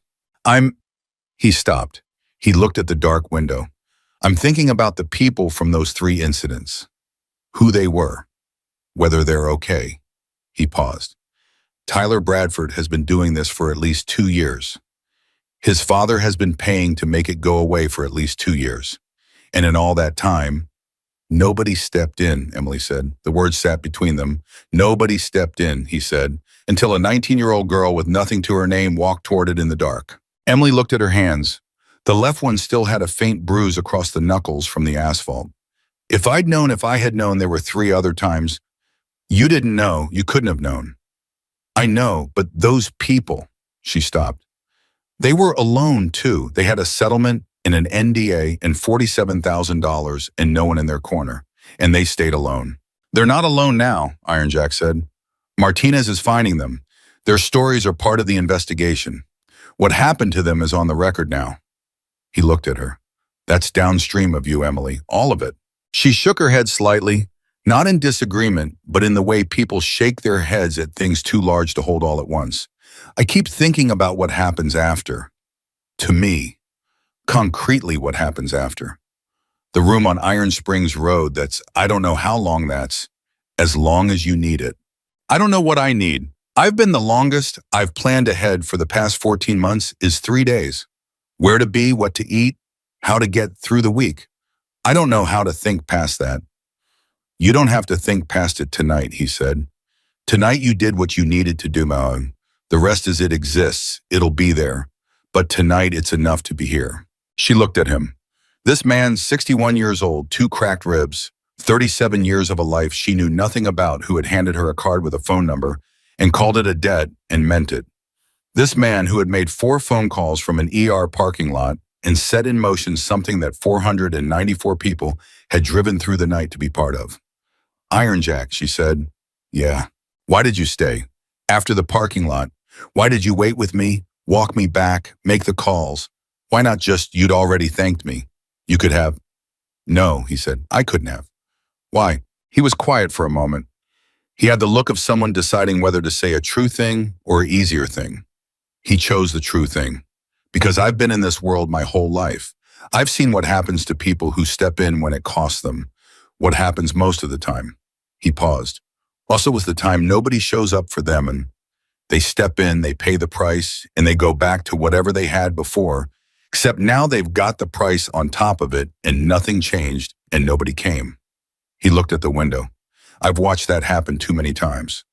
He stopped. He looked at the dark window. I'm thinking about the people from those 3 incidents. Who they were. Whether they're okay. He paused. Tyler Bradford has been doing this for at least 2 years. His father has been paying to make it go away for at least 2 years. And in all that time, nobody stepped in, Emily said. The words sat between them. Nobody stepped in, he said, until a 19-year-old girl with nothing to her name walked toward it in the dark. Emily looked at her hands. The left one still had a faint bruise across the knuckles from the asphalt. If I had known there were 3 other times, you didn't know, you couldn't have known. I know, but those people, she stopped. They were alone too. They had a settlement and an NDA and $47,000 and no one in their corner. And they stayed alone. They're not alone now, Iron Jack said. Martinez is finding them. Their stories are part of the investigation. What happened to them is on the record now. He looked at her. That's downstream of you, Emily, all of it. She shook her head slightly, not in disagreement, but in the way people shake their heads at things too large to hold all at once. I keep thinking about what happens after. To me, concretely what happens after. The room on Iron Springs Road, I don't know how long that's, as long as you need it. I don't know what I need. I've been the longest I've planned ahead for the past 14 months is 3 days. Where to be, what to eat, how to get through the week. I don't know how to think past that. You don't have to think past it tonight, he said. Tonight you did what you needed to do, Mao. The rest is it exists. It'll be there. But tonight it's enough to be here. She looked at him. This man, 61 years old, 2 cracked ribs, 37 years of a life she knew nothing about, who had handed her a card with a phone number and called it a debt and meant it. This man who had made 4 phone calls from an ER parking lot and set in motion something that 494 people had driven through the night to be part of. Iron Jack, she said. Yeah. Why did you stay? After the parking lot, why did you wait with me, walk me back, make the calls? Why not just you'd already thanked me? You could have. No, he said, I couldn't have. Why? He was quiet for a moment. He had the look of someone deciding whether to say a true thing or an easier thing. He chose the true thing. Because I've been in this world my whole life. I've seen what happens to people who step in when it costs them. What happens most of the time. He paused. Also was the time nobody shows up for them and they step in, they pay the price, and they go back to whatever they had before, except now they've got the price on top of it and nothing changed and nobody came. He looked at the window. I've watched that happen too many times.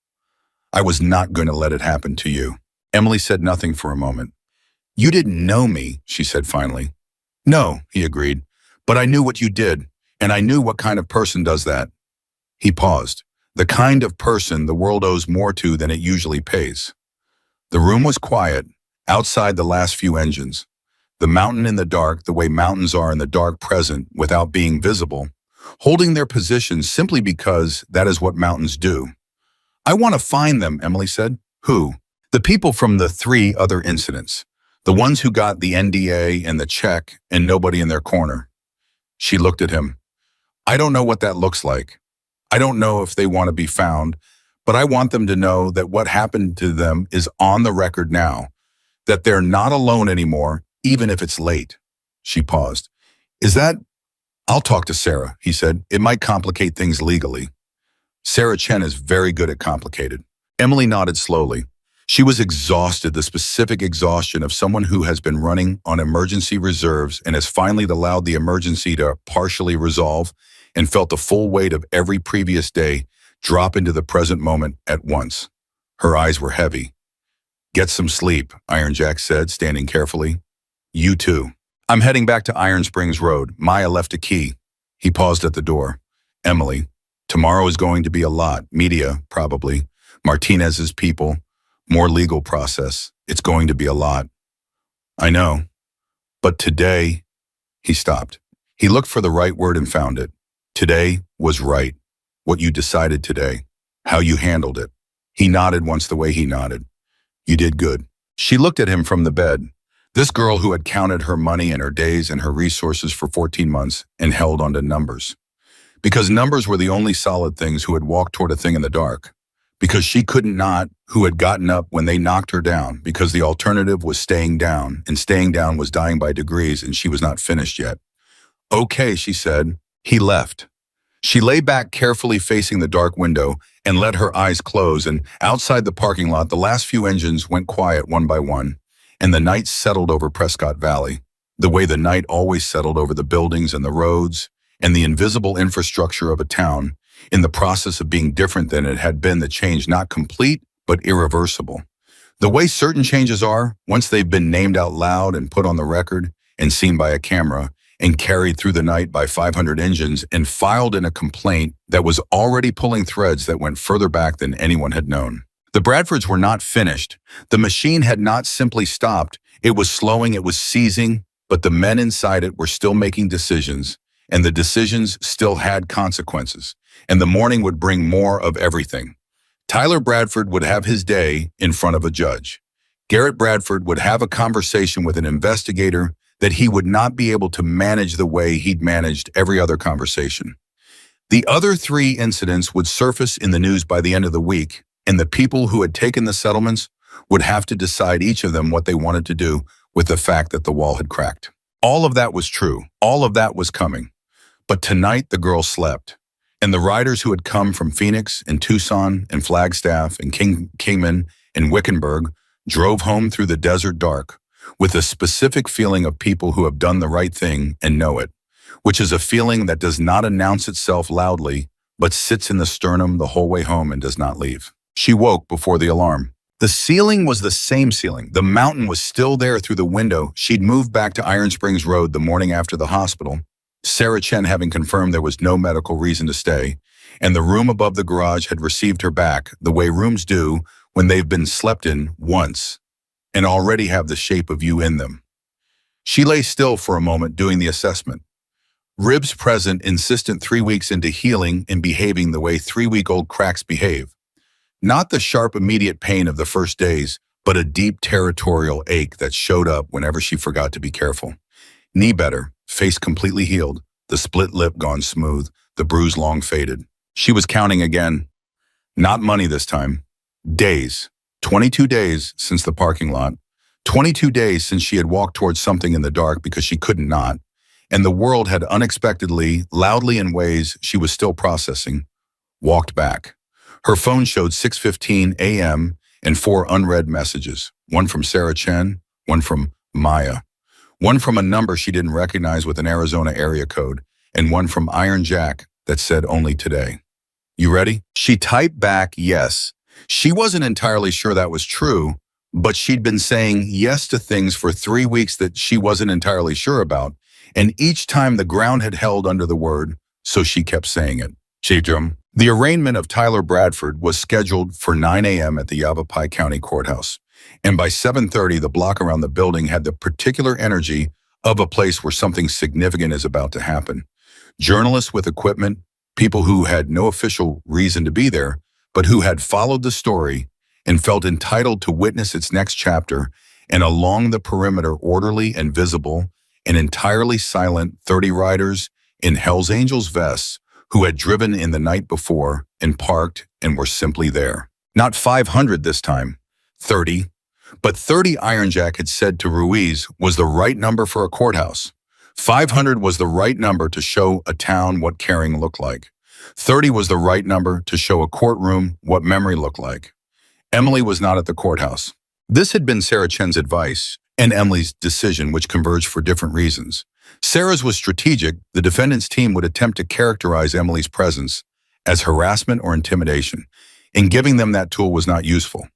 I was not going to let it happen to you. Emily said nothing for a moment. You didn't know me, she said finally. No, he agreed, but I knew what you did, and I knew what kind of person does that. He paused. The kind of person the world owes more to than it usually pays. The room was quiet, outside the last few engines. The mountain in the dark, the way mountains are in the dark present without being visible, holding their position simply because that is what mountains do. I want to find them, Emily said. Who? The people from the 3 other incidents. The ones who got the NDA and the check and nobody in their corner. She looked at him. I don't know what that looks like. I don't know if they want to be found, but I want them to know that what happened to them is on the record now, that they're not alone anymore, even if it's late. She paused. Is that? I'll talk to Sarah, he said. It might complicate things legally. Sarah Chen is very good at complicated. Emily nodded slowly. She was exhausted, the specific exhaustion of someone who has been running on emergency reserves and has finally allowed the emergency to partially resolve and felt the full weight of every previous day drop into the present moment at once. Her eyes were heavy. Get some sleep, Iron Jack said, standing carefully. You too. I'm heading back to Iron Springs Road. Maya left a key. He paused at the door. Emily, tomorrow is going to be a lot. Media, probably. Martinez's people. More legal process. It's going to be a lot. I know. But today, he stopped. He looked for the right word and found it. Today was right. What you decided today. How you handled it. He nodded once the way he nodded. You did good. She looked at him from the bed. This girl who had counted her money and her days and her resources for 14 months and held onto numbers. Because numbers were the only solid things, who had walked toward a thing in the dark. Because she couldn't not, who had gotten up when they knocked her down, because the alternative was staying down, and staying down was dying by degrees, and she was not finished yet. Okay, she said. He left. She lay back carefully facing the dark window and let her eyes close, and outside the parking lot, the last few engines went quiet one by one, and the night settled over Prescott Valley, the way the night always settled over the buildings and the roads and the invisible infrastructure of a town, in the process of being different than it had been, the change not complete, but irreversible. The way certain changes are, once they've been named out loud and put on the record and seen by a camera and carried through the night by 500 engines and filed in a complaint that was already pulling threads that went further back than anyone had known. The Bradfords were not finished. The machine had not simply stopped. It was slowing, it was seizing, but the men inside it were still making decisions, and the decisions still had consequences. And the morning would bring more of everything. Tyler Bradford would have his day in front of a judge. Garrett Bradford would have a conversation with an investigator that he would not be able to manage the way he'd managed every other conversation. The other 3 incidents would surface in the news by the end of the week, and the people who had taken the settlements would have to decide, each of them, what they wanted to do with the fact that the wall had cracked. All of that was true. All of that was coming. But tonight the girl slept. And the riders who had come from Phoenix and Tucson and Flagstaff and Kingman and Wickenburg drove home through the desert dark with a specific feeling of people who have done the right thing and know it, which is a feeling that does not announce itself loudly, but sits in the sternum the whole way home and does not leave. She woke before the alarm. The ceiling was the same ceiling. The mountain was still there through the window. She'd moved back to Iron Springs Road the morning after the hospital, Sarah Chen having confirmed there was no medical reason to stay, and the room above the garage had received her back the way rooms do when they've been slept in once and already have the shape of you in them. She lay still for a moment doing the assessment. Ribs present, insistent 3 weeks into healing and behaving the way 3-week-old cracks behave. Not the sharp immediate pain of the first days, but a deep territorial ache that showed up whenever she forgot to be careful. Knee better, face completely healed, the split lip gone smooth, the bruise long faded. She was counting again. Not money this time. Days. 22 days since the parking lot. 22 days since she had walked towards something in the dark because she couldn't not, and the world had unexpectedly, loudly in ways she was still processing, walked back. Her phone showed 6:15 a.m. and 4 unread messages, one from Sarah Chen, one from Maya, one from a number she didn't recognize with an Arizona area code, and one from Iron Jack that said only today. You ready? She typed back yes. She wasn't entirely sure that was true, but she'd been saying yes to things for 3 weeks that she wasn't entirely sure about, and each time the ground had held under the word, so she kept saying it. Chidrum. The arraignment of Tyler Bradford was scheduled for 9 a.m. at the Yavapai County Courthouse, and by 7:30 the block around the building had the particular energy of a place where something significant is about to happen. Journalists with equipment, people who had no official reason to be there, but who had followed the story and felt entitled to witness its next chapter, and along the perimeter orderly and visible and entirely silent 30 riders in Hells Angels vests who had driven in the night before and parked and were simply there. Not 500 this time, 30. But 30, Iron Jack had said to Ruiz, was the right number for a courthouse. 500 was the right number to show a town what caring looked like. 30 was the right number to show a courtroom what memory looked like. Emily was not at the courthouse. This had been Sarah Chen's advice and Emily's decision, which converged for different reasons. Sarah's was strategic. The defendant's team would attempt to characterize Emily's presence as harassment or intimidation, and giving them that tool was not useful,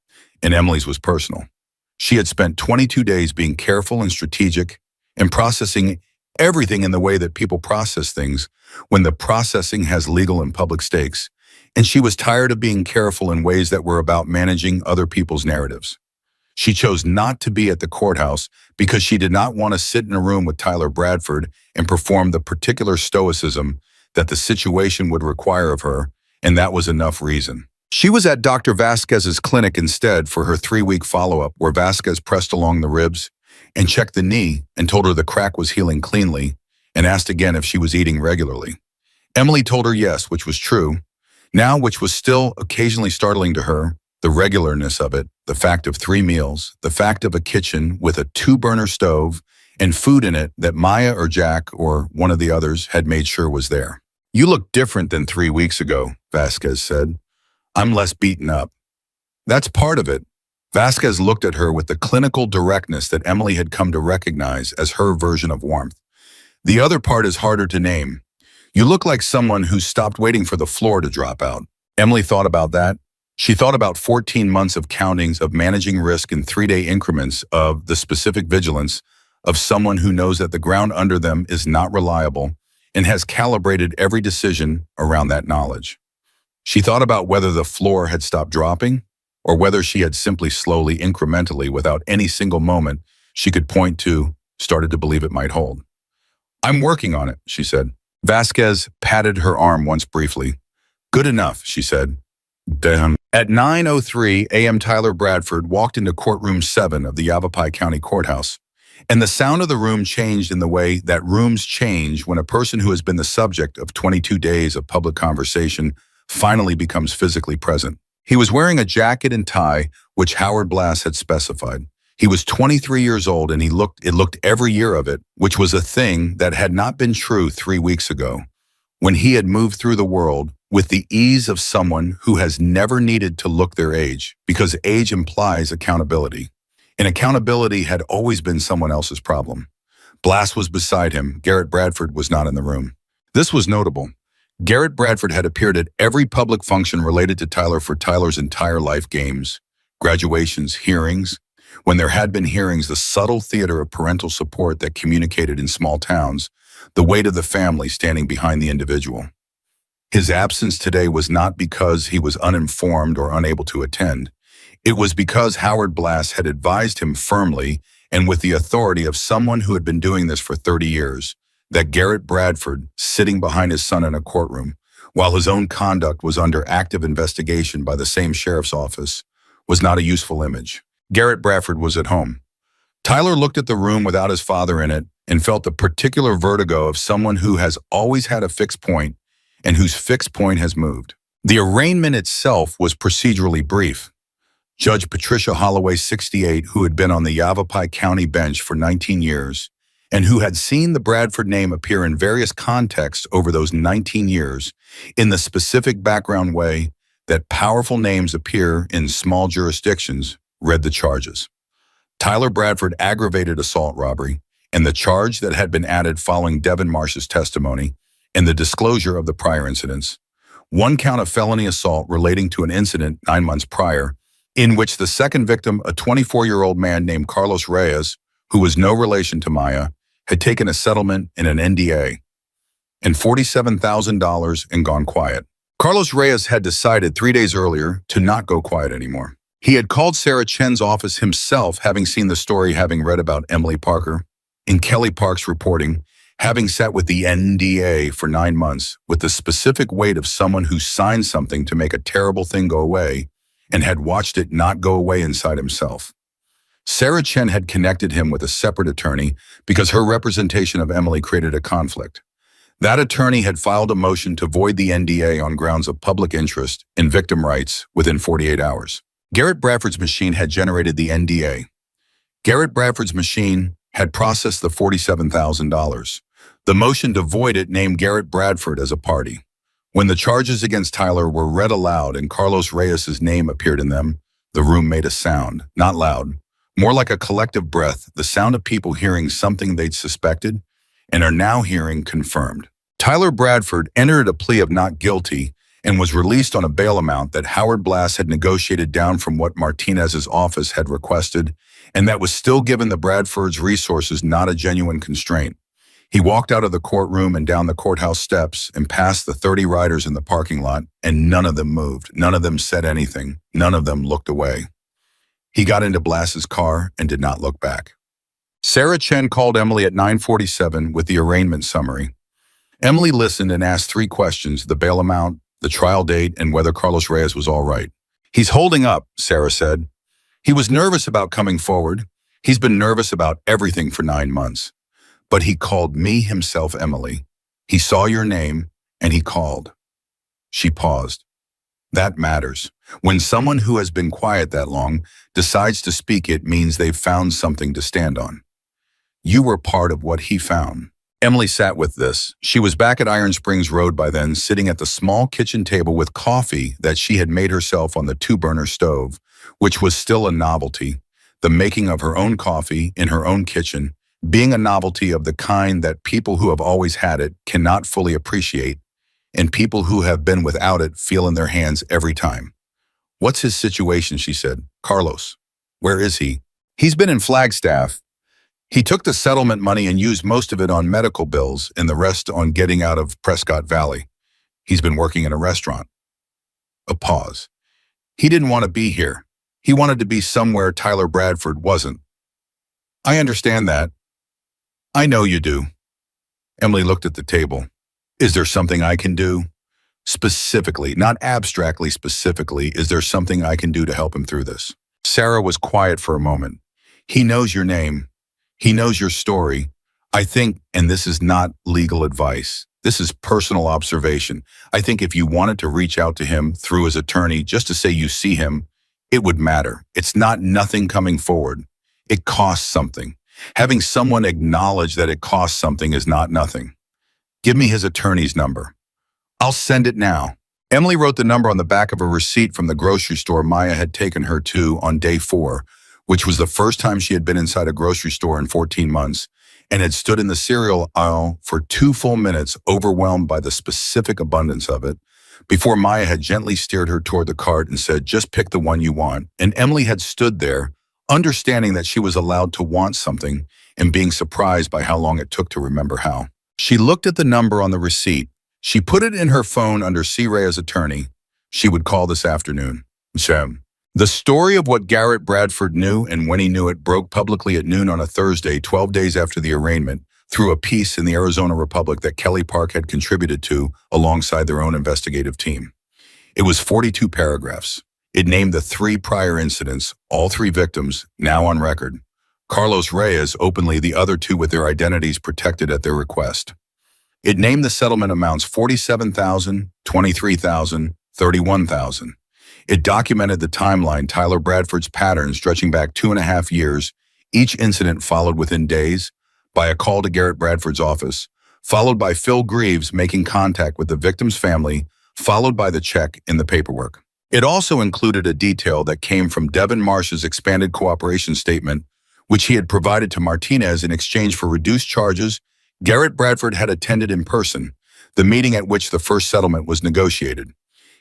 and Emily's was personal. She had spent 22 days being careful and strategic and processing everything in the way that people process things when the processing has legal and public stakes, and she was tired of being careful in ways that were about managing other people's narratives. She chose not to be at the courthouse because she did not want to sit in a room with Tyler Bradford and perform the particular stoicism that the situation would require of her, and that was enough reason. She was at Dr. Vasquez's clinic instead for her 3-week follow-up, where Vasquez pressed along the ribs and checked the knee and told her the crack was healing cleanly and asked again if she was eating regularly. Emily told her yes, which was true. Now, which was still occasionally startling to her, the regularness of it, the fact of 3 meals, the fact of a kitchen with a 2-burner stove and food in it that Maya or Jack or one of the others had made sure was there. You look different than 3 weeks ago, Vasquez said. I'm less beaten up. That's part of it. Vasquez looked at her with the clinical directness that Emily had come to recognize as her version of warmth. The other part is harder to name. You look like someone who stopped waiting for the floor to drop out. Emily thought about that. She thought about 14 months of countings of managing risk in 3-day increments of the specific vigilance of someone who knows that the ground under them is not reliable and has calibrated every decision around that knowledge. She thought about whether the floor had stopped dropping or whether she had simply slowly, incrementally, without any single moment she could point to, started to believe it might hold. I'm working on it, she said. Vasquez patted her arm once briefly. Good enough, she said. Damn. At 9:03 a.m., Tyler Bradford walked into courtroom 7 of the Yavapai County Courthouse, and the sound of the room changed in the way that rooms change when a person who has been the subject of 22 days of public conversation finally becomes physically present. He was wearing a jacket and tie, which Howard Blass had specified. He was 23 years old, and it looked every year of it, which was a thing that had not been true 3 weeks ago, when he had moved through the world with the ease of someone who has never needed to look their age, because age implies accountability. And accountability had always been someone else's problem. Blass was beside him. Garrett Bradford was not in the room. This was notable. Garrett Bradford had appeared at every public function related to Tyler for Tyler's entire life: games, graduations, hearings. When there had been hearings, the subtle theater of parental support that communicated in small towns, the weight of the family standing behind the individual. His absence today was not because he was uninformed or unable to attend. It was because Howard Blass had advised him firmly and with the authority of someone who had been doing this for 30 years, that Garrett Bradford, sitting behind his son in a courtroom, while his own conduct was under active investigation by the same sheriff's office, was not a useful image. Garrett Bradford was at home. Tyler looked at the room without his father in it and felt the particular vertigo of someone who has always had a fixed point and whose fixed point has moved. The arraignment itself was procedurally brief. Judge Patricia Holloway, 68, who had been on the Yavapai County bench for 19 years, and who had seen the Bradford name appear in various contexts over those 19 years in the specific background way that powerful names appear in small jurisdictions, read the charges. Tyler Bradford aggravated assault robbery, and the charge that had been added following Devin Marsh's testimony and the disclosure of the prior incidents. One count of felony assault relating to an incident 9 months prior, in which the second victim, a 24-year-old man named Carlos Reyes, who was no relation to Maya, had taken a settlement in an NDA and $47,000 and gone quiet. Carlos Reyes had decided 3 days earlier to not go quiet anymore. He had called Sarah Chen's office himself, having seen the story, having read about Emily Parker in Kelly Park's reporting, having sat with the NDA for 9 months with the specific weight of someone who signed something to make a terrible thing go away and had watched it not go away inside himself. Sarah Chen had connected him with a separate attorney because her representation of Emily created a conflict. That attorney had filed a motion to void the NDA on grounds of public interest in victim rights within 48 hours. Garrett Bradford's machine had generated the NDA. Garrett Bradford's machine had processed the $47,000. The motion to void it named Garrett Bradford as a party. When the charges against Tyler were read aloud and Carlos Reyes' name appeared in them, the room made a sound, not loud, more like a collective breath, the sound of people hearing something they'd suspected and are now hearing confirmed. Tyler Bradford entered a plea of not guilty and was released on a bail amount that Howard Blass had negotiated down from what Martinez's office had requested, and that was still given the Bradfords' resources, not a genuine constraint. He walked out of the courtroom and down the courthouse steps and past the 30 riders in the parking lot, and none of them moved. None of them said anything. None of them looked away. He got into Blass's car and did not look back. Sarah Chen called Emily at 9:47 with the arraignment summary. Emily listened and asked 3 questions: the bail amount, the trial date, and whether Carlos Reyes was all right. "He's holding up," Sarah said. "He was nervous about coming forward. He's been nervous about everything for 9 months. But he called me himself, Emily. He saw your name, and he called." She paused. That matters. When someone who has been quiet that long decides to speak, it means they've found something to stand on. You were part of what he found. Emily sat with this. She was back at Iron Springs Road by then, sitting at the small kitchen table with coffee that she had made herself on the 2-burner stove, which was still a novelty. The making of her own coffee in her own kitchen, being a novelty of the kind that people who have always had it cannot fully appreciate, and people who have been without it feel in their hands every time. "What's his situation?" she said. "Carlos. Where is he?" "He's been in Flagstaff. He took the settlement money and used most of it on medical bills and the rest on getting out of Prescott Valley. He's been working in a restaurant." A pause. "He didn't want to be here. He wanted to be somewhere Tyler Bradford wasn't." "I understand that." "I know you do." Emily looked at the table. "Is there something I can do? Specifically, not abstractly, specifically, is there something I can do to help him through this?" Sarah was quiet for a moment. "He knows your name. He knows your story. I think, and this is not legal advice, this is personal observation, I think if you wanted to reach out to him through his attorney just to say you see him, it would matter. It's not nothing coming forward. It costs something. Having someone acknowledge that it costs something is not nothing. Give me his attorney's number. I'll send it now." Emily wrote the number on the back of a receipt from the grocery store Maya had taken her to on day 4, which was the first time she had been inside a grocery store in 14 months, and had stood in the cereal aisle for 2 full minutes, overwhelmed by the specific abundance of it, before Maya had gently steered her toward the cart and said, "Just pick the one you want." And Emily had stood there, understanding that she was allowed to want something and being surprised by how long it took to remember how. She looked at the number on the receipt. She put it in her phone under C. Raya's attorney. She would call this afternoon. The story of what Garrett Bradford knew and when he knew it broke publicly at noon on a Thursday, 12 days after the arraignment, through a piece in the Arizona Republic that Kelly Park had contributed to alongside their own investigative team. It was 42 paragraphs. It named the 3 prior incidents, all 3 victims, now on record. Carlos Reyes openly, the other 2 with their identities protected at their request. It named the settlement amounts $47,000, $23,000, $31,000. It documented the timeline, Tyler Bradford's pattern stretching back 2.5 years, each incident followed within days by a call to Garrett Bradford's office, followed by Phil Greaves making contact with the victim's family, followed by the check in the paperwork. It also included a detail that came from Devin Marsh's expanded cooperation statement, which he had provided to Martinez in exchange for reduced charges. Garrett Bradford had attended in person, the meeting at which the first settlement was negotiated.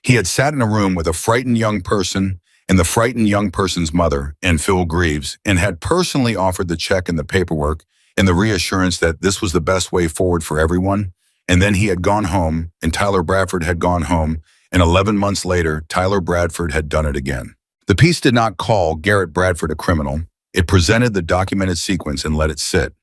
He had sat in a room with a frightened young person and the frightened young person's mother and Phil Greaves, and had personally offered the check and the paperwork and the reassurance that this was the best way forward for everyone. And then he had gone home, and Tyler Bradford had gone home, and 11 months later, Tyler Bradford had done it again. The piece did not call Garrett Bradford a criminal. It presented the documented sequence and let it sit.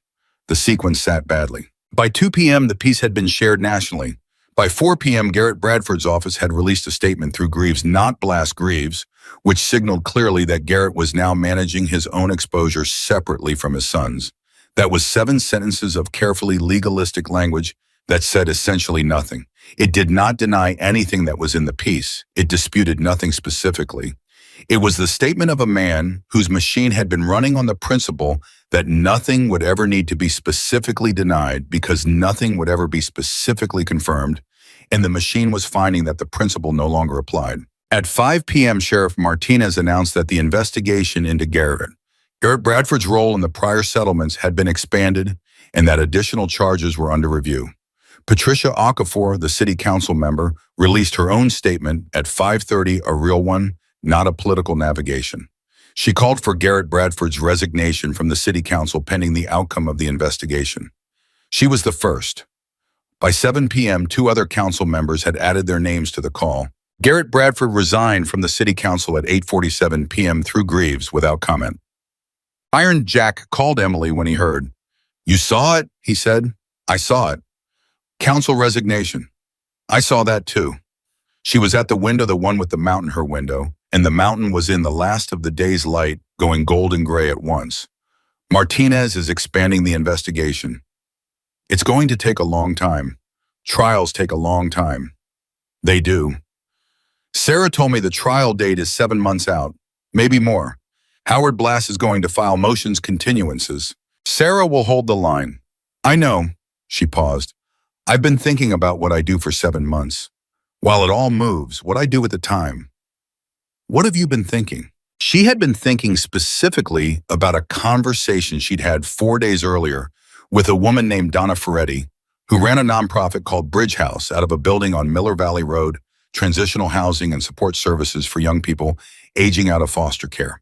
The sequence sat badly. By 2 p.m., the piece had been shared nationally. By 4 p.m., Garrett Bradford's office had released a statement through Greaves, not blast Greaves, which signaled clearly that Garrett was now managing his own exposure separately from his son's. That was 7 sentences of carefully legalistic language that said essentially nothing. It did not deny anything that was in the piece. It disputed nothing specifically. It was the statement of a man whose machine had been running on the principle that nothing would ever need to be specifically denied because nothing would ever be specifically confirmed, and the machine was finding that the principle no longer applied. At 5 p.m., Sheriff Martinez announced that the investigation into Garrett Bradford's role in the prior settlements had been expanded and that additional charges were under review. Patricia Okafor, the city council member, released her own statement at 5:30, a real one, not a political navigation. She called for Garrett Bradford's resignation from the city council pending the outcome of the investigation. She was the first. By 7 p.m., 2 other council members had added their names to the call. Garrett Bradford resigned from the city council at 8:47 p.m. through Greaves without comment. Iron Jack called Emily when he heard. "You saw it?" he said. "I saw it. Council resignation. I saw that too." She was at the window, the one with the mountain, her window, and the mountain was in the last of the day's light, going golden gray at once. Martinez is expanding the investigation. It's going to take a long time. Trials take a long time. They do. Sarah told me the trial date is 7 months out, maybe more. Howard Blass is going to file motions continuances. Sarah will hold the line. I know, she paused. I've been thinking about what I do for 7 months. While it all moves, what I do at the time. What have you been thinking? She had been thinking specifically about a conversation she'd had 4 days earlier with a woman named Donna Ferretti, who ran a nonprofit called Bridge House out of a building on Miller Valley Road, transitional housing and support services for young people aging out of foster care.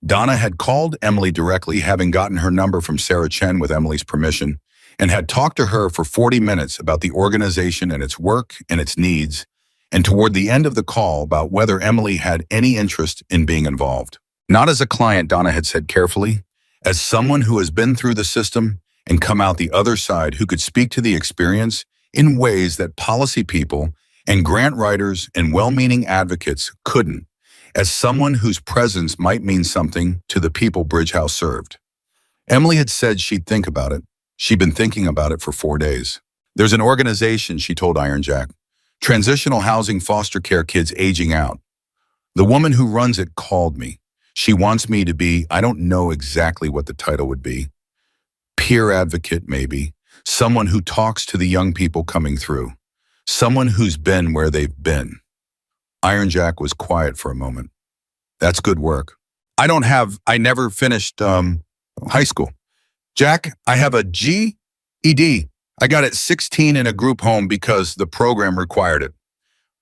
Donna had called Emily directly, having gotten her number from Sarah Chen with Emily's permission, and had talked to her for 40 minutes about the organization and its work and its needs, and toward the end of the call about whether Emily had any interest in being involved. Not as a client, Donna had said carefully, as someone who has been through the system and come out the other side, who could speak to the experience in ways that policy people and grant writers and well-meaning advocates couldn't, as someone whose presence might mean something to the people Bridge House served. Emily had said she'd think about it. She'd been thinking about it for 4 days. There's an organization, she told Iron Jack, Transitional Housing Foster Care Kids Aging Out. The woman who runs it called me. She wants me to be, I don't know exactly what the title would be, peer advocate maybe, someone who talks to the young people coming through, someone who's been where they've been. Iron Jack was quiet for a moment. That's good work. I never finished high school. Jack, I have a GED. I got it 16 in a group home because the program required it.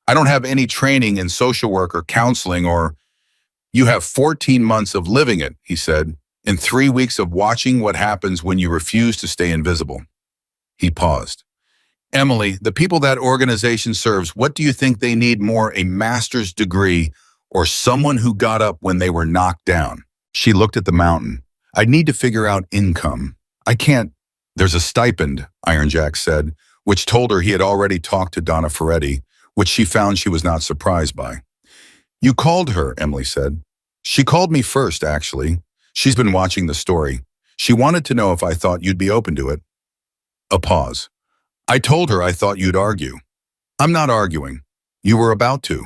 I don't have any training in social work or counseling or you have 14 months of living it, he said, and 3 weeks of watching what happens when you refuse to stay invisible. He paused. Emily, the people that organization serves, what do you think they need more, a master's degree or someone who got up when they were knocked down? She looked at the mountain. I need to figure out income. I can't. There's a stipend, Iron Jack said, which told her he had already talked to Donna Ferretti, which she found she was not surprised by. You called her, Emily said. She called me first, actually. She's been watching the story. She wanted to know if I thought you'd be open to it. A pause. I told her I thought you'd argue. I'm not arguing. You were about to.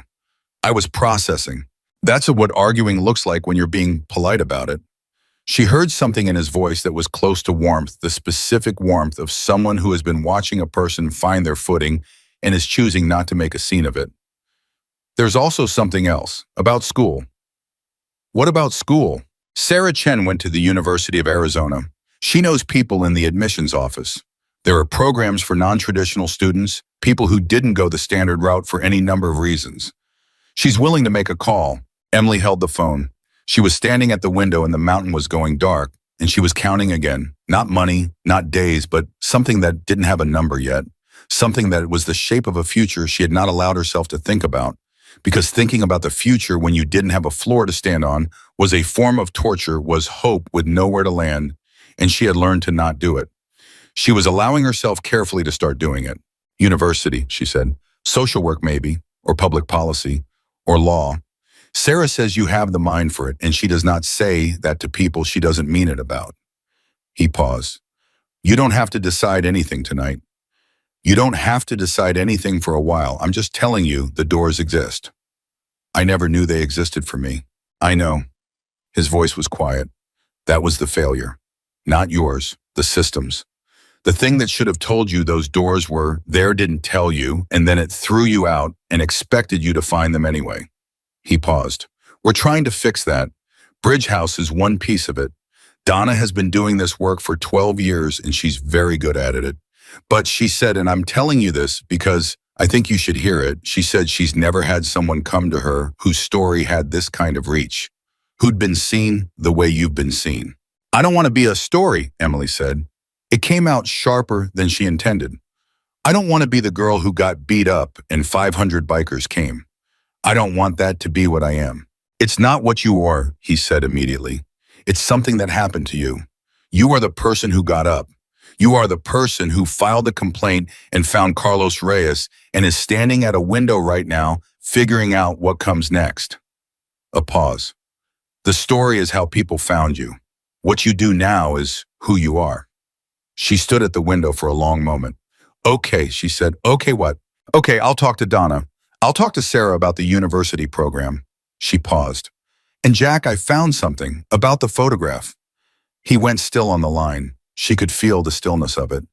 I was processing. That's what arguing looks like when you're being polite about it. She heard something in his voice that was close to warmth, the specific warmth of someone who has been watching a person find their footing and is choosing not to make a scene of it. There's also something else, about school. What about school? Sarah Chen went to the University of Arizona. She knows people in the admissions office. There are programs for non-traditional students, people who didn't go the standard route for any number of reasons. She's willing to make a call. Emily held the phone. She was standing at the window and the mountain was going dark, and she was counting again. Not money, not days, but something that didn't have a number yet. Something that was the shape of a future she had not allowed herself to think about. Because thinking about the future when you didn't have a floor to stand on was a form of torture, was hope with nowhere to land, and she had learned to not do it. She was allowing herself carefully to start doing it. University, she said. Social work maybe, or public policy, or law. Sarah says you have the mind for it, and she does not say that to people she doesn't mean it about. He paused. You don't have to decide anything tonight. You don't have to decide anything for a while. I'm just telling you the doors exist. I never knew they existed for me. I know. His voice was quiet. That was the failure. Not yours, the system's. The thing that should have told you those doors were there didn't tell you, and then it threw you out and expected you to find them anyway. He paused. We're trying to fix that. Bridge House is one piece of it. Donna has been doing this work for 12 years, and she's very good at it. But she said, and I'm telling you this because I think you should hear it, she said she's never had someone come to her whose story had this kind of reach, who'd been seen the way you've been seen. I don't want to be a story, Emily said. It came out sharper than she intended. I don't want to be the girl who got beat up and 500 bikers came. I don't want that to be what I am. It's not what you are, he said immediately. It's something that happened to you. You are the person who got up. You are the person who filed the complaint and found Carlos Reyes and is standing at a window right now figuring out what comes next. A pause. The story is how people found you. What you do now is who you are. She stood at the window for a long moment. Okay, she said. Okay, what? Okay, I'll talk to Donna. I'll talk to Sarah about the university program. She paused. And Jack, I found something about the photograph. He went still on the line. She could feel the stillness of it.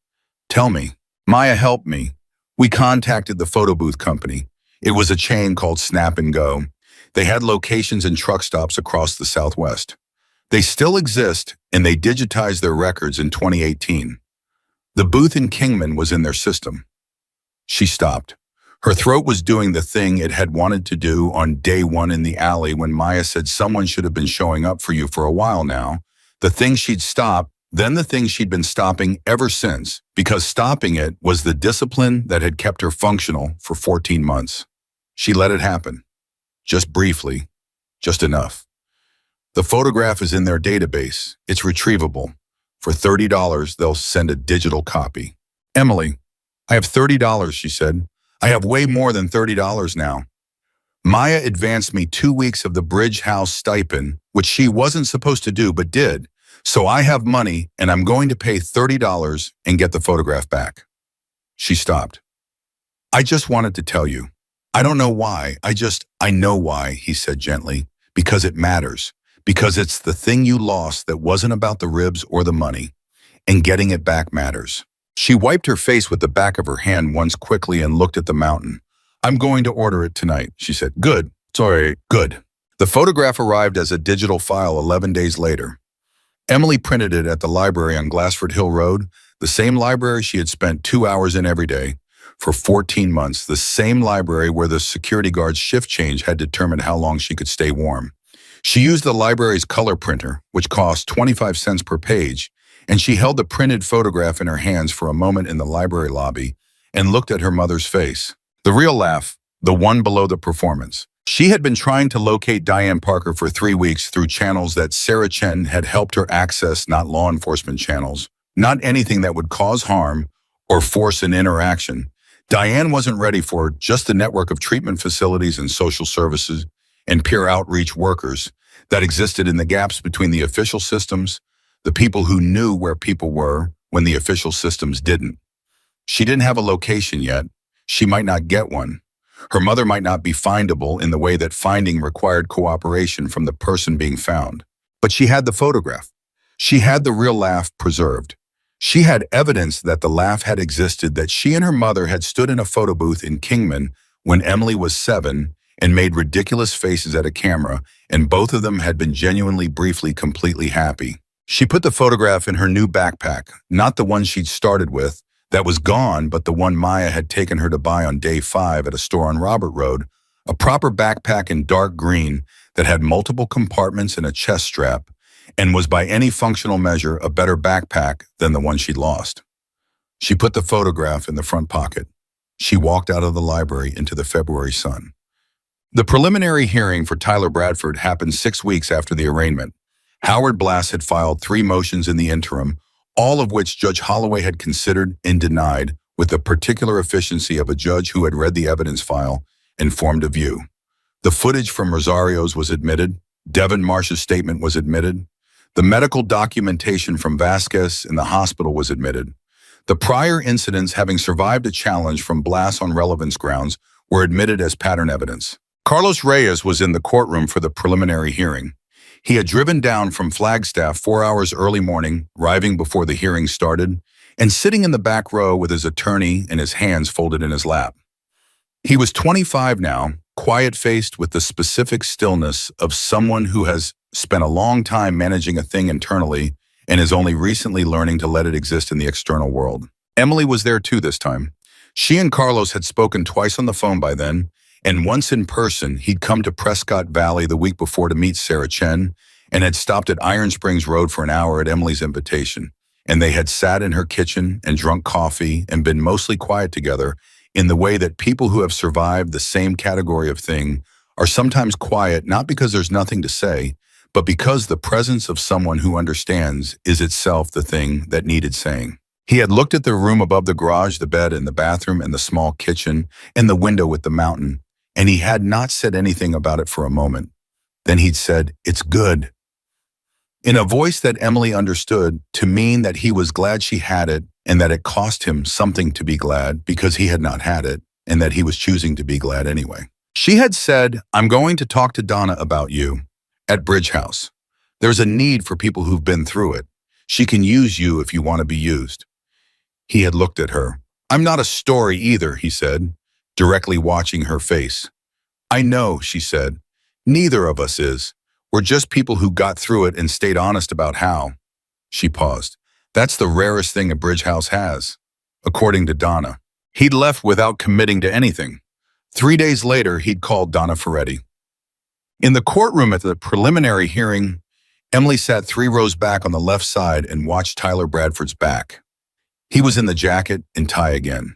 Tell me. Maya helped me. We contacted the photo booth company. It was a chain called Snap and Go. They had locations and truck stops across the Southwest. They still exist, and they digitized their records in 2018. The booth in Kingman was in their system. She stopped. Her throat was doing the thing it had wanted to do on day one in the alley when Maya said someone should have been showing up for you for a while now. The thing she'd stopped, then the thing she'd been stopping ever since, because stopping it was the discipline that had kept her functional for 14 months. She let it happen. Just briefly. Just enough. The photograph is in their database. It's retrievable. For $30, they'll send a digital copy. Emily, I have $30, she said. I have way more than $30 now. Maya advanced me 2 weeks of the Bridge House stipend, which she wasn't supposed to do but did. So I have money and I'm going to pay $30 and get the photograph back. She stopped. I just wanted to tell you. I don't know why. I know why, he said gently. Because it matters. Because it's the thing you lost that wasn't about the ribs or the money. And getting it back matters. She wiped her face with the back of her hand once quickly and looked at the mountain. I'm going to order it tonight, she said. Good. Sorry, good. The photograph arrived as a digital file 11 days later. Emily printed it at the library on Glassford Hill Road, the same library she had spent 2 hours in every day for 14 months, the same library where the security guard's shift change had determined how long she could stay warm. She used the library's color printer, which cost 25 cents per page, and she held the printed photograph in her hands for a moment in the library lobby and looked at her mother's face. The real laugh, the one below the performance. She had been trying to locate Diane Parker for 3 weeks through channels that Sarah Chen had helped her access, not law enforcement channels, not anything that would cause harm or force an interaction. Diane wasn't ready for just the network of treatment facilities and social services and peer outreach workers that existed in the gaps between the official systems, the people who knew where people were when the official systems didn't. She didn't have a location yet. She might not get one. Her mother might not be findable in the way that finding required cooperation from the person being found. But she had the photograph. She had the real laugh preserved. She had evidence that the laugh had existed, that she and her mother had stood in a photo booth in Kingman when Emily was 7 and made ridiculous faces at a camera, and both of them had been genuinely, briefly, completely happy. She put the photograph in her new backpack, not the one she'd started with, that was gone, but the one Maya had taken her to buy on day 5 at a store on Robert Road, a proper backpack in dark green that had multiple compartments and a chest strap, and was by any functional measure a better backpack than the one she'd lost. She put the photograph in the front pocket. She walked out of the library into the February sun. The preliminary hearing for Tyler Bradford happened 6 weeks after the arraignment. Howard Blass had filed 3 motions in the interim, all of which Judge Holloway had considered and denied with the particular efficiency of a judge who had read the evidence file and formed a view. The footage from Rosario's was admitted. Devin Marsh's statement was admitted. The medical documentation from Vasquez in the hospital was admitted. The prior incidents having survived a challenge from Blass on relevance grounds were admitted as pattern evidence. Carlos Reyes was in the courtroom for the preliminary hearing. He had driven down from Flagstaff 4 hours early morning, arriving before the hearing started, and sitting in the back row with his attorney and his hands folded in his lap. He was 25 now, quiet-faced with the specific stillness of someone who has spent a long time managing a thing internally and is only recently learning to let it exist in the external world. Emily was there too this time. She and Carlos had spoken twice on the phone by then, and once in person. He'd come to Prescott Valley the week before to meet Sarah Chen and had stopped at Iron Springs Road for an hour at Emily's invitation. And they had sat in her kitchen and drunk coffee and been mostly quiet together in the way that people who have survived the same category of thing are sometimes quiet, not because there's nothing to say, but because the presence of someone who understands is itself the thing that needed saying. He had looked at the room above the garage, the bed and the bathroom and the small kitchen and the window with the mountain, and he had not said anything about it for a moment. Then he'd said, "It's good," in a voice that Emily understood to mean that he was glad she had it and that it cost him something to be glad because he had not had it and that he was choosing to be glad anyway. She had said, "I'm going to talk to Donna about you at Bridge House. There's a need for people who've been through it. She can use you if you want to be used." He had looked at her. "I'm not a story either," he said, directly watching her face. "I know," she said. "Neither of us is. We're just people who got through it and stayed honest about how." She paused. "That's the rarest thing a Bridge House has," according to Donna. He'd left without committing to anything. 3 days later, he'd called Donna Ferretti. In the courtroom at the preliminary hearing, Emily sat 3 rows back on the left side and watched Tyler Bradford's back. He was in the jacket and tie again.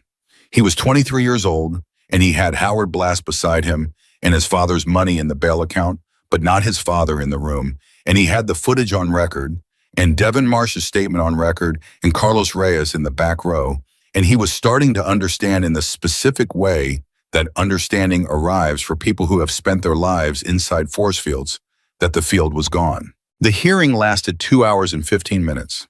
He was 23 years old, and he had Howard Blass beside him and his father's money in the bail account, but not his father in the room, and he had the footage on record, and Devin Marsh's statement on record, and Carlos Reyes in the back row, and he was starting to understand in the specific way that understanding arrives for people who have spent their lives inside force fields, that the field was gone. The hearing lasted 2 hours and 15 minutes.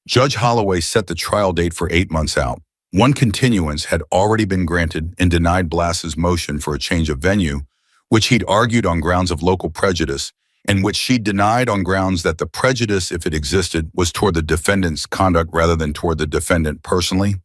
Judge Holloway set the trial date for 8 months out. One continuance had already been granted and denied Blass's motion for a change of venue, which he'd argued on grounds of local prejudice, and which she denied on grounds that the prejudice, if it existed, was toward the defendant's conduct rather than toward the defendant personally.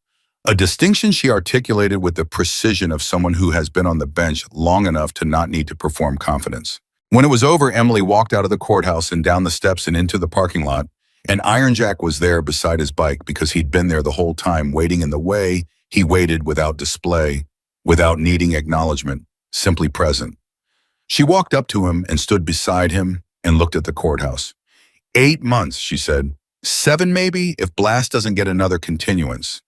A distinction she articulated with the precision of someone who has been on the bench long enough to not need to perform confidence. When it was over, Emily walked out of the courthouse and down the steps and into the parking lot, And Iron Jack was there beside his bike because he'd been there the whole time, waiting in the way. He waited without display, without needing acknowledgement, simply present. She walked up to him and stood beside him and looked at the courthouse. 8 months, she said. 7 maybe, if Blast doesn't get another continuance.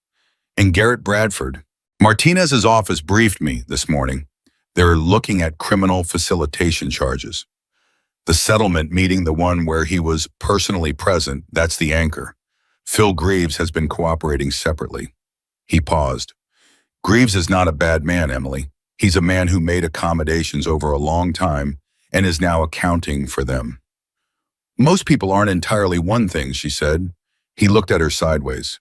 And Garrett Bradford. Martinez's office briefed me this morning. They're looking at criminal facilitation charges. The settlement meeting, the one where he was personally present, that's the anchor. Phil Greaves has been cooperating separately. He paused. Greaves is not a bad man, Emily. He's a man who made accommodations over a long time and is now accounting for them. Most people aren't entirely one thing, she said. He looked at her sideways.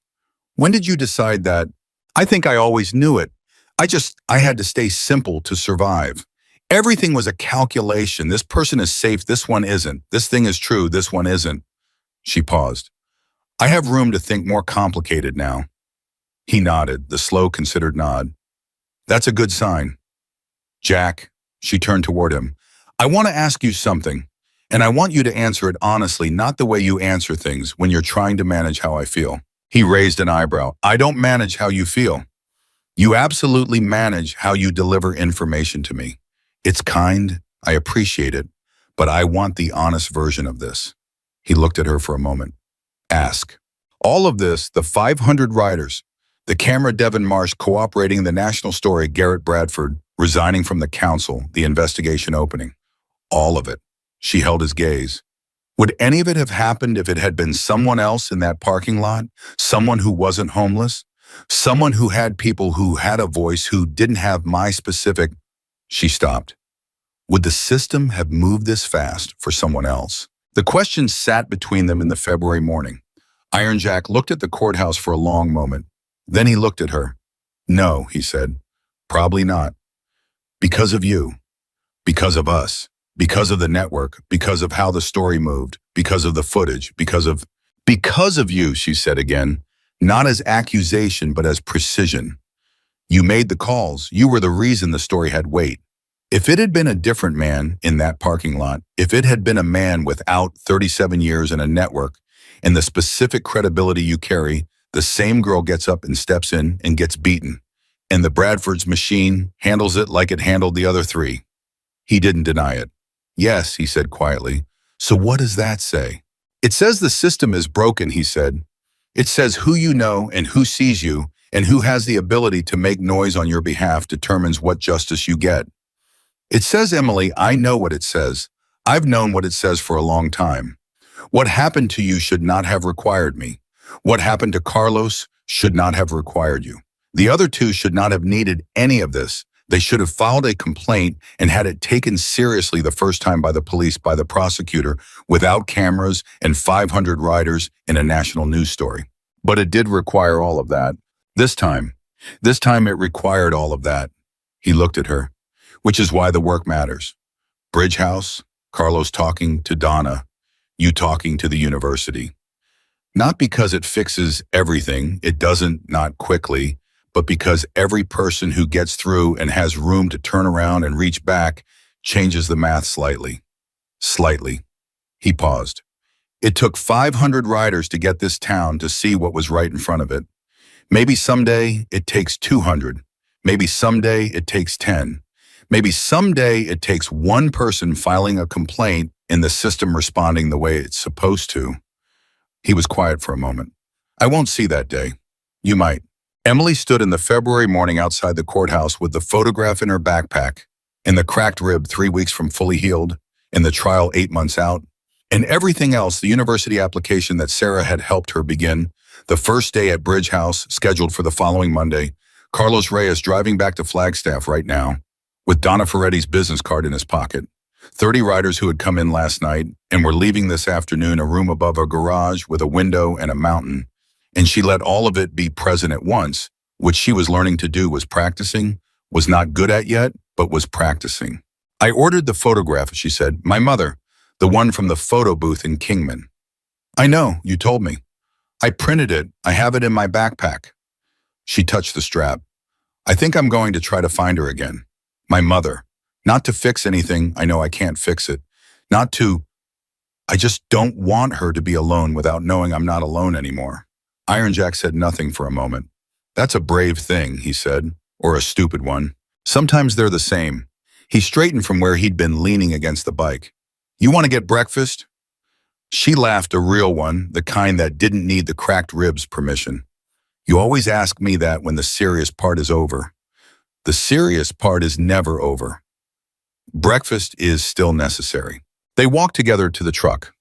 When did you decide that? I think I always knew it. I had to stay simple to survive. Everything was a calculation. This person is safe, this one isn't. This thing is true, this one isn't. She paused. I have room to think more complicated now. He nodded, the slow, considered nod. That's a good sign. Jack, she turned toward him. I want to ask you something, and I want you to answer it honestly, not the way you answer things when you're trying to manage how I feel. He raised an eyebrow. I don't manage how you feel. You absolutely manage how you deliver information to me. It's kind, I appreciate it, but I want the honest version of this. He looked at her for a moment. Ask. All of this, the 500 writers, the camera Devin Marsh cooperating in the national story, Garrett Bradford resigning from the council, the investigation opening. All of it. She held his gaze. Would any of it have happened if it had been someone else in that parking lot? Someone who wasn't homeless? Someone who had people who had a voice who didn't have my specific... She stopped. Would the system have moved this fast for someone else? The question sat between them in the February morning. Iron Jack looked at the courthouse for a long moment. Then he looked at her. No, he said. Probably not. Because of you. Because of us. Because of the network. Because of how the story moved. Because of the footage. Because of you, she said again. Not as accusation, but as precision. You made the calls. You were the reason the story had weight. If it had been a different man in that parking lot, if it had been a man without 37 years in a network and the specific credibility you carry, the same girl gets up and steps in and gets beaten. And the Bradford's machine handles it like it handled the other 3. He didn't deny it. Yes, he said quietly. So what does that say? It says the system is broken, he said. It says who you know and who sees you and who has the ability to make noise on your behalf determines what justice you get. It says, Emily, I know what it says. I've known what it says for a long time. What happened to you should not have required me. What happened to Carlos should not have required you. The other 2 should not have needed any of this. They should have filed a complaint and had it taken seriously the first time by the police, by the prosecutor, without cameras and 500 writers in a national news story. But it did require all of that. This time it required all of that. He looked at her, which is why the work matters. Bridge House, Carlos talking to Donna, you talking to the university. Not because it fixes everything, it doesn't, not quickly, but because every person who gets through and has room to turn around and reach back changes the math slightly. Slightly. He paused. It took 500 riders to get this town to see what was right in front of it. Maybe someday it takes 200. Maybe someday it takes 10. Maybe someday it takes one person filing a complaint and the system responding the way it's supposed to. He was quiet for a moment. I won't see that day. You might. Emily stood in the February morning outside the courthouse with the photograph in her backpack and the cracked rib 3 weeks from fully healed and the trial 8 months out and everything else, the university application that Sarah had helped her begin, the first day at Bridge House scheduled for the following Monday, Carlos Reyes driving back to Flagstaff right now with Donna Ferretti's business card in his pocket, 30 riders who had come in last night and were leaving this afternoon, a room above a garage with a window and a mountain. And she let all of it be present at once, which she was learning to do, was practicing, was not good at yet, but was practicing. I ordered the photograph, she said. My mother, the one from the photo booth in Kingman. I know, you told me. I printed it. I have it in my backpack. She touched the strap. I think I'm going to try to find her again. My mother. Not to fix anything. I know I can't fix it. Not to... I just don't want her to be alone without knowing I'm not alone anymore. Iron Jack said nothing for a moment. That's a brave thing, he said, or a stupid one. Sometimes they're the same. He straightened from where he'd been leaning against the bike. You want to get breakfast? She laughed, a real one, the kind that didn't need the cracked ribs permission. You always ask me that when the serious part is over. The serious part is never over. Breakfast is still necessary. They walked together to the truck.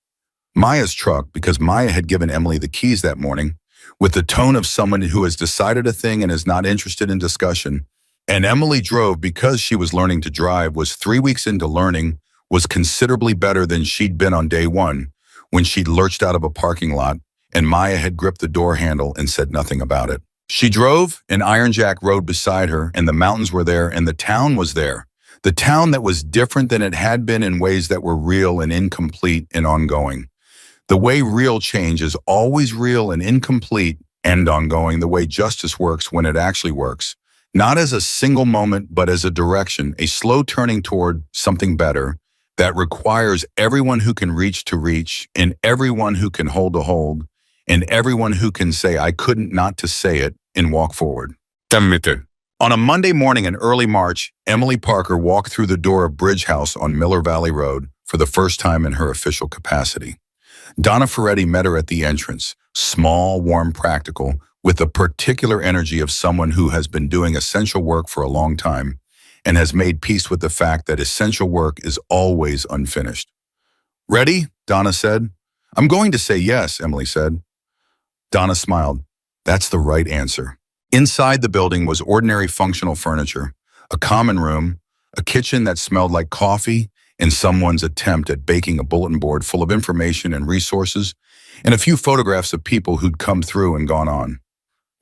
Maya's truck, because Maya had given Emily the keys that morning, with the tone of someone who has decided a thing and is not interested in discussion. And Emily drove because she was learning to drive, was 3 weeks into learning, was considerably better than she'd been on day one, when she'd lurched out of a parking lot and Maya had gripped the door handle and said nothing about it. She drove, and Iron Jack rode beside her, and the mountains were there, and the town was there. The town that was different than it had been in ways that were real and incomplete and ongoing. The way real change is always real and incomplete and ongoing, the way justice works when it actually works. Not as a single moment, but as a direction, a slow turning toward something better that requires everyone who can reach to reach, and everyone who can hold to hold, and everyone who can say, I couldn't not to say it, and walk forward. On a Monday morning in early March, Emily Parker walked through the door of Bridge House on Miller Valley Road for the first time in her official capacity. Donna Ferretti met her at the entrance, small, warm, practical, with the particular energy of someone who has been doing essential work for a long time and has made peace with the fact that essential work is always unfinished. Ready? Donna said. I'm going to say yes, Emily said. Donna smiled. That's the right answer. Inside the building was ordinary functional furniture, a common room, a kitchen that smelled like coffee, and someone's attempt at baking a bulletin board full of information and resources, and a few photographs of people who'd come through and gone on.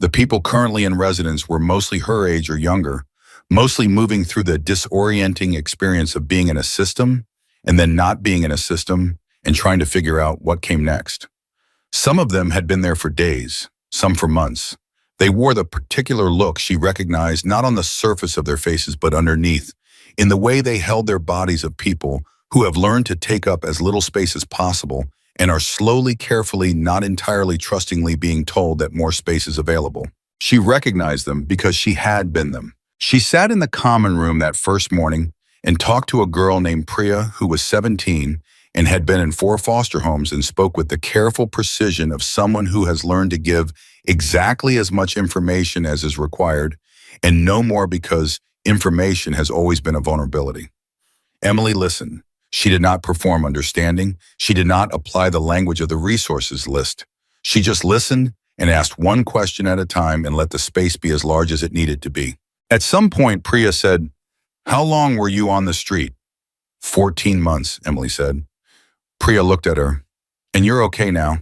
The people currently in residence were mostly her age or younger, mostly moving through the disorienting experience of being in a system and then not being in a system and trying to figure out what came next. Some of them had been there for days, some for months. They wore the particular look she recognized not on the surface of their faces but underneath, in the way they held their bodies of people who have learned to take up as little space as possible and are slowly, carefully, not entirely trustingly being told that more space is available. She recognized them because she had been them. She sat in the common room that first morning and talked to a girl named Priya who was 17 and had been in 4 foster homes and spoke with the careful precision of someone who has learned to give exactly as much information as is required and no more because information has always been a vulnerability. Emily listened. She did not perform understanding. She did not apply the language of the resources list. She just listened and asked one question at a time and let the space be as large as it needed to be. At some point, Priya said, How long were you on the street? 14 months, Emily said. Priya looked at her. And you're okay now?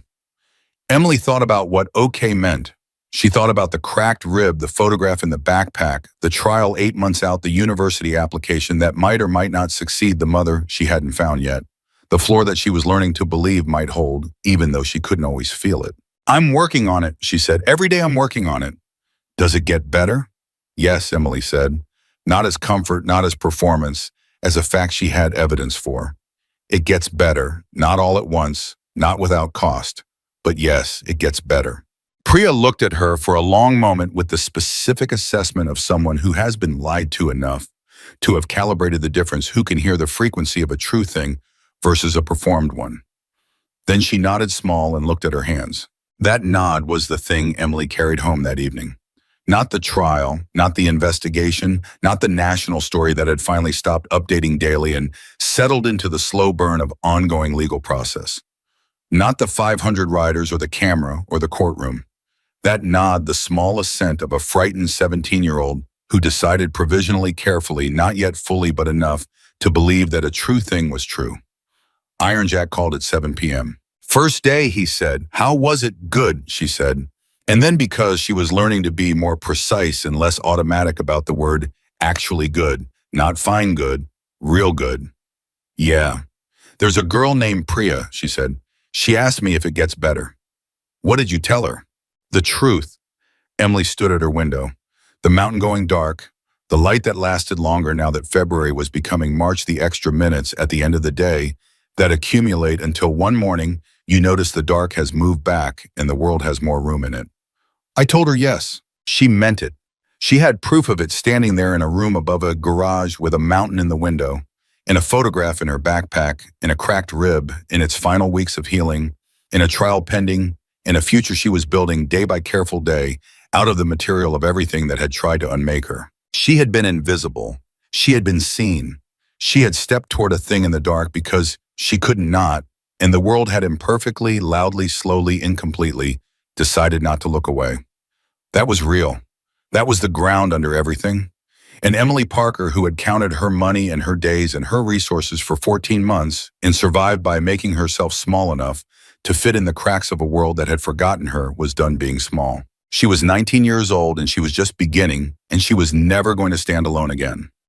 Emily thought about what okay meant. She thought about the cracked rib, the photograph in the backpack, the trial 8 months out, the university application that might or might not succeed the mother she hadn't found yet, the floor that she was learning to believe might hold, even though she couldn't always feel it. I'm working on it, she said. Every day I'm working on it. Does it get better? Yes, Emily said. Not as comfort, not as performance, as a fact she had evidence for. It gets better, not all at once, not without cost. But yes, it gets better. Priya looked at her for a long moment with the specific assessment of someone who has been lied to enough to have calibrated the difference, who can hear the frequency of a true thing versus a performed one. Then she nodded small and looked at her hands. That nod was the thing Emily carried home that evening. Not the trial, not the investigation, not the national story that had finally stopped updating daily and settled into the slow burn of ongoing legal process. Not the 500 riders or the camera or the courtroom. That nod, the small assent of a frightened 17-year-old who decided provisionally, carefully, not yet fully but enough to believe that a true thing was true. Iron Jack called at 7 p.m. First day, he said. How was it? Good, she said. And then because she was learning to be more precise and less automatic about the word actually good, not fine good, real good. Yeah. There's a girl named Priya, she said. She asked me if it gets better. What did you tell her? The truth. Emily stood at her window. The mountain going dark, the light that lasted longer now that February was becoming March, the extra minutes at the end of the day that accumulate until one morning you notice the dark has moved back and the world has more room in it. I told her yes. She meant it. She had proof of it standing there in a room above a garage with a mountain in the window, in a photograph in her backpack, in a cracked rib, in its final weeks of healing, in a trial pending, in a future she was building day by careful day out of the material of everything that had tried to unmake her. She had been invisible. She had been seen. She had stepped toward a thing in the dark because she couldn't not, and the world had imperfectly, loudly, slowly, incompletely decided not to look away. That was real. That was the ground under everything. And Emily Parker, who had counted her money and her days and her resources for 14 months and survived by making herself small enough to fit in the cracks of a world that had forgotten her, was done being small. She was 19 years old and she was just beginning, and she was never going to stand alone again.